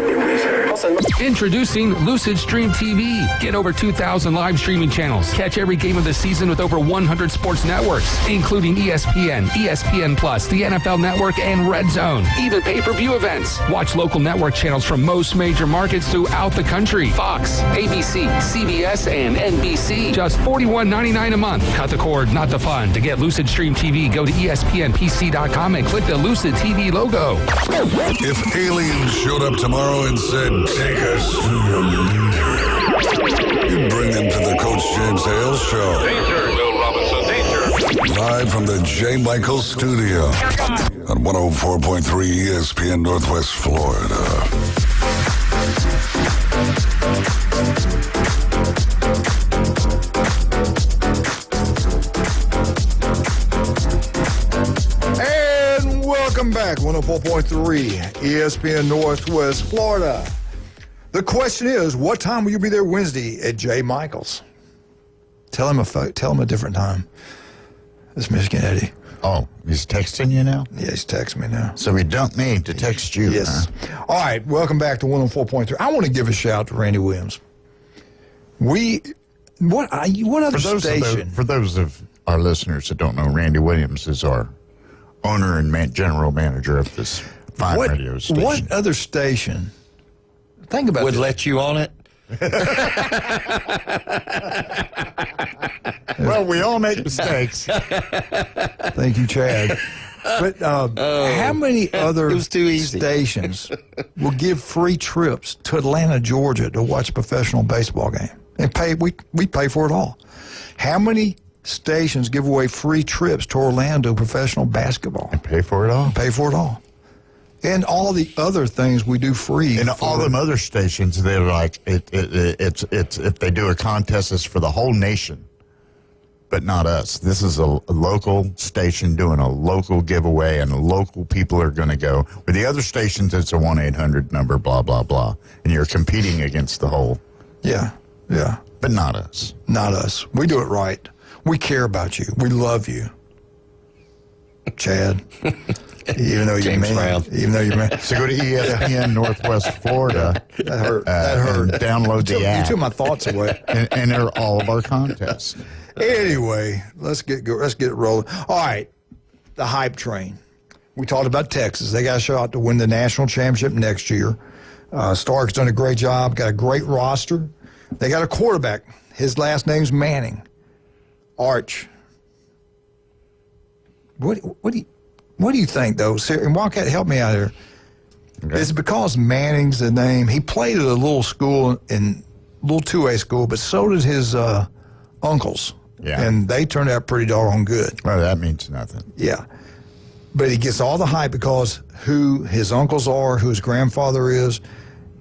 Introducing Lucid Stream TV. Get over 2,000 live streaming channels. Catch every game of the season with over 100 sports networks, including ESPN, ESPN Plus, the NFL Network, and Red Zone. Even pay-per-view events. Watch local network channels from most major markets throughout the country. Fox, ABC, CBS, and NBC. Just $41.99 a month. Cut the cord, not the fun. To get Lucid Stream TV, go to ESPNPC.com and click the Lucid TV logo. If aliens showed up tomorrow and said, take us to your leader, you'd bring them to the Coach James Hale Show. Danger, Bill Robinson, danger. Live from the J. Michael Studio on 104.3 ESPN Northwest Florida. Welcome back, 104.3 ESPN Northwest Florida. The question is, what time will you be there Wednesday at J. Michael's? Tell him a different time. It's Michigan Eddie. Oh, he's texting you now? Yeah, he's texting me now. So he dumped me to text you. Yes. Huh? All right, welcome back to 104.3. I want to give a shout out to Randy Williams. What other station? For those of our listeners that don't know, Randy Williams is our owner and general manager of this fine radio station. What other station? Think about would this. let you on it? Well, we all make mistakes. Thank you, Chad. But how many other stations will give free trips to Atlanta, Georgia to watch a professional baseball game? And we pay for it all. How many stations give away free trips to Orlando professional basketball? And pay for it all? Pay for it all. And all the other things we do free. And all them other stations, they're like, it's if they do a contest, it's for the whole nation, but not us. This is a local station doing a local giveaway, and local people are going to go. With the other stations, it's a 1-800 number, blah, blah, blah. And you're competing against the whole. Yeah. But not us. Not us. We do it right. We care about you. We love you. Chad. Even though you're man. Even though you're man. So go to ESPN Northwest Florida. That hurt. And download the app. You took my thoughts away. And enter all of our contests. Anyway, let's get it rolling. All right, the hype train. We talked about Texas. They got a shot to win the national championship next year. Stark's done a great job. Got a great roster. They got a quarterback. His last name's Manning. Arch. What do you think, though? And Wildcat, help me out here. Okay. Is it because Manning's the name? He played at a little school, in little 2A school, but so did his uncles. Yeah. And they turned out pretty doggone good. Well, that means nothing. Yeah. But he gets all the hype because who his uncles are, who his grandfather is.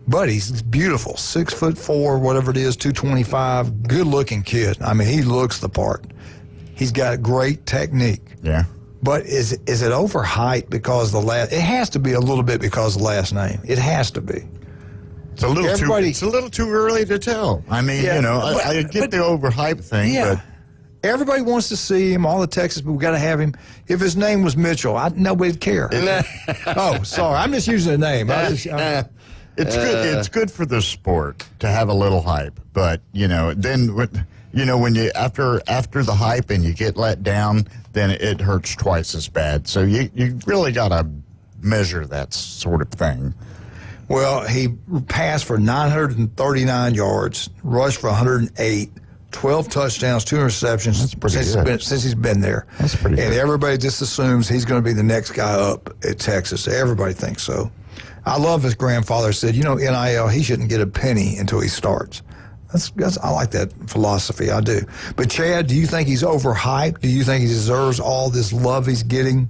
But he's beautiful, 6'4", whatever it is, 225, good-looking kid. I mean, he looks the part. He's got great technique. Yeah. But is it overhyped because the last? It has to be a little bit because of the last name. It has to be. It's a little too early to tell. I mean, I get the overhyped thing, but everybody wants to see him. All the Texas people got to have him. If his name was Mitchell, nobody'd care. Oh, sorry, I'm just using a name. It's good. It's good for the sport to have a little hype, but then when you after the hype and you get let down, then it hurts twice as bad. So you really got to measure that sort of thing. Well, he passed for 939 yards, rushed for 108, 12 touchdowns, 2 interceptions since he's been there. That's pretty good. And everybody just assumes he's going to be the next guy up at Texas. Everybody thinks so. I love his grandfather said, NIL, he shouldn't get a penny until he starts. I like that philosophy. I do. But, Chad, do you think he's overhyped? Do you think he deserves all this love he's getting?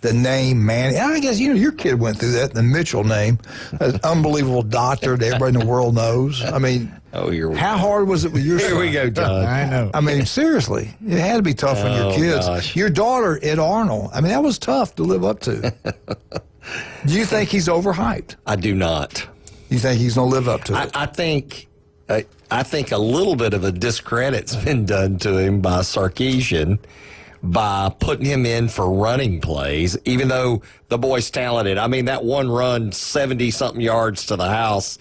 The name, man. I guess, your kid went through that, the Mitchell name. An unbelievable doctor that everybody in the world knows. I mean, how hard was it with your son? Here we go, John. I know. I mean, seriously. It had to be tough on your kids. Gosh. Your daughter, Ed Arnold. I mean, that was tough to live up to. Do you think he's overhyped? I do not. You think he's going to live up to it? I think a little bit of a discredit's been done to him by Sarkisian by putting him in for running plays, even though the boy's talented. I mean, that one run, 70-something yards to the house,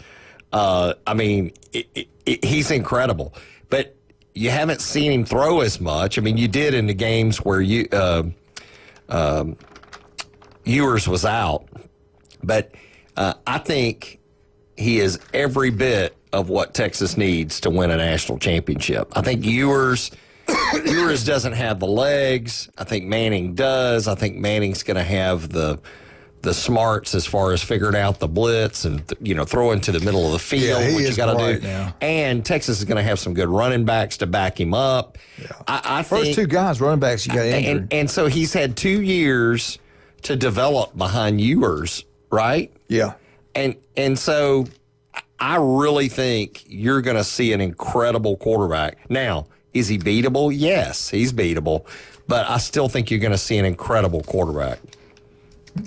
he's incredible. But you haven't seen him throw as much. I mean, you did in the games where Ewers was out. But I think he is every bit of what Texas needs to win a national championship. I think Ewers doesn't have the legs. I think Manning does. I think Manning's going to have the smarts as far as figuring out the blitz and throwing to the middle of the field, what you got to do. Now. And Texas is going to have some good running backs to back him up. Yeah. I First think, 2 guys, running backs, you got injured. and so he's had 2 years to develop behind Ewers, right? Yeah. And so I really think you're going to see an incredible quarterback. Now, is he beatable? Yes, he's beatable. But I still think you're going to see an incredible quarterback.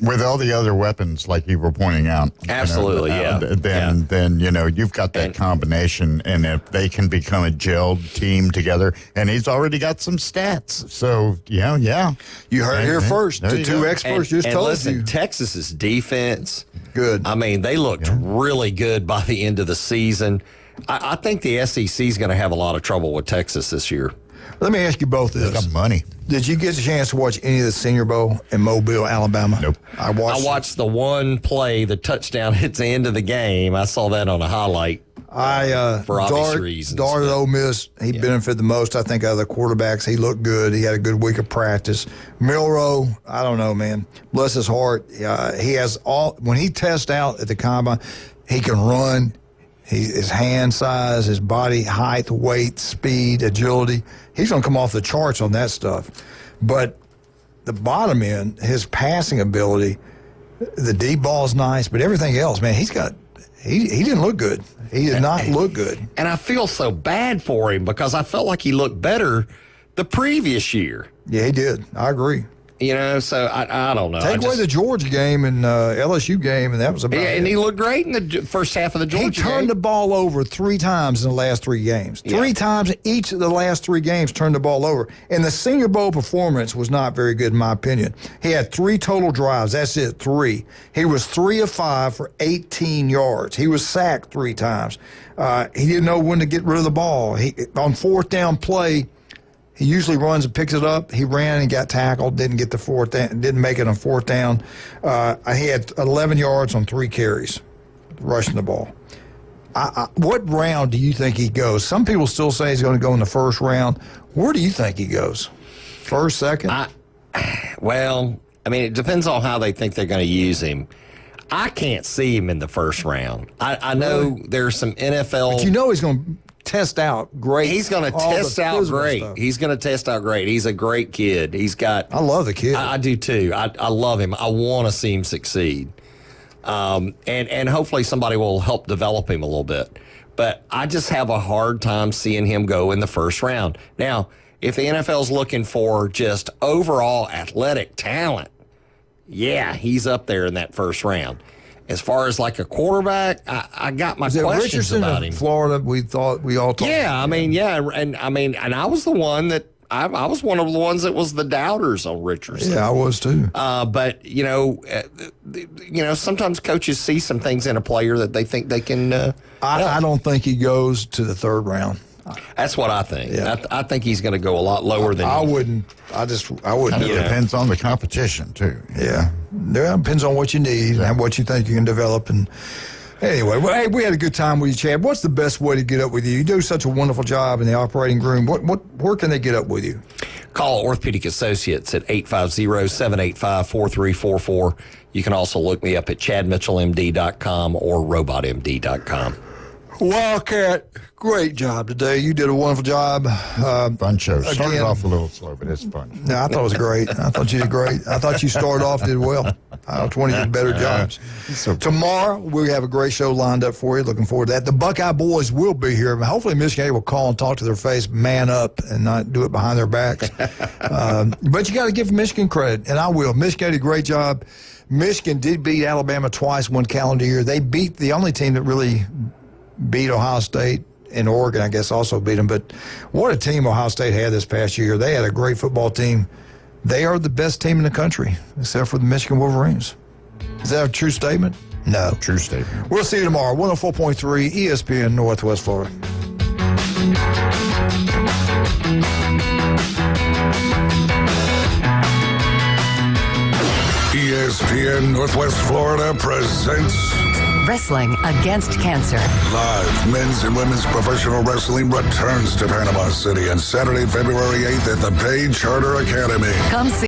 With all the other weapons, like you were pointing out. Absolutely, Then you've got that combination, and if they can become a gelled team together, and he's already got some stats. So, yeah. You heard it here first. The 2 experts just told listen, you. Texas's defense, good. I mean, they looked really good by the end of the season. I think the SEC is going to have a lot of trouble with Texas this year. Let me ask you both this. They got money. Did you get a chance to watch any of the Senior Bowl in Mobile, Alabama? Nope. I watched the one play, the touchdown at the end of the game. I saw that on a highlight. For obvious reasons. Dart at Ole Miss, he benefited the most, I think, out of the quarterbacks. He looked good. He had a good week of practice. Milroe, I don't know, man. Bless his heart. He has when he tests out at the combine, he can run. His hand size, his body height, weight, speed, agility, he's going to come off the charts on that stuff. But the bottom end, his passing ability, the deep ball is nice, but everything else, man, he didn't look good. He did not look good. And I feel so bad for him because I felt like he looked better the previous year. Yeah, he did. I agree. So I don't know. Take away the Georgia game and LSU game, and that was about it. And he looked great in the first half of the Georgia game. He turned the ball over 3 times in the last 3 games. 3 times in each of the last 3 games turned the ball over. And the Senior Bowl performance was not very good, in my opinion. He had 3 total drives. That's it, 3. He was 3 of 5 for 18 yards. He was sacked 3 times. He didn't know when to get rid of the ball. On 4th down play, he usually runs and picks it up. He ran and got tackled, didn't get the 4th down, didn't make it on 4th down. He had 11 yards on 3 carries, rushing the ball. What round do you think he goes? Some people still say he's going to go in the first round. Where do you think he goes? First, second? It depends on how they think they're going to use him. I can't see him in the first round. I know there's some NFL. But he's going to test out great. He's going to test out great. He's going to test out great. He's a great kid. I love the kid. I do too. I love him. I want to see him succeed. And hopefully somebody will help develop him a little bit. But I just have a hard time seeing him go in the first round. Now, if the NFL's looking for just overall athletic talent, yeah, he's up there in that first round. As far as like a quarterback, I got my questions Richardson about in him. Florida, we all talked. Yeah, and I was the one that I was one of the ones that was the doubters on Richardson. Yeah, I was too. But sometimes coaches see some things in a player that they think they can. I don't think he goes to the third round. That's what I think. Yeah. I think he's going to go a lot lower than. I wouldn't. I wouldn't. It depends on the competition too. Yeah, it depends on what you need and what you think you can develop. And anyway, well, hey, we had a good time with you, Chad. What's the best way to get up with you? You do such a wonderful job in the operating room. Where can they get up with you? Call Orthopedic Associates at 850-785-4344. You can also look me up at chadmitchellmd.com or robotmd.com. Wildcat, great job today. You did a wonderful job. Fun show. Started again, off a little slow, but it's fun. No, I thought it was great. I thought you did great. I thought you started off, did well. I thought you did better jobs. Tomorrow, we have a great show lined up for you. Looking forward to that. The Buckeye boys will be here. Hopefully, Michigan will call and talk to their face, man up, and not do it behind their backs. But you got to give Michigan credit, and I will. Michigan did a great job. Michigan did beat Alabama twice one calendar year. They beat the only team that really beat Ohio State, and Oregon, I guess, also beat them. But what a team Ohio State had this past year. They had a great football team. They are the best team in the country, except for the Michigan Wolverines. Is that a true statement? No. True statement. We'll see you tomorrow, 104.3 ESPN Northwest Florida. ESPN Northwest Florida presents Wrestling Against Cancer. live. Men's and women's professional wrestling returns to Panama City on Saturday, February 8th at the Pay Charter Academy. Come see